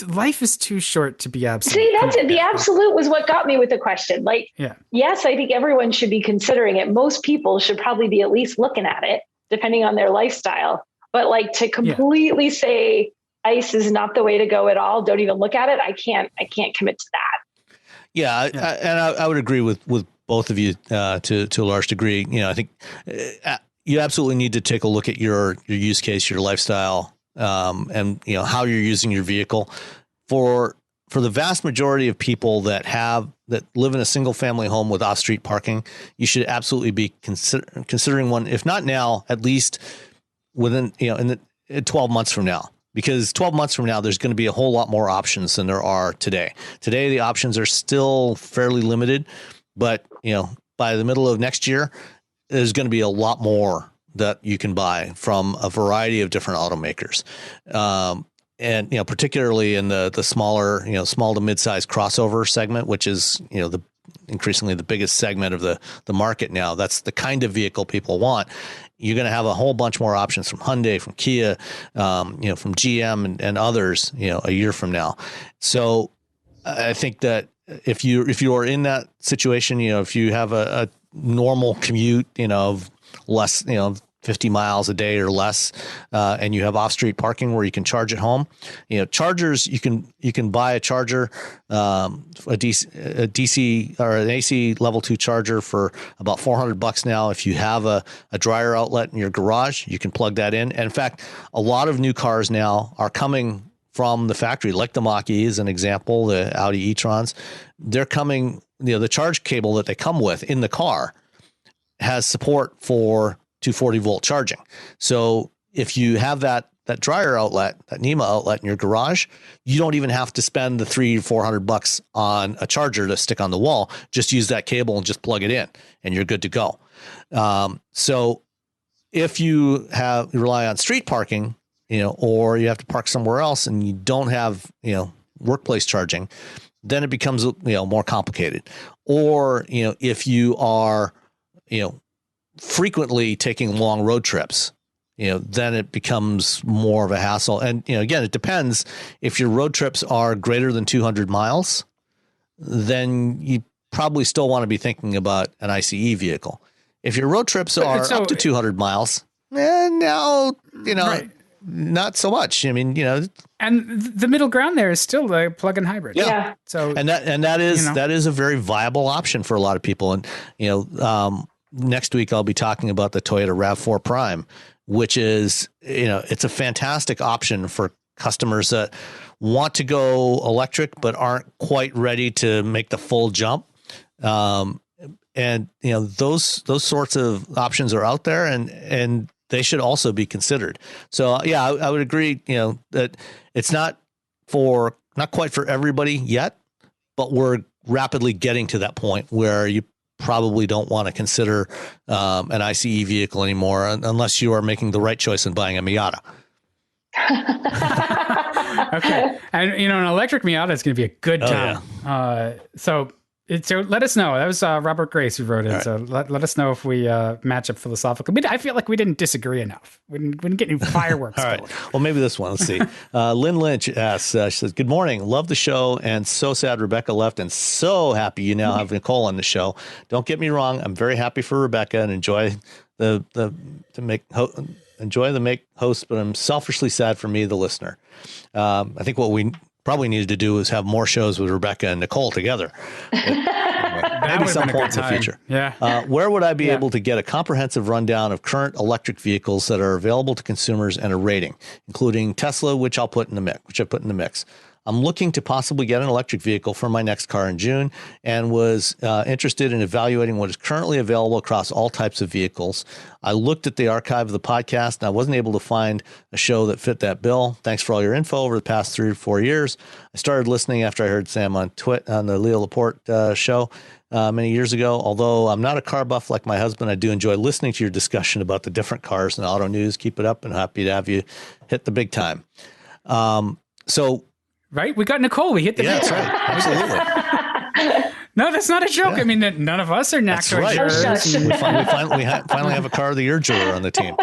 life is too short to be absolute. See, that's it. The absolute was what got me with the question. Like, yes, I think everyone should be considering it. Most people should probably be at least looking at it, depending on their lifestyle. But like to completely say ICE is not the way to go at all, don't even look at it, I can't commit to that. Yeah. I would agree with both of you to a large degree. I think you absolutely need to take a look at your use case, your lifestyle, and how you're using your vehicle. For the vast majority of people that live in a single family home with off-street parking, you should absolutely be considering one, if not now, at least within in 12 months from now. Because 12 months from now, there's going to be a whole lot more options than there are today. Today, the options are still fairly limited, but by the middle of next year, there's going to be a lot more that you can buy from a variety of different automakers. And particularly in the smaller, small to mid-size crossover segment, which is increasingly the biggest segment of the market now. That's the kind of vehicle people want. You're going to have a whole bunch more options from Hyundai, from Kia, from GM and others, a year from now. So I think that if you are in that situation, if you have a normal commute, of less, 50 miles a day or less, and you have off-street parking where you can charge at home, chargers, you can buy a charger, a DC or an AC level 2 charger for about $400 now. If you have a dryer outlet in your garage, you can plug that in. And in fact, a lot of new cars now are coming from the factory, like the Mach-E is an example, the Audi e-trons. They're coming, the charge cable that they come with in the car has support for 240 volt charging. So if you have that dryer outlet, that NEMA outlet in your garage, you don't even have to spend the $300-400 on a charger to stick on the wall. Just use that cable and just plug it in and you're good to go. So if you rely on street parking, or you have to park somewhere else and you don't have, workplace charging, then it becomes, more complicated. Or, if you are, frequently taking long road trips, then it becomes more of a hassle. And, again, it depends. If your road trips are greater than 200 miles, then you probably still want to be thinking about an ICE vehicle. If your road trips are up to 200 miles, now, right. Not so much. I mean, and the middle ground there is still the plug-in hybrid. Yeah. So, that is a very viable option for a lot of people. And, next week, I'll be talking about the Toyota RAV4 Prime, which is, it's a fantastic option for customers that want to go electric, but aren't quite ready to make the full jump. And, those sorts of options are out there and they should also be considered. So, yeah, I would agree, that it's not quite for everybody yet, but we're rapidly getting to that point where you probably don't want to consider an ICE vehicle anymore unless you are making the right choice in buying a Miata. Okay. And, an electric Miata is going to be a good time. Yeah. So let us know. That was Robert Grace who wrote it. Right. So let us know if we match up philosophically. I feel like we didn't disagree enough. We didn't get any fireworks. All right. Well, maybe this one. Let's see. Lynn Lynch asks, she says, good morning. Love the show and so sad Rebecca left and so happy you now have Nicole on the show. Don't get me wrong. I'm very happy for Rebecca and enjoy the make host, but I'm selfishly sad for me, the listener. I think what we probably needed to do is have more shows with Rebecca and Nicole together. Maybe some point in the future. Yeah. Where would I be able to get a comprehensive rundown of current electric vehicles that are available to consumers and a rating, including Tesla, which I put in the mix. I'm looking to possibly get an electric vehicle for my next car in June, and was interested in evaluating what is currently available across all types of vehicles. I looked at the archive of the podcast, and I wasn't able to find a show that fit that bill. Thanks for all your info over the past 3 or 4 years. I started listening after I heard Sam on the Leo Laporte show many years ago. Although I'm not a car buff like my husband, I do enjoy listening to your discussion about the different cars and auto news. Keep it up, and happy to have you hit the big time. Right? We got Nicole. We hit the big time. Right. Absolutely. No, that's not a joke. Yeah. I mean, none of us are NASCAR jurors. We finally have a Car of the Year juror on the team.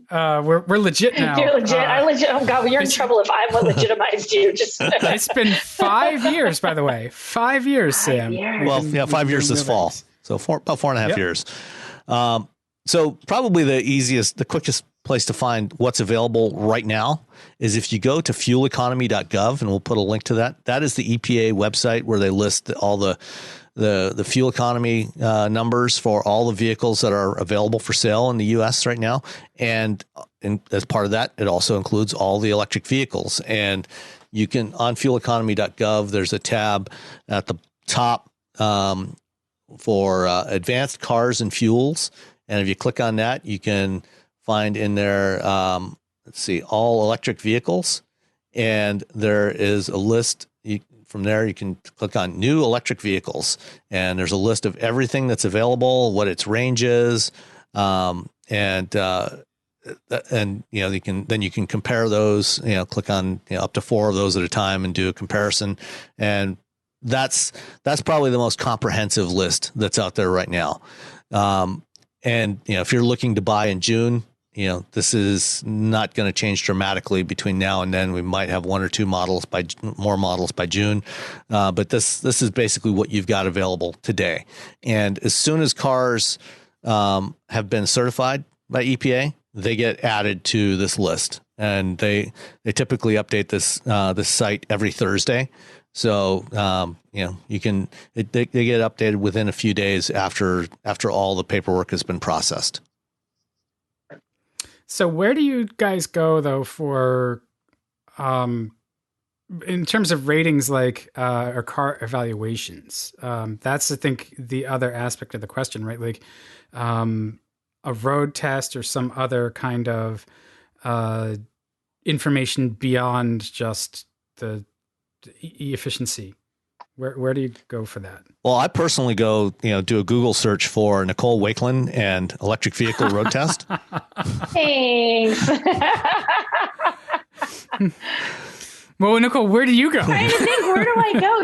We're legit now. You're legit. I'm legit. Oh God, you're in trouble if I will legitimize you. Just it's been 5 years, by the way. 5 years, Sam. Well, yeah, 5 years this fall. So about 4.5 years. So probably the quickest place to find what's available right now is if you go to fueleconomy.gov, and we'll put a link to that. That is the EPA website where they list all the fuel economy numbers for all the vehicles that are available for sale in the U.S. right now. And as part of that, it also includes all the electric vehicles. And you can, on fueleconomy.gov, there's a tab at the top for advanced cars and fuels. And if you click on that, you can find in there, all electric vehicles. And there is a list. From there, you can click on new electric vehicles, and there's a list of everything that's available, what its range is, and you can compare those. Click on up to 4 of those at a time and do a comparison, and that's probably the most comprehensive list that's out there right now. And if you're looking to buy in June, this is not going to change dramatically between now and then. We might have 1 or 2 more models by June. But this is basically what you've got available today. And as soon as cars have been certified by EPA, they get added to this list. And they typically update this site every Thursday. So, they get updated within a few days after all the paperwork has been processed. So where do you guys go though for, in terms of ratings, like, or car evaluations? That's, I think, the other aspect of the question, right? Like, a road test or some other kind of, information beyond just the efficiency. Where do you go for that? Well, I personally go, do a Google search for Nicole Wakelin and electric vehicle road test. Thanks. Well, Nicole, where do you go? I'm trying to think, where do I go?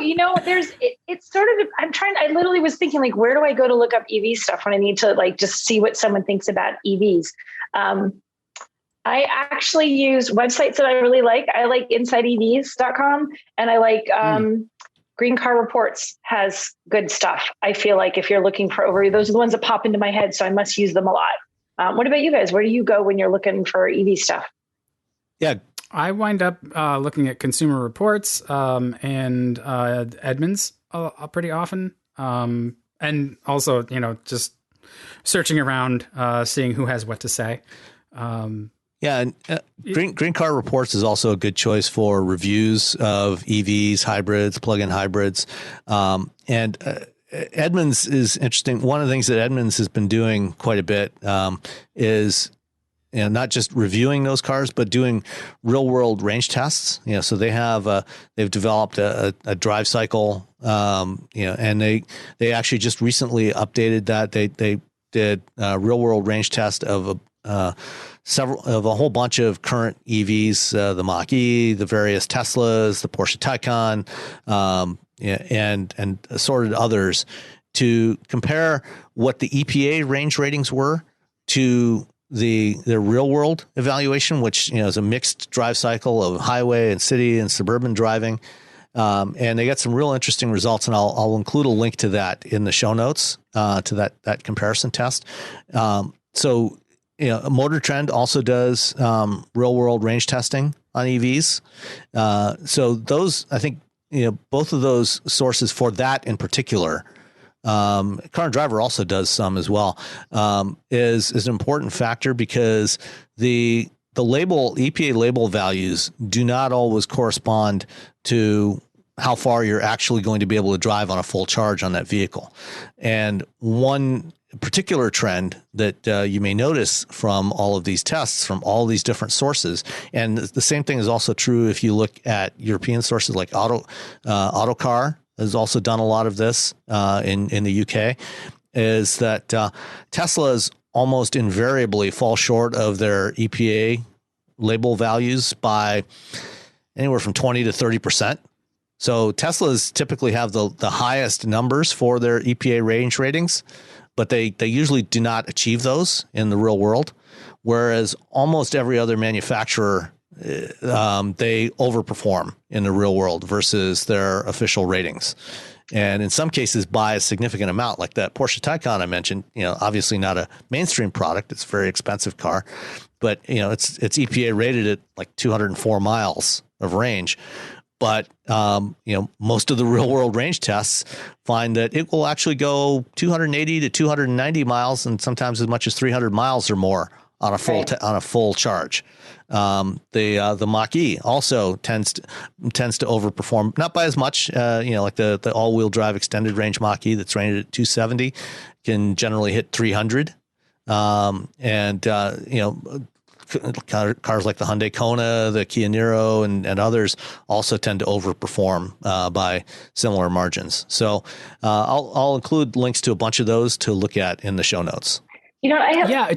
It's sort of, I literally was thinking, like, where do I go to look up EV stuff when I need to, like, just see what someone thinks about EVs? I actually use websites that I really like. I like InsideEVs.com, and I like Green Car Reports has good stuff. I feel like if you're looking for overview, those are the ones that pop into my head, so I must use them a lot. What about you guys? Where do you go when you're looking for EV stuff? Yeah, I wind up looking at Consumer Reports and Edmunds pretty often, and also just searching around, seeing who has what to say. Yeah, and Green Car Reports is also a good choice for reviews of EVs, hybrids, plug-in hybrids. And Edmunds is interesting. One of the things that Edmunds has been doing quite a bit is not just reviewing those cars, but doing real-world range tests. So they've developed a drive cycle, and they actually just recently updated that. They did a real-world range test of a whole bunch of current EVs, the Mach-E, the various Teslas, the Porsche Taycan, and assorted others, to compare what the EPA range ratings were to the real world evaluation, which is a mixed drive cycle of highway and city and suburban driving. And they got some real interesting results, and I'll include a link to that in the show notes to that comparison test. Motor Trend also does real world range testing on EVs. So those, I think, both of those sources for that in particular, Car and Driver also does some as well, is an important factor, because the the EPA label values do not always correspond to how far you're actually going to be able to drive on a full charge on that vehicle. And one particular trend that you may notice from all of these tests from all these different sources, and the same thing is also true if you look at European sources like Autocar has also done a lot of this in the UK, is that Teslas almost invariably fall short of their EPA label values by anywhere from 20 to 30%. So Teslas typically have the highest numbers for their EPA range ratings, but they usually do not achieve those in the real world. Whereas almost every other manufacturer, they overperform in the real world versus their official ratings. And in some cases by a significant amount, like that Porsche Taycan I mentioned, obviously not a mainstream product. It's a very expensive car, but it's EPA rated at like 204 miles of range. But, most of the real world range tests find that it will actually go 280 to 290 miles and sometimes as much as 300 miles or more on a full charge. The Mach-E also tends to overperform, not by as much, like the all wheel drive extended range Mach-E that's rated at 270 can generally hit 300. Cars like the Hyundai Kona, the Kia Niro, and others also tend to overperform by similar margins. So I'll include links to a bunch of those to look at in the show notes.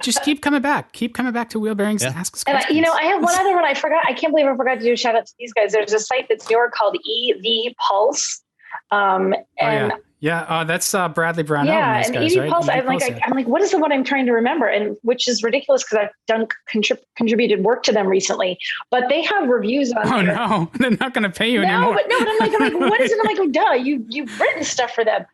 Just keep coming back. Keep coming back to Wheel Bearings and ask us questions. And I have one other one I forgot. I can't believe I forgot to do a shout out to these guys. There's a site that's newer called EV Pulse. That's Bradley Brownell. Yeah, and EV guys, right? Pulse. EV I'm like, what is the one I'm trying to remember? And which is ridiculous because I've done contributed work to them recently. But they have reviews on. Oh no, they're not going to pay you anymore. But I'm like, what is it? I'm like, oh, duh, you've written stuff for them.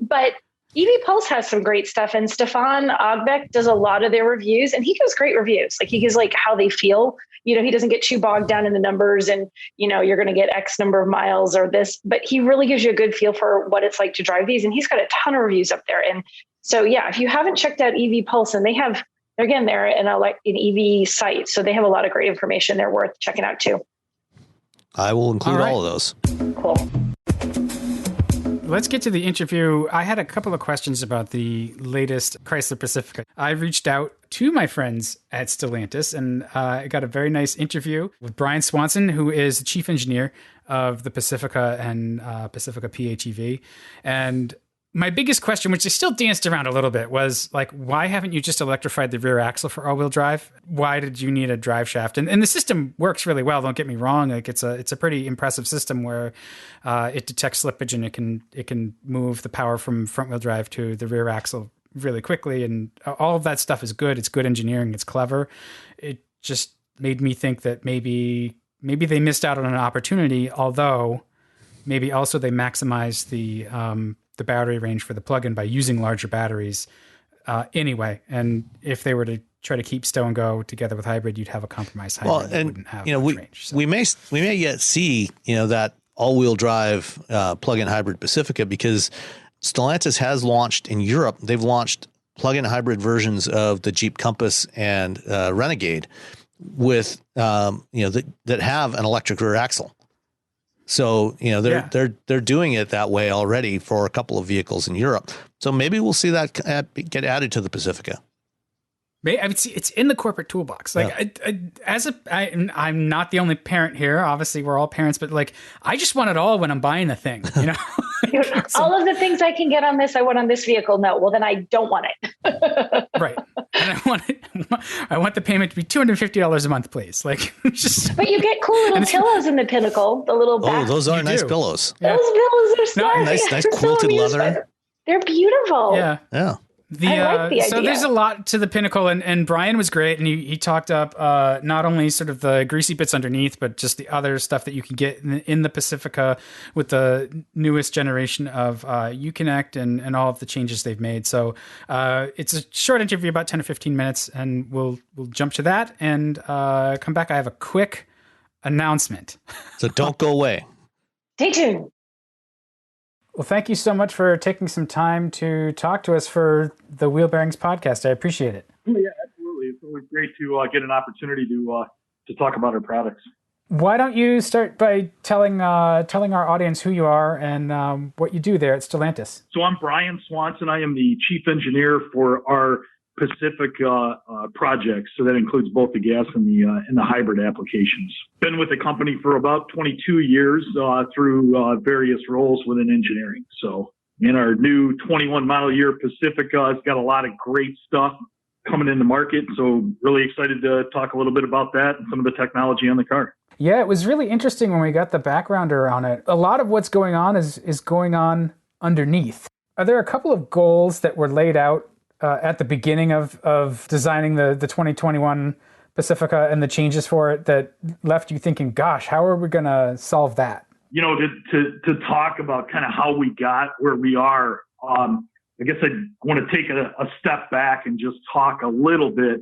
But EV Pulse has some great stuff, and Stefan Ogbeck does a lot of their reviews, and he gives great reviews. Like he gives like how they feel. He doesn't get too bogged down in the numbers and, you're going to get X number of miles or this, but he really gives you a good feel for what it's like to drive these. And he's got a ton of reviews up there. And so, if you haven't checked out EV Pulse, and they're an EV site, so they have a lot of great information. They're worth checking out too. I will include all of those. Cool. Let's get to the interview. I had a couple of questions about the latest Chrysler Pacifica. I reached out to my friends at Stellantis, and I got a very nice interview with Brian Swanson, who is the chief engineer of the Pacifica and Pacifica PHEV. And my biggest question, which I still danced around a little bit, was like, why haven't you just electrified the rear axle for all-wheel drive? Why did you need a drive shaft? And the system works really well. Don't get me wrong. Like it's a pretty impressive system where it detects slippage and it can move the power from front-wheel drive to the rear axle really quickly. And all of that stuff is good. It's good engineering. It's clever. It just made me think that maybe they missed out on an opportunity, although maybe also they maximized the battery range for the plug-in by using larger batteries anyway. And if they were to try to keep stow and go together with hybrid, you'd have a compromised hybrid that wouldn't have much range. So. We may yet see that all-wheel drive plug-in hybrid Pacifica, because Stellantis has launched in Europe. They've launched plug-in hybrid versions of the Jeep Compass and Renegade with that have an electric rear axle. So, they're doing it that way already for a couple of vehicles in Europe. So maybe we'll see that get added to the Pacifica. It's in the corporate toolbox. Like I'm not the only parent here. Obviously, we're all parents, but like I just want it all when I'm buying the thing. All of the things I can get on this, I want on this vehicle. No, well then I don't want it. Right, and I want the payment to be $250 a month, please. Like, but you get cool little pillows in the Pinnacle. The little back. Oh, those are nice pillows. Those pillows are so nice quilted leather. They're beautiful. Yeah. I like the idea. So there's a lot to the Pinnacle, and Brian was great, and he talked up not only sort of the greasy bits underneath, but just the other stuff that you can get in the Pacifica with the newest generation of Uconnect and all of the changes they've made. So it's a short interview, about 10 or 15 minutes, and we'll jump to that and come back. I have a quick announcement. So don't go away. Stay tuned. Well, thank you so much for taking some time to talk to us for the Wheel Bearings podcast. I appreciate it. Yeah, absolutely. It's always great to get an opportunity to talk about our products. Why don't you start by telling our audience who you are and what you do there at Stellantis? So I'm Brian Swanson. I am the chief engineer for our Pacifica projects. So that includes both the gas and the hybrid applications. Been with the company for about 22 years through various roles within engineering. So in our new 21 model year Pacifica, it's got a lot of great stuff coming in the market. So really excited to talk a little bit about that and some of the technology on the car. Yeah, it was really interesting when we got the backgrounder on it. A lot of what's going on is going on underneath. Are there a couple of goals that were laid out at the beginning of designing the 2021 Pacifica and the changes for it that left you thinking, gosh, how are we going to solve that? You know, to talk about kind of how we got where we are, I guess I want to take a step back and just talk a little bit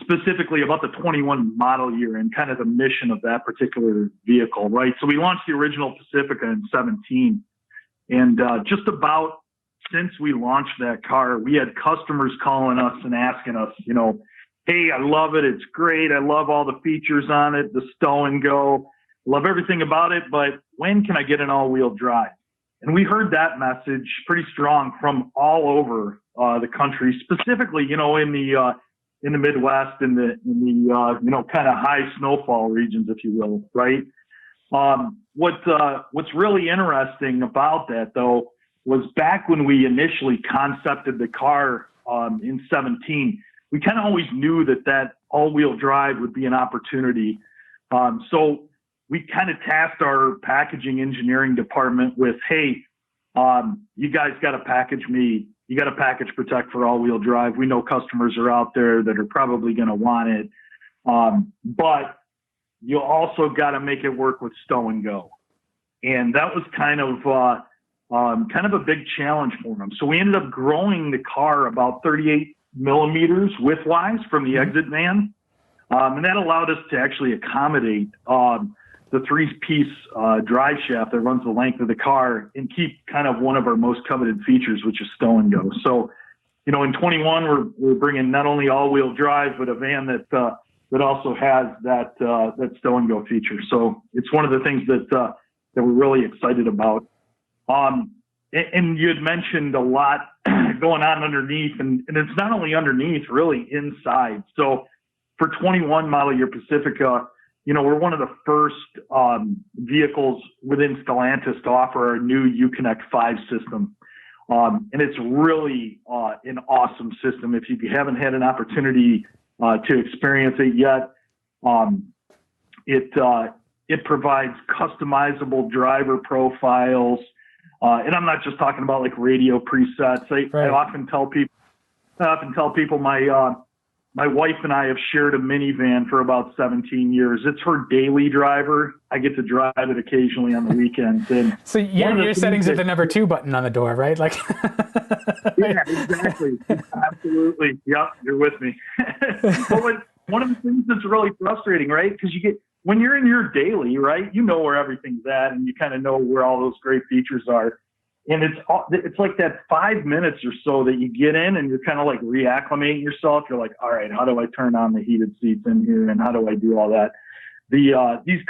specifically about the 21 model year and kind of the mission of that particular vehicle, right? So we launched the original Pacifica in 17, and just about since we launched that car, we had customers calling us and asking us, you know, hey, I love it. It's great. I love all the features on it, the stow and go. Love everything about it, but when can I get an all-wheel drive? And we heard that message pretty strong from all over the country, specifically, you know, in the Midwest, in the you know, kind of high snowfall regions, if you will, right? What's really interesting about that, though, was back when we initially concepted the car in 17, we kind of always knew that all-wheel drive would be an opportunity. So we kind of tasked our packaging engineering department with, hey, you guys got to package me. You got to package protect for all-wheel drive. We know customers are out there that are probably going to want it. But you also got to make it work with stow and go. And that was kind of a big challenge for them. So we ended up growing the car about 38 millimeters width-wise from the exit van. And that allowed us to actually accommodate the three-piece drive shaft that runs the length of the car and keep kind of one of our most coveted features, which is stow and go. So, you know, in 21, we're bringing not only all-wheel drive, but a van that also has that stow and go feature. So it's one of the things that we're really excited about. And you had mentioned a lot going on underneath, and it's not only underneath, really inside. So for 21 model year Pacifica, you know, we're one of the first vehicles within Stellantis to offer our new Uconnect 5 system. And it's really an awesome system. If you haven't had an opportunity to experience it yet, it provides customizable driver profiles. And I'm not just talking about like radio presets. I often tell people my wife and I have shared a minivan for about 17 years. It's her daily driver. I get to drive it occasionally on the weekends. And so your settings are the number 2 button on the door, right? Like, yeah, exactly. Absolutely. Yep. You're with me. But one of the things that's really frustrating, right? Because when you're in your daily, right, you know where everything's at and you kind of know where all those great features are. And it's like that 5 minutes or so that you get in and you're kind of like reacclimating yourself. You're like, all right, how do I turn on the heated seats in here? And how do I do all that? These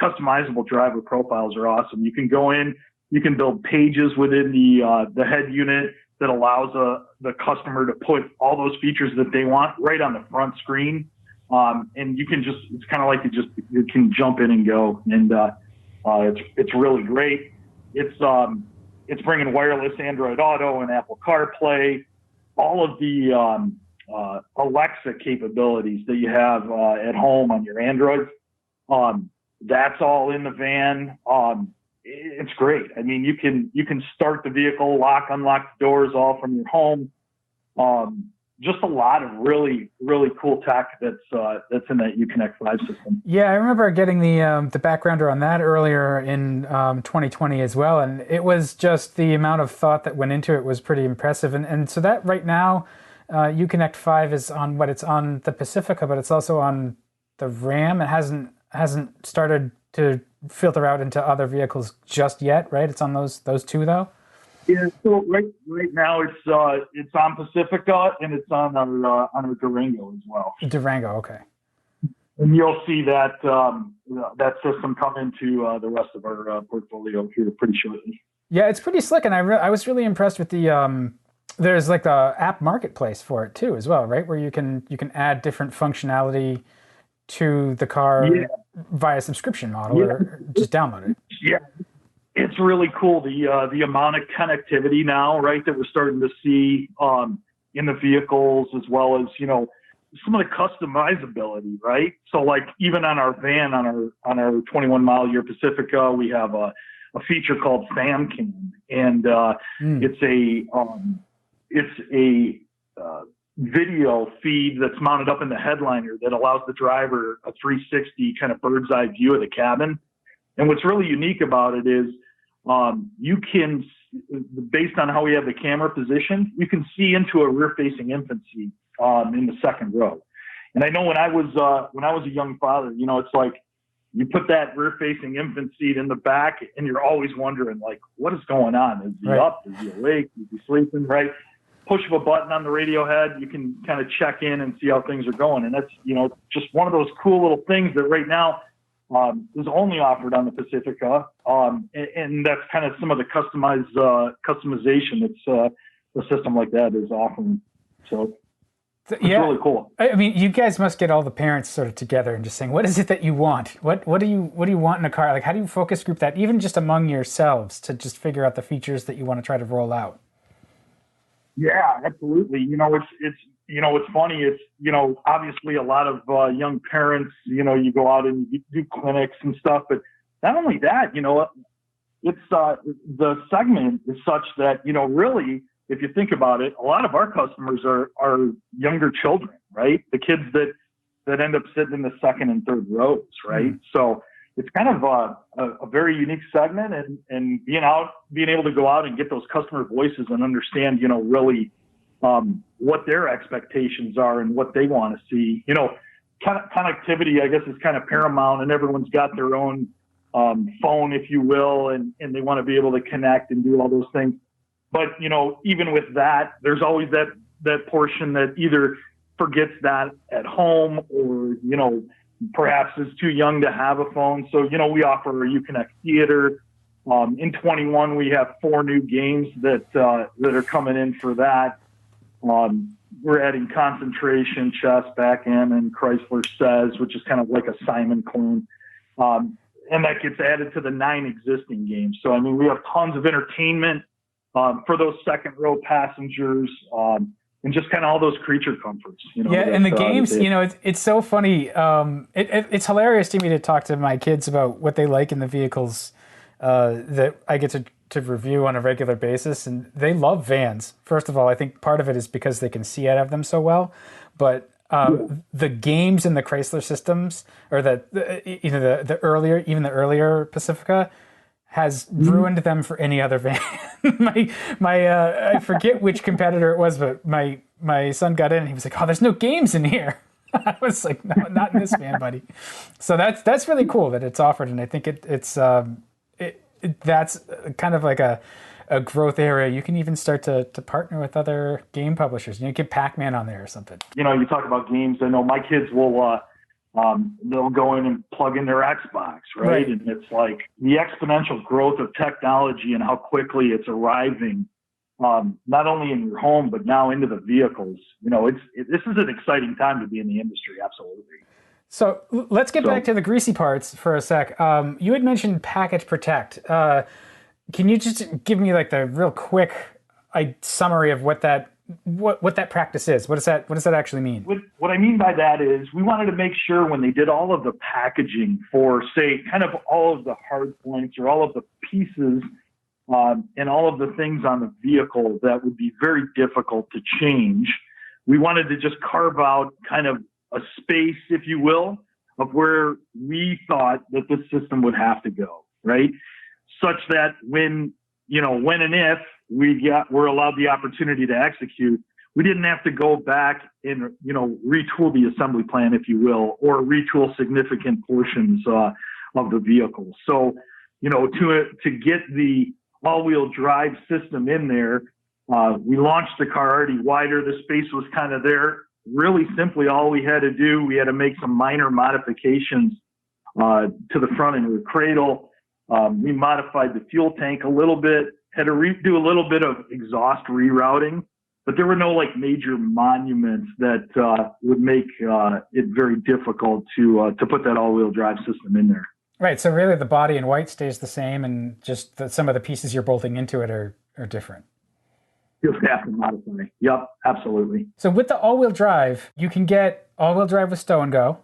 customizable driver profiles are awesome. You can go in, you can build pages within the head unit that allows the customer to put all those features that they want right on the front screen. And you can it's kind of like you can jump in and go. And it's really great. It's bringing wireless Android Auto and Apple CarPlay, all of the Alexa capabilities that you have at home on your Android. That's all in the van. It's great. I mean, you can start the vehicle, unlock the doors all from your home. Just a lot of really, really cool tech that's in that Uconnect 5 system. Yeah, I remember getting the backgrounder on that earlier in 2020 as well, and it was just the amount of thought that went into it was pretty impressive. And so that right now, Uconnect 5 is on it's on the Pacifica, but it's also on the Ram. It hasn't started to filter out into other vehicles just yet, right? It's on those two though. Yeah, so right now it's on Pacifica and it's on our Durango as well. Durango, okay. And you'll see that that system come into the rest of our portfolio here pretty shortly. Yeah, it's pretty slick, and I was really impressed with the. There's like the app marketplace for it too, as well, right? Where you can add different functionality to the car via subscription model or just download it. Yeah, it's really cool the amount of connectivity now, right? That we're starting to see in the vehicles, as well as some of the customizability, right? So like even on our van, on our 21 mile a year Pacifica, we have a feature called SamCam, and it's a video feed that's mounted up in the headliner that allows the driver a 360 kind of bird's eye view of the cabin. And what's really unique about it is you can, based on how we have the camera positioned, you can see into a rear-facing infant seat in the second row. And I know when I was a young father, it's like you put that rear-facing infant seat in the back, and you're always wondering, like, what is going on? Is he up? Is he awake? Is he sleeping? Right? Push of a button on the radio head, you can kind of check in and see how things are going. And that's just one of those cool little things that right now is only offered on the Pacifica, and that's kind of some of the customization that's a system like that is offering. So it's really cool. I mean, you guys must get all the parents sort of together and just saying, what is it that you want? What do you want in a car? Like, how do you focus group that, even just among yourselves, to just figure out the features that you want to try to roll out? Yeah, absolutely. It's funny. It's, obviously a lot of young parents, you go out and you do clinics and stuff, but not only that, it's the segment is such that, really, if you think about it, a lot of our customers are younger children, right? The kids that end up sitting in the second and third rows, right? So it's kind of a very unique segment, and being able to go out and get those customer voices and understand, really what their expectations are and what they want to see. Connectivity, I guess, is kind of paramount, and everyone's got their own phone, if you will, and they want to be able to connect and do all those things. But, even with that, there's always that portion that either forgets that at home or, perhaps is too young to have a phone. So, we offer a Uconnect Theater. In 21, we have 4 new games that are coming in for that. We're adding Concentration, Chess, Backgammon, Chrysler Says, which is kind of like a Simon clone. And that gets added to the 9 existing games. So, I mean, we have tons of entertainment for those second row passengers. And just kind of all those creature comforts, and the games, it's so funny. It's hilarious to me to talk to my kids about what they like in the vehicles that I get to review on a regular basis. And they love vans. First of all, I think part of it is because they can see out of them so well. But the games in the Chrysler systems, or the earlier Pacifica, has ruined them for any other van. I forget which competitor it was, but my son got in and he was like, "Oh, there's no games in here." I was like, "No, not in this van, buddy." So that's really cool that it's offered, and I think it's that's kind of like a growth area. You can even start to partner with other game publishers. Get Pac-Man on there or something. You talk about games. I know my kids will. They'll go in and plug in their Xbox, right? And it's like the exponential growth of technology and how quickly it's arriving, not only in your home, but now into the vehicles. This is an exciting time to be in the industry. Absolutely. So let's get back to the greasy parts for a sec. You had mentioned Package Protect. Can you just give me like the real quick summary of what that practice is? What does that actually mean? What I mean by that is we wanted to make sure when they did all of the packaging for, say, kind of all of the hard points or all of the pieces and all of the things on the vehicle that would be very difficult to change, we wanted to just carve out kind of a space, if you will, of where we thought that this system would have to go, right? Such that when and if we're allowed the opportunity to execute, we didn't have to go back and, retool the assembly plan, if you will, or retool significant portions of the vehicle. So, to get the all-wheel drive system in there. We launched the car already wider. The space was kind of there. Really simply, all we had to do, we had to make some minor modifications to the front end of the cradle. We modified the fuel tank a little bit, had to do a little bit of exhaust rerouting, but there were no like major monuments that would make it very difficult to put that all-wheel drive system in there. Right. So really the body in white stays the same, and just some of the pieces you're bolting into it are different. You'll have to modify. Yep, absolutely. So with the all-wheel drive, you can get all-wheel drive with stow and go,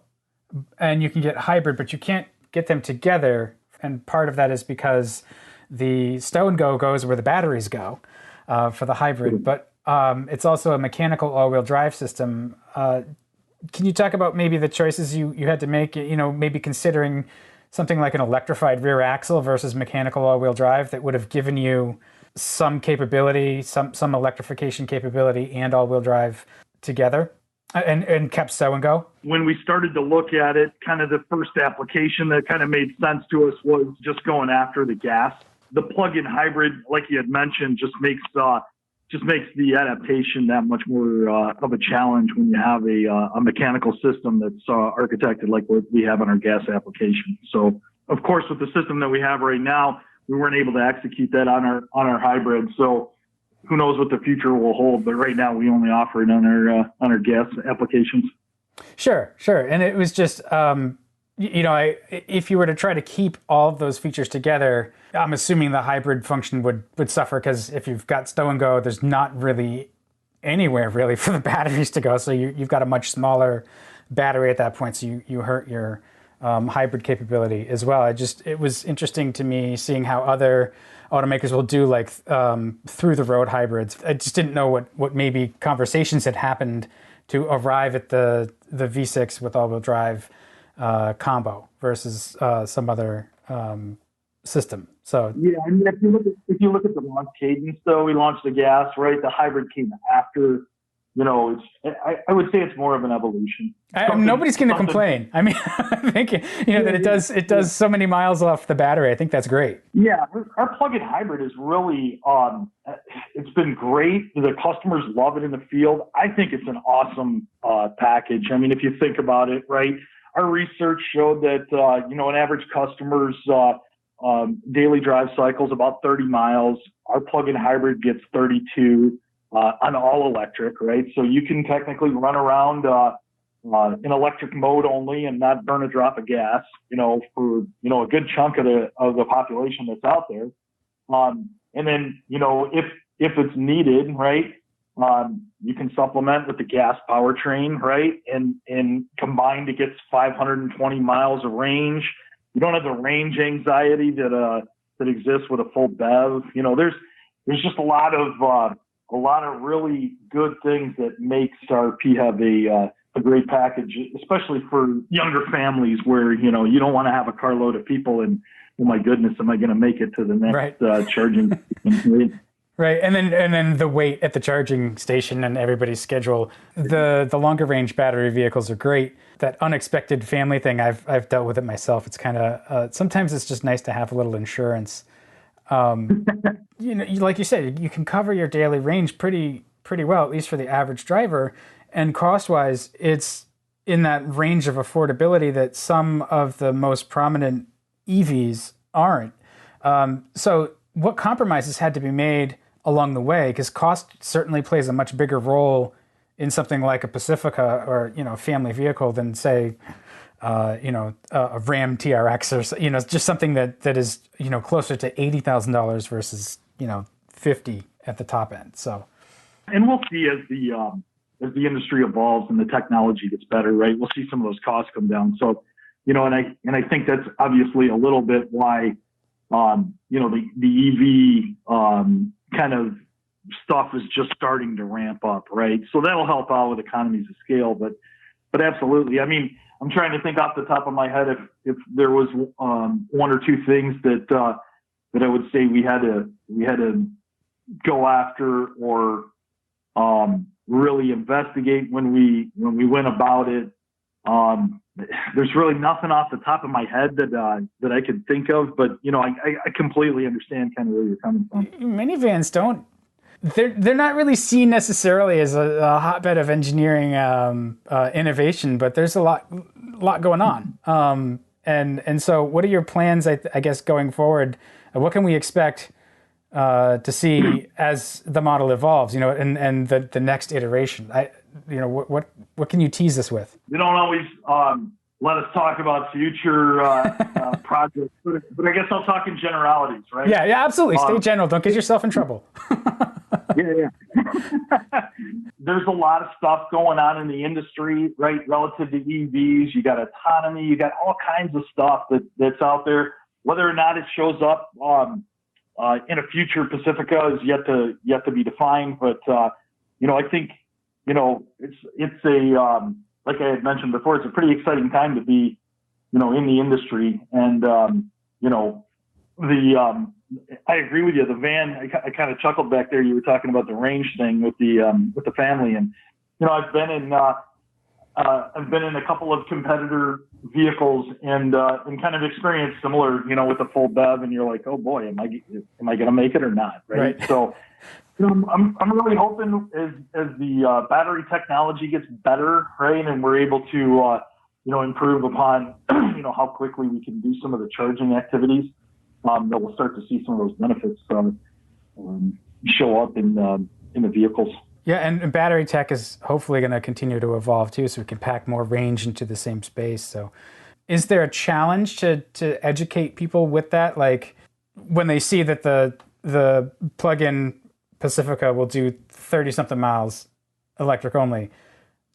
and you can get hybrid, but you can't get them together. And part of that is because the stow and go goes where the batteries go for the hybrid, but it's also a mechanical all-wheel drive system. Can you talk about maybe the choices you had to make, maybe considering something like an electrified rear axle versus mechanical all-wheel drive that would have given you some capability, some electrification capability and all-wheel drive together and kept stow and go? When we started to look at it, kind of the first application that kind of made sense to us was just going after the gas. The plug-in hybrid, like you had mentioned, just makes the adaptation that much more of a challenge when you have a mechanical system that's architected like what we have on our gas application. So, of course, with the system that we have right now, we weren't able to execute that on our hybrid. So, who knows what the future will hold? But right now, we only offer it on our gas applications. Sure. And it was just, if you were to try to keep all of those features together, I'm assuming the hybrid function would suffer, because if you've got stow and go, there's not really anywhere really for the batteries to go. So you've got a much smaller battery at that point. So you hurt your hybrid capability as well. It was interesting to me seeing how other automakers will do like through the road hybrids. I just didn't know what maybe conversations had happened to arrive at the V6 with all-wheel drive combo versus some other system. So yeah, I mean, if you look at the launch cadence, though, we launched the gas, right? The hybrid came after. I would say it's more of an evolution. Nobody's going to complain. I mean, I think that it does so many miles off the battery. I think that's great. Yeah, our plug-in hybrid is really it's been great. The customers love it in the field. I think it's an awesome package. I mean, if you think about it, right? Our research showed that an average customer's daily drive cycle is about 30 miles. Our plug-in hybrid gets 32 on all electric, right? So you can technically run around in electric mode only and not burn a drop of gas, for a good chunk of the population that's out there. And then if it's needed, right, you can supplement with the gas powertrain, right, and combined it gets 520 miles of range. You don't have the range anxiety that exists with a full BEV. There's just a lot of really good things that makes our PHEV a great package, especially for younger families where you don't want to have a carload of people and, oh my goodness, am I going to make it to the next charging? Right, and then the wait at the charging station and everybody's schedule. The longer range battery vehicles are great. That unexpected family thing, I've dealt with it myself. It's kind of sometimes it's just nice to have a little insurance. Like you said, you can cover your daily range pretty well, at least for the average driver. And cost-wise, it's in that range of affordability that some of the most prominent EVs aren't. So what compromises had to be made along the way? Because cost certainly plays a much bigger role in something like a Pacifica or, a family vehicle than, say, a Ram TRX or, just something that is, closer to $80,000 versus, $50 at the top end. So, and we'll see as the industry evolves and the technology gets better, right? We'll see some of those costs come down. So, and I think that's obviously a little bit why, the EV kind of stuff is just starting to ramp up, right? So that'll help out with economies of scale, but absolutely. I mean, I'm trying to think off the top of my head if there was one or two things that I would say we had to go after or really investigate when we went about it. there's really nothing off the top of my head that I could think of, but I completely understand kind of where you're coming from. Minivans don't. They're not really seen necessarily as a hotbed of engineering innovation, but there's a lot going on. And so, what are your plans? I guess going forward, what can we expect to see as the model evolves? And the next iteration. What can you tease us with? You don't always let us talk about future projects, but I guess I'll talk in generalities, right? Yeah, absolutely. Stay general. Don't get yourself in trouble. Yeah. There's a lot of stuff going on in the industry, right? Relative to EVs, you got autonomy, you got all kinds of stuff that's out there. Whether or not it shows up in a future Pacifica is yet to be defined. But I think it's a like I had mentioned before, it's a pretty exciting time to be in the industry, and I agree with you. The van, I kind of chuckled back there. You were talking about the range thing with the family, and I've been in a couple of competitor vehicles and kind of experienced similar, with the full BEV, and you're like, oh boy, am I going to make it or not, right? So, I'm really hoping as the battery technology gets better, right, and we're able to improve upon how quickly we can do some of the charging activities. That we'll start to see some of those benefits show up in the vehicles. Yeah, and battery tech is hopefully going to continue to evolve too, so we can pack more range into the same space. So, is there a challenge to educate people with that? Like when they see that the plug-in Pacifica will do 30-something miles electric only,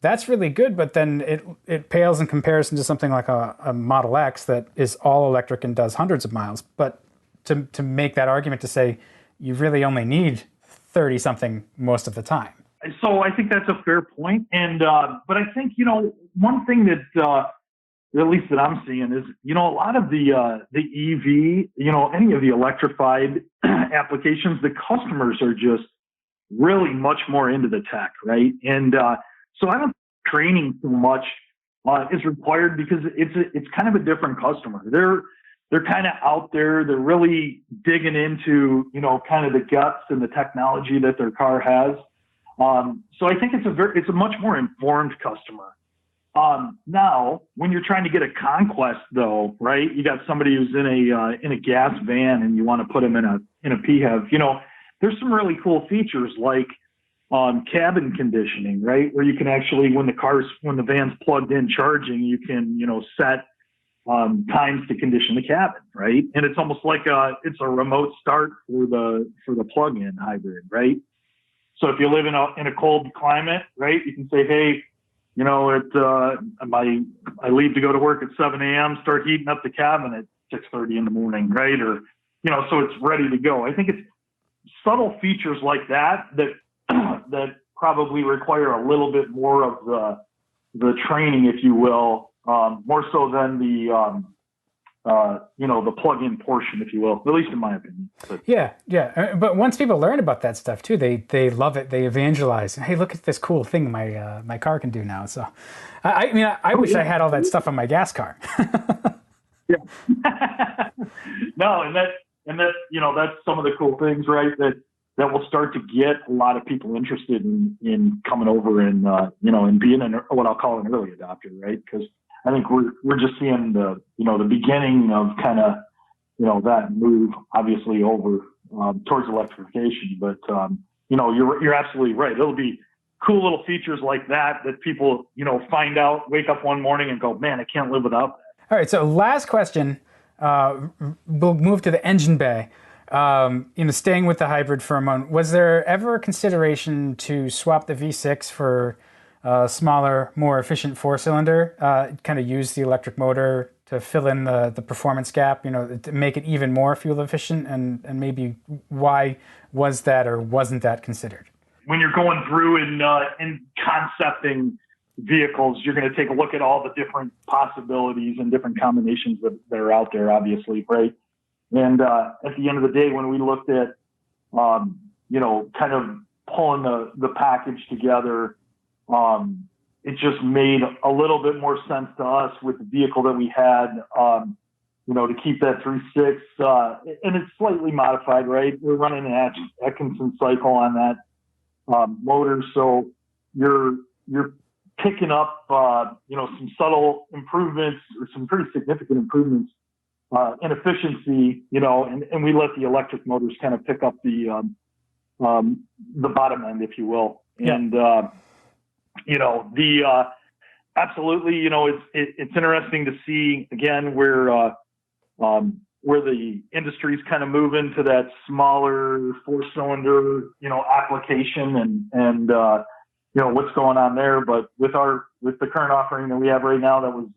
that's really good, but then it pales in comparison to something like a Model X that is all electric and does hundreds of miles. But to make that argument to say you really only need 30-something most of the time. So I think that's a fair point. And but I think, one thing that at least that I'm seeing is, a lot of the EV, any of the electrified applications, the customers are just really much more into the tech, right? And so I don't think training so much is required because it's kind of a different customer. They're kind of out there. They're really digging into, kind of the guts and the technology that their car has. So I think it's a much more informed customer. Now, when you're trying to get a conquest, though, right? You got somebody who's in a gas van and you want to put them in a PHEV. There's some really cool features like cabin conditioning, right? Where you can actually, when the van's plugged in charging, you can, set times to condition the cabin, right? And it's almost like it's a remote start for the plug-in hybrid, right? So if you live in a cold climate, right, you can say, hey, I leave to go to work at 7 a.m., start heating up the cabin at 6:30 in the morning, right? Or, so it's ready to go. I think it's subtle features like that probably require a little bit more of the training, if you will, more so than the plug-in portion, if you will, at least in my opinion. But. Yeah. But once people learn about that stuff too, they love it. They evangelize. Hey, look at this cool thing my car can do now. So, I wish I had all that stuff on my gas car. Yeah. No, and that's some of the cool things, right? That will start to get a lot of people interested in coming over and and being what I'll call an early adopter, right? Because I think we're just seeing the beginning of kind of that move, obviously over towards electrification. But you're absolutely right. It'll be cool little features like that people find out, wake up one morning and go, man, I can't live without that. All right. So last question. We'll move to the engine bay. Staying with the hybrid for a moment, was there ever a consideration to swap the V6 for a smaller, more efficient four-cylinder, kind of use the electric motor to fill in the performance gap, to make it even more fuel efficient? And maybe why was that or wasn't that considered? When you're going through and concepting vehicles, you're going to take a look at all the different possibilities and different combinations that are out there, obviously, right? And at the end of the day, when we looked at, kind of pulling the package together, it just made a little bit more sense to us with the vehicle that we had, to keep that 3.6, and it's slightly modified, right? We're running an Atkinson cycle on that motor, so you're picking up, some subtle improvements or some pretty significant improvements in efficiency, and we let the electric motors kind of pick up the bottom end, if you will. Yeah. And, absolutely, it's interesting to see again where the industry's kind of moving to that smaller 4-cylinder, application and what's going on there. But with the current offering that we have right now, that was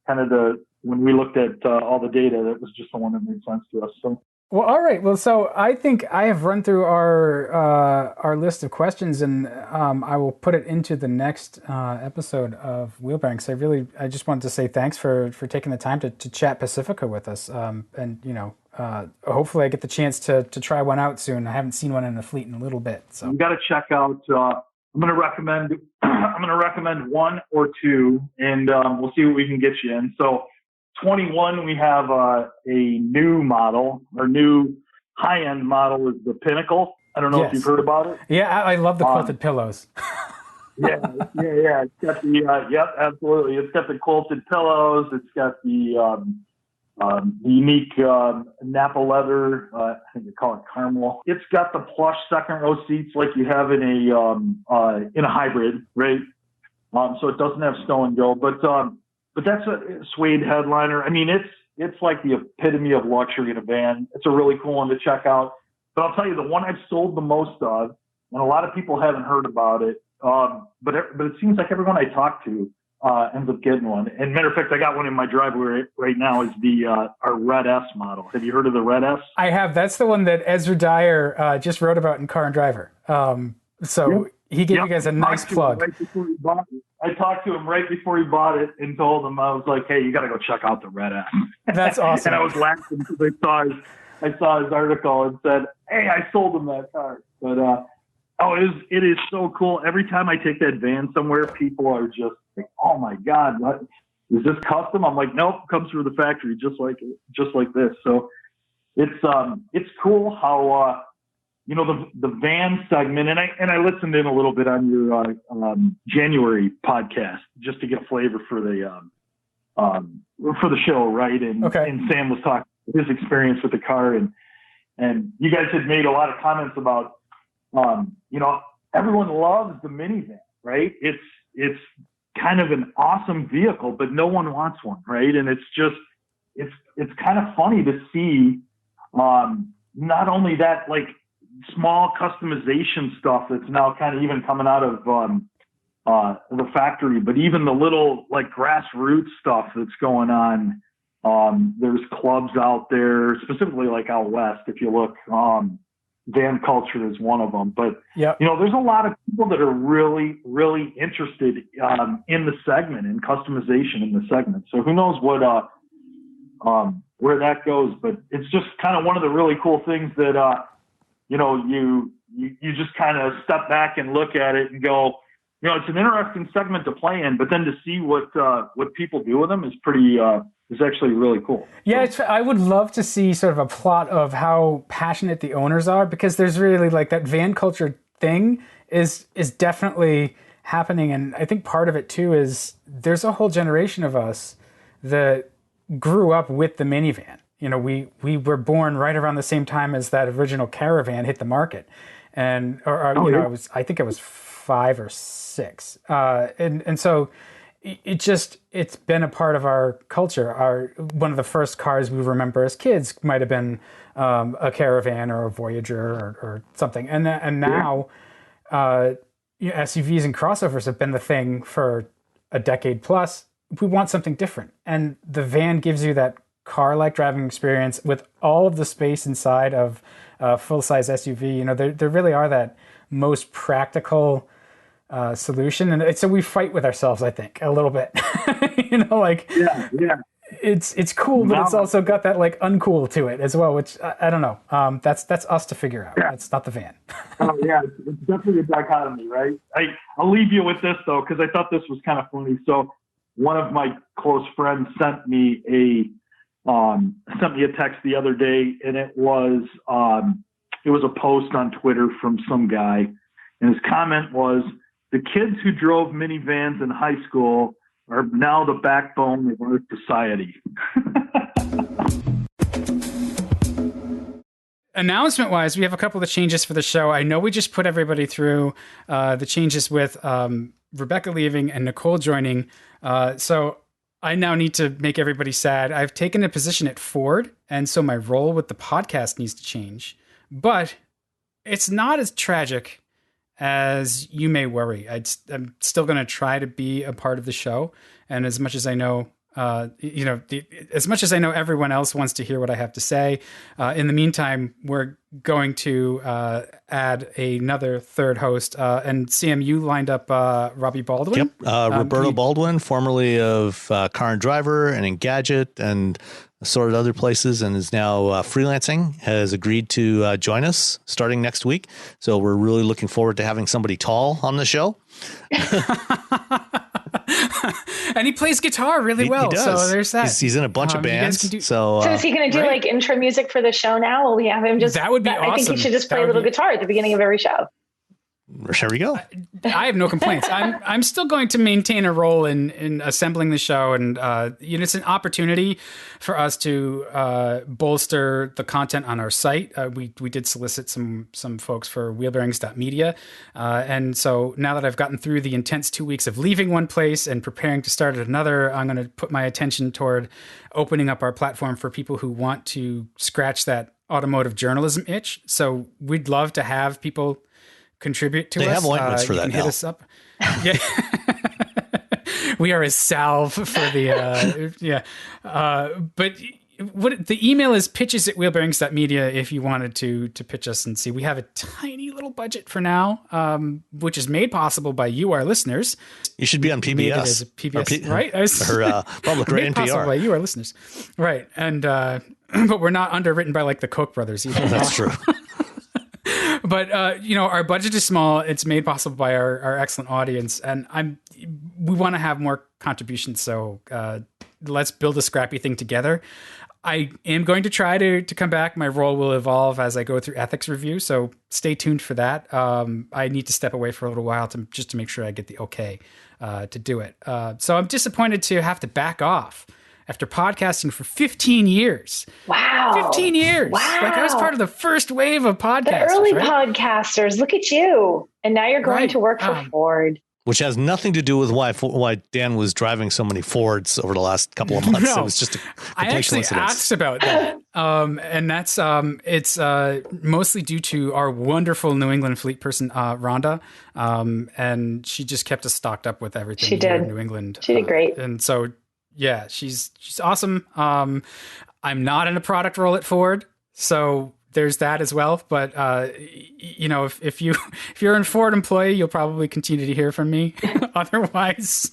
kind of when we looked at all the data, that was just the one that made sense to us. So. Well, all right. Well, so I think I have run through our list of questions, and I will put it into the next episode of Wheel Bearings. I just wanted to say thanks for taking the time to chat Pacifica with us, and hopefully I get the chance to try one out soon. I haven't seen one in the fleet in a little bit, so you got to check out. I'm going to recommend one or two, and we'll see what we can get you in. So. 21, we have a new model. Our new high-end model is the Pinnacle. I don't know if you've heard about it. Yeah, I love the quilted pillows. yeah. It's got the absolutely. It's got the quilted pillows. It's got the unique Napa leather. I think they call it caramel. It's got the plush second row seats like you have in a hybrid, right? So it doesn't have stow and go, but that's a suede headliner. I mean, it's like the epitome of luxury in a van. It's a really cool one to check out. But I'll tell you, the one I've sold the most of, and a lot of people haven't heard about it, but it seems like everyone I talk to ends up getting one. And matter of fact, I got one in my driveway right now. Is our Red S model. Have you heard of the Red S? I have. That's the one that Ezra Dyer just wrote about in Car and Driver. He gave you guys a nice plug. Right before he bought it. I talked to him right before he bought it and told him, I was like, hey, you got to go check out the Red S. That's awesome. And I was laughing because I saw his article and said, hey, I sold him that car. But, it is so cool. Every time I take that van somewhere, people are just like, oh my God, what is this custom? I'm like, nope, comes through the factory just like this. So it's cool how, the van segment, and I listened in a little bit on your January podcast just to get a flavor for the show, right? And Sam was talking his experience with the car, and you guys had made a lot of comments about everyone loves the minivan, right? It's kind of an awesome vehicle, but no one wants one, right? And it's kind of funny to see not only that, like, small customization stuff that's now kind of even coming out of the factory, but even the little like grassroots stuff that's going on. There's clubs out there, specifically like out west. If you look, van culture is one of them. But there's a lot of people that are really, really interested in the segment and customization in the segment. So who knows what where that goes? But it's just kind of one of the really cool things that. You just kind of step back and look at it and go, it's an interesting segment to play in, but then to see what people do with them is actually really cool. Yeah, I would love to see sort of a plot of how passionate the owners are, because there's really like that van culture thing is definitely happening. And I think part of it too is there's a whole generation of us that grew up with the minivan. We were born right around the same time as that original Caravan hit the market, and I think I was 5 or 6, and so it's been a part of our culture. One of the first cars we remember as kids might have been a Caravan or a Voyager or something, and now SUVs and crossovers have been the thing for a decade plus. We want something different, and the van gives you that car-like driving experience with all of the space inside of a full-size SUV. There really are that most practical solution, and so we fight with ourselves, I think, a little bit. it's cool, but it's also got that like uncool to it as well, which I don't know. That's us to figure out. That's not the van. Oh yeah, it's definitely a dichotomy, right? I'll leave you with this though, because I thought this was kind of funny. So one of my close friends sent me a text the other day, and it was a post on Twitter from some guy, and his comment was, "The kids who drove minivans in high school are now the backbone of our society." Announcement-wise, we have a couple of changes for the show. I know we just put everybody through the changes with Rebecca leaving and Nicole joining. So I now need to make everybody sad. I've taken a position at Ford, and so my role with the podcast needs to change. But it's not as tragic as you may worry. I'm still going to try to be a part of the show. And as much as I know, as much as I know everyone else wants to hear what I have to say, in the meantime, we're going to add another third host. And Sam, you lined up Robbie Baldwin. Yep, Roberto Baldwin, formerly of Car and Driver and Engadget and assorted other places, and is now freelancing, has agreed to join us starting next week. So we're really looking forward to having somebody tall on the show. And he plays guitar really well. He does. So there's that. He's in a bunch of bands. So is he going to do like intro music for the show now? Will we have him just? That would be awesome. I think he should just play a little guitar at the beginning of every show. There we go. I have no complaints. I'm still going to maintain a role in assembling the show, and it's an opportunity for us to bolster the content on our site. We did solicit some folks for wheelbearings.media, and so now that I've gotten through the intense 2 weeks of leaving one place and preparing to start at another, I'm going to put my attention toward opening up our platform for people who want to scratch that automotive journalism itch. So we'd love to have people contribute to us. They have ointments for that now. Hit us up. Yeah. We are a salve for the but what the email is pitches@wheelbearings.media if you wanted to pitch us and see. We have a tiny little budget for now, which is made possible by you, our listeners. You should be on PBS. PBS, right? Or Public Radio, made possible NPR. by you, our listeners. Right. And but we're not underwritten by like the Koch brothers either. That's true. But our budget is small. It's made possible by our excellent audience, and we want to have more contributions. So let's build a scrappy thing together. I am going to try to come back. My role will evolve as I go through ethics review. So stay tuned for that. I need to step away for a little while just to make sure I get the okay to do it. So I'm disappointed to have to back off after podcasting for 15 years. Wow. 15 years. Wow. Like I was part of the first wave of podcasters. The early right? podcasters. Look at you. And now you're going to work for Ford. Which has nothing to do with why Dan was driving so many Fords over the last couple of months. No, it was just a I actually coincidence. asked about that. And that's it's mostly due to our wonderful New England fleet person, Rhonda. And she just kept us stocked up with everything she did. In New England. She did great. And so yeah, she's awesome. I'm not in a product role at Ford, so there's that as well. But if you're a Ford employee, you'll probably continue to hear from me. Otherwise,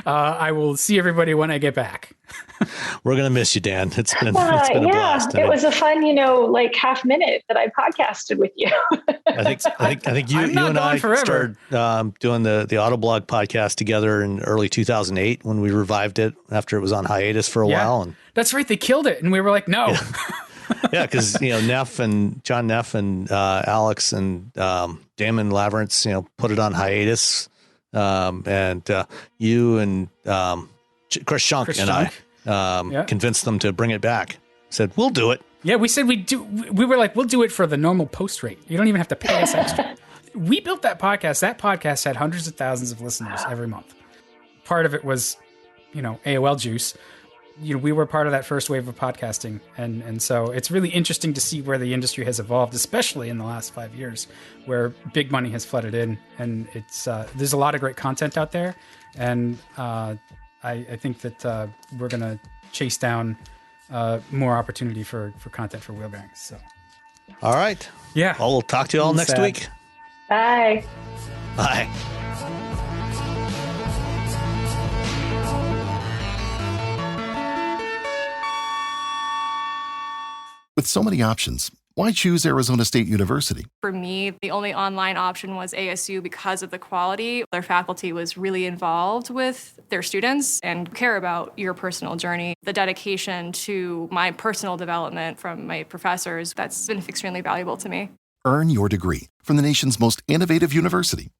I will see everybody when I get back. We're gonna miss you, Dan. It's been a blast. It was a fun, half minute that I podcasted with you. I think you and I started doing the Autoblog podcast together in early 2008 when we revived it after it was on hiatus for a while. And that's right, they killed it, and we were like, no. Yeah, because John Neff and Alex and Damon Lavrance, put it on hiatus, and you and Chris Schunk and I convinced them to bring it back. Said we'll do it. Yeah, we said we'd do. We were like, we'll do it for the normal post rate. You don't even have to pay us extra. We built that podcast. That podcast had hundreds of thousands of listeners every month. Part of it was, AOL juice. We were part of that first wave of podcasting. And so it's really interesting to see where the industry has evolved, especially in the last 5 years, where big money has flooded in. And it's there's a lot of great content out there. And I think that we're going to chase down more opportunity for content for wheel bearings. So, all right. Yeah. Well, we'll talk to you all next week. Bye. Bye. With so many options, why choose Arizona State University? For me, the only online option was ASU because of the quality. Their faculty was really involved with their students and care about your personal journey. The dedication to my personal development from my professors, that's been extremely valuable to me. Earn your degree from the nation's most innovative university.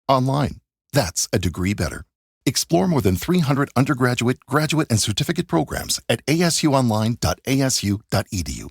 Online. That's a degree better. Explore more than 300 undergraduate, graduate, and certificate programs at asuonline.asu.edu.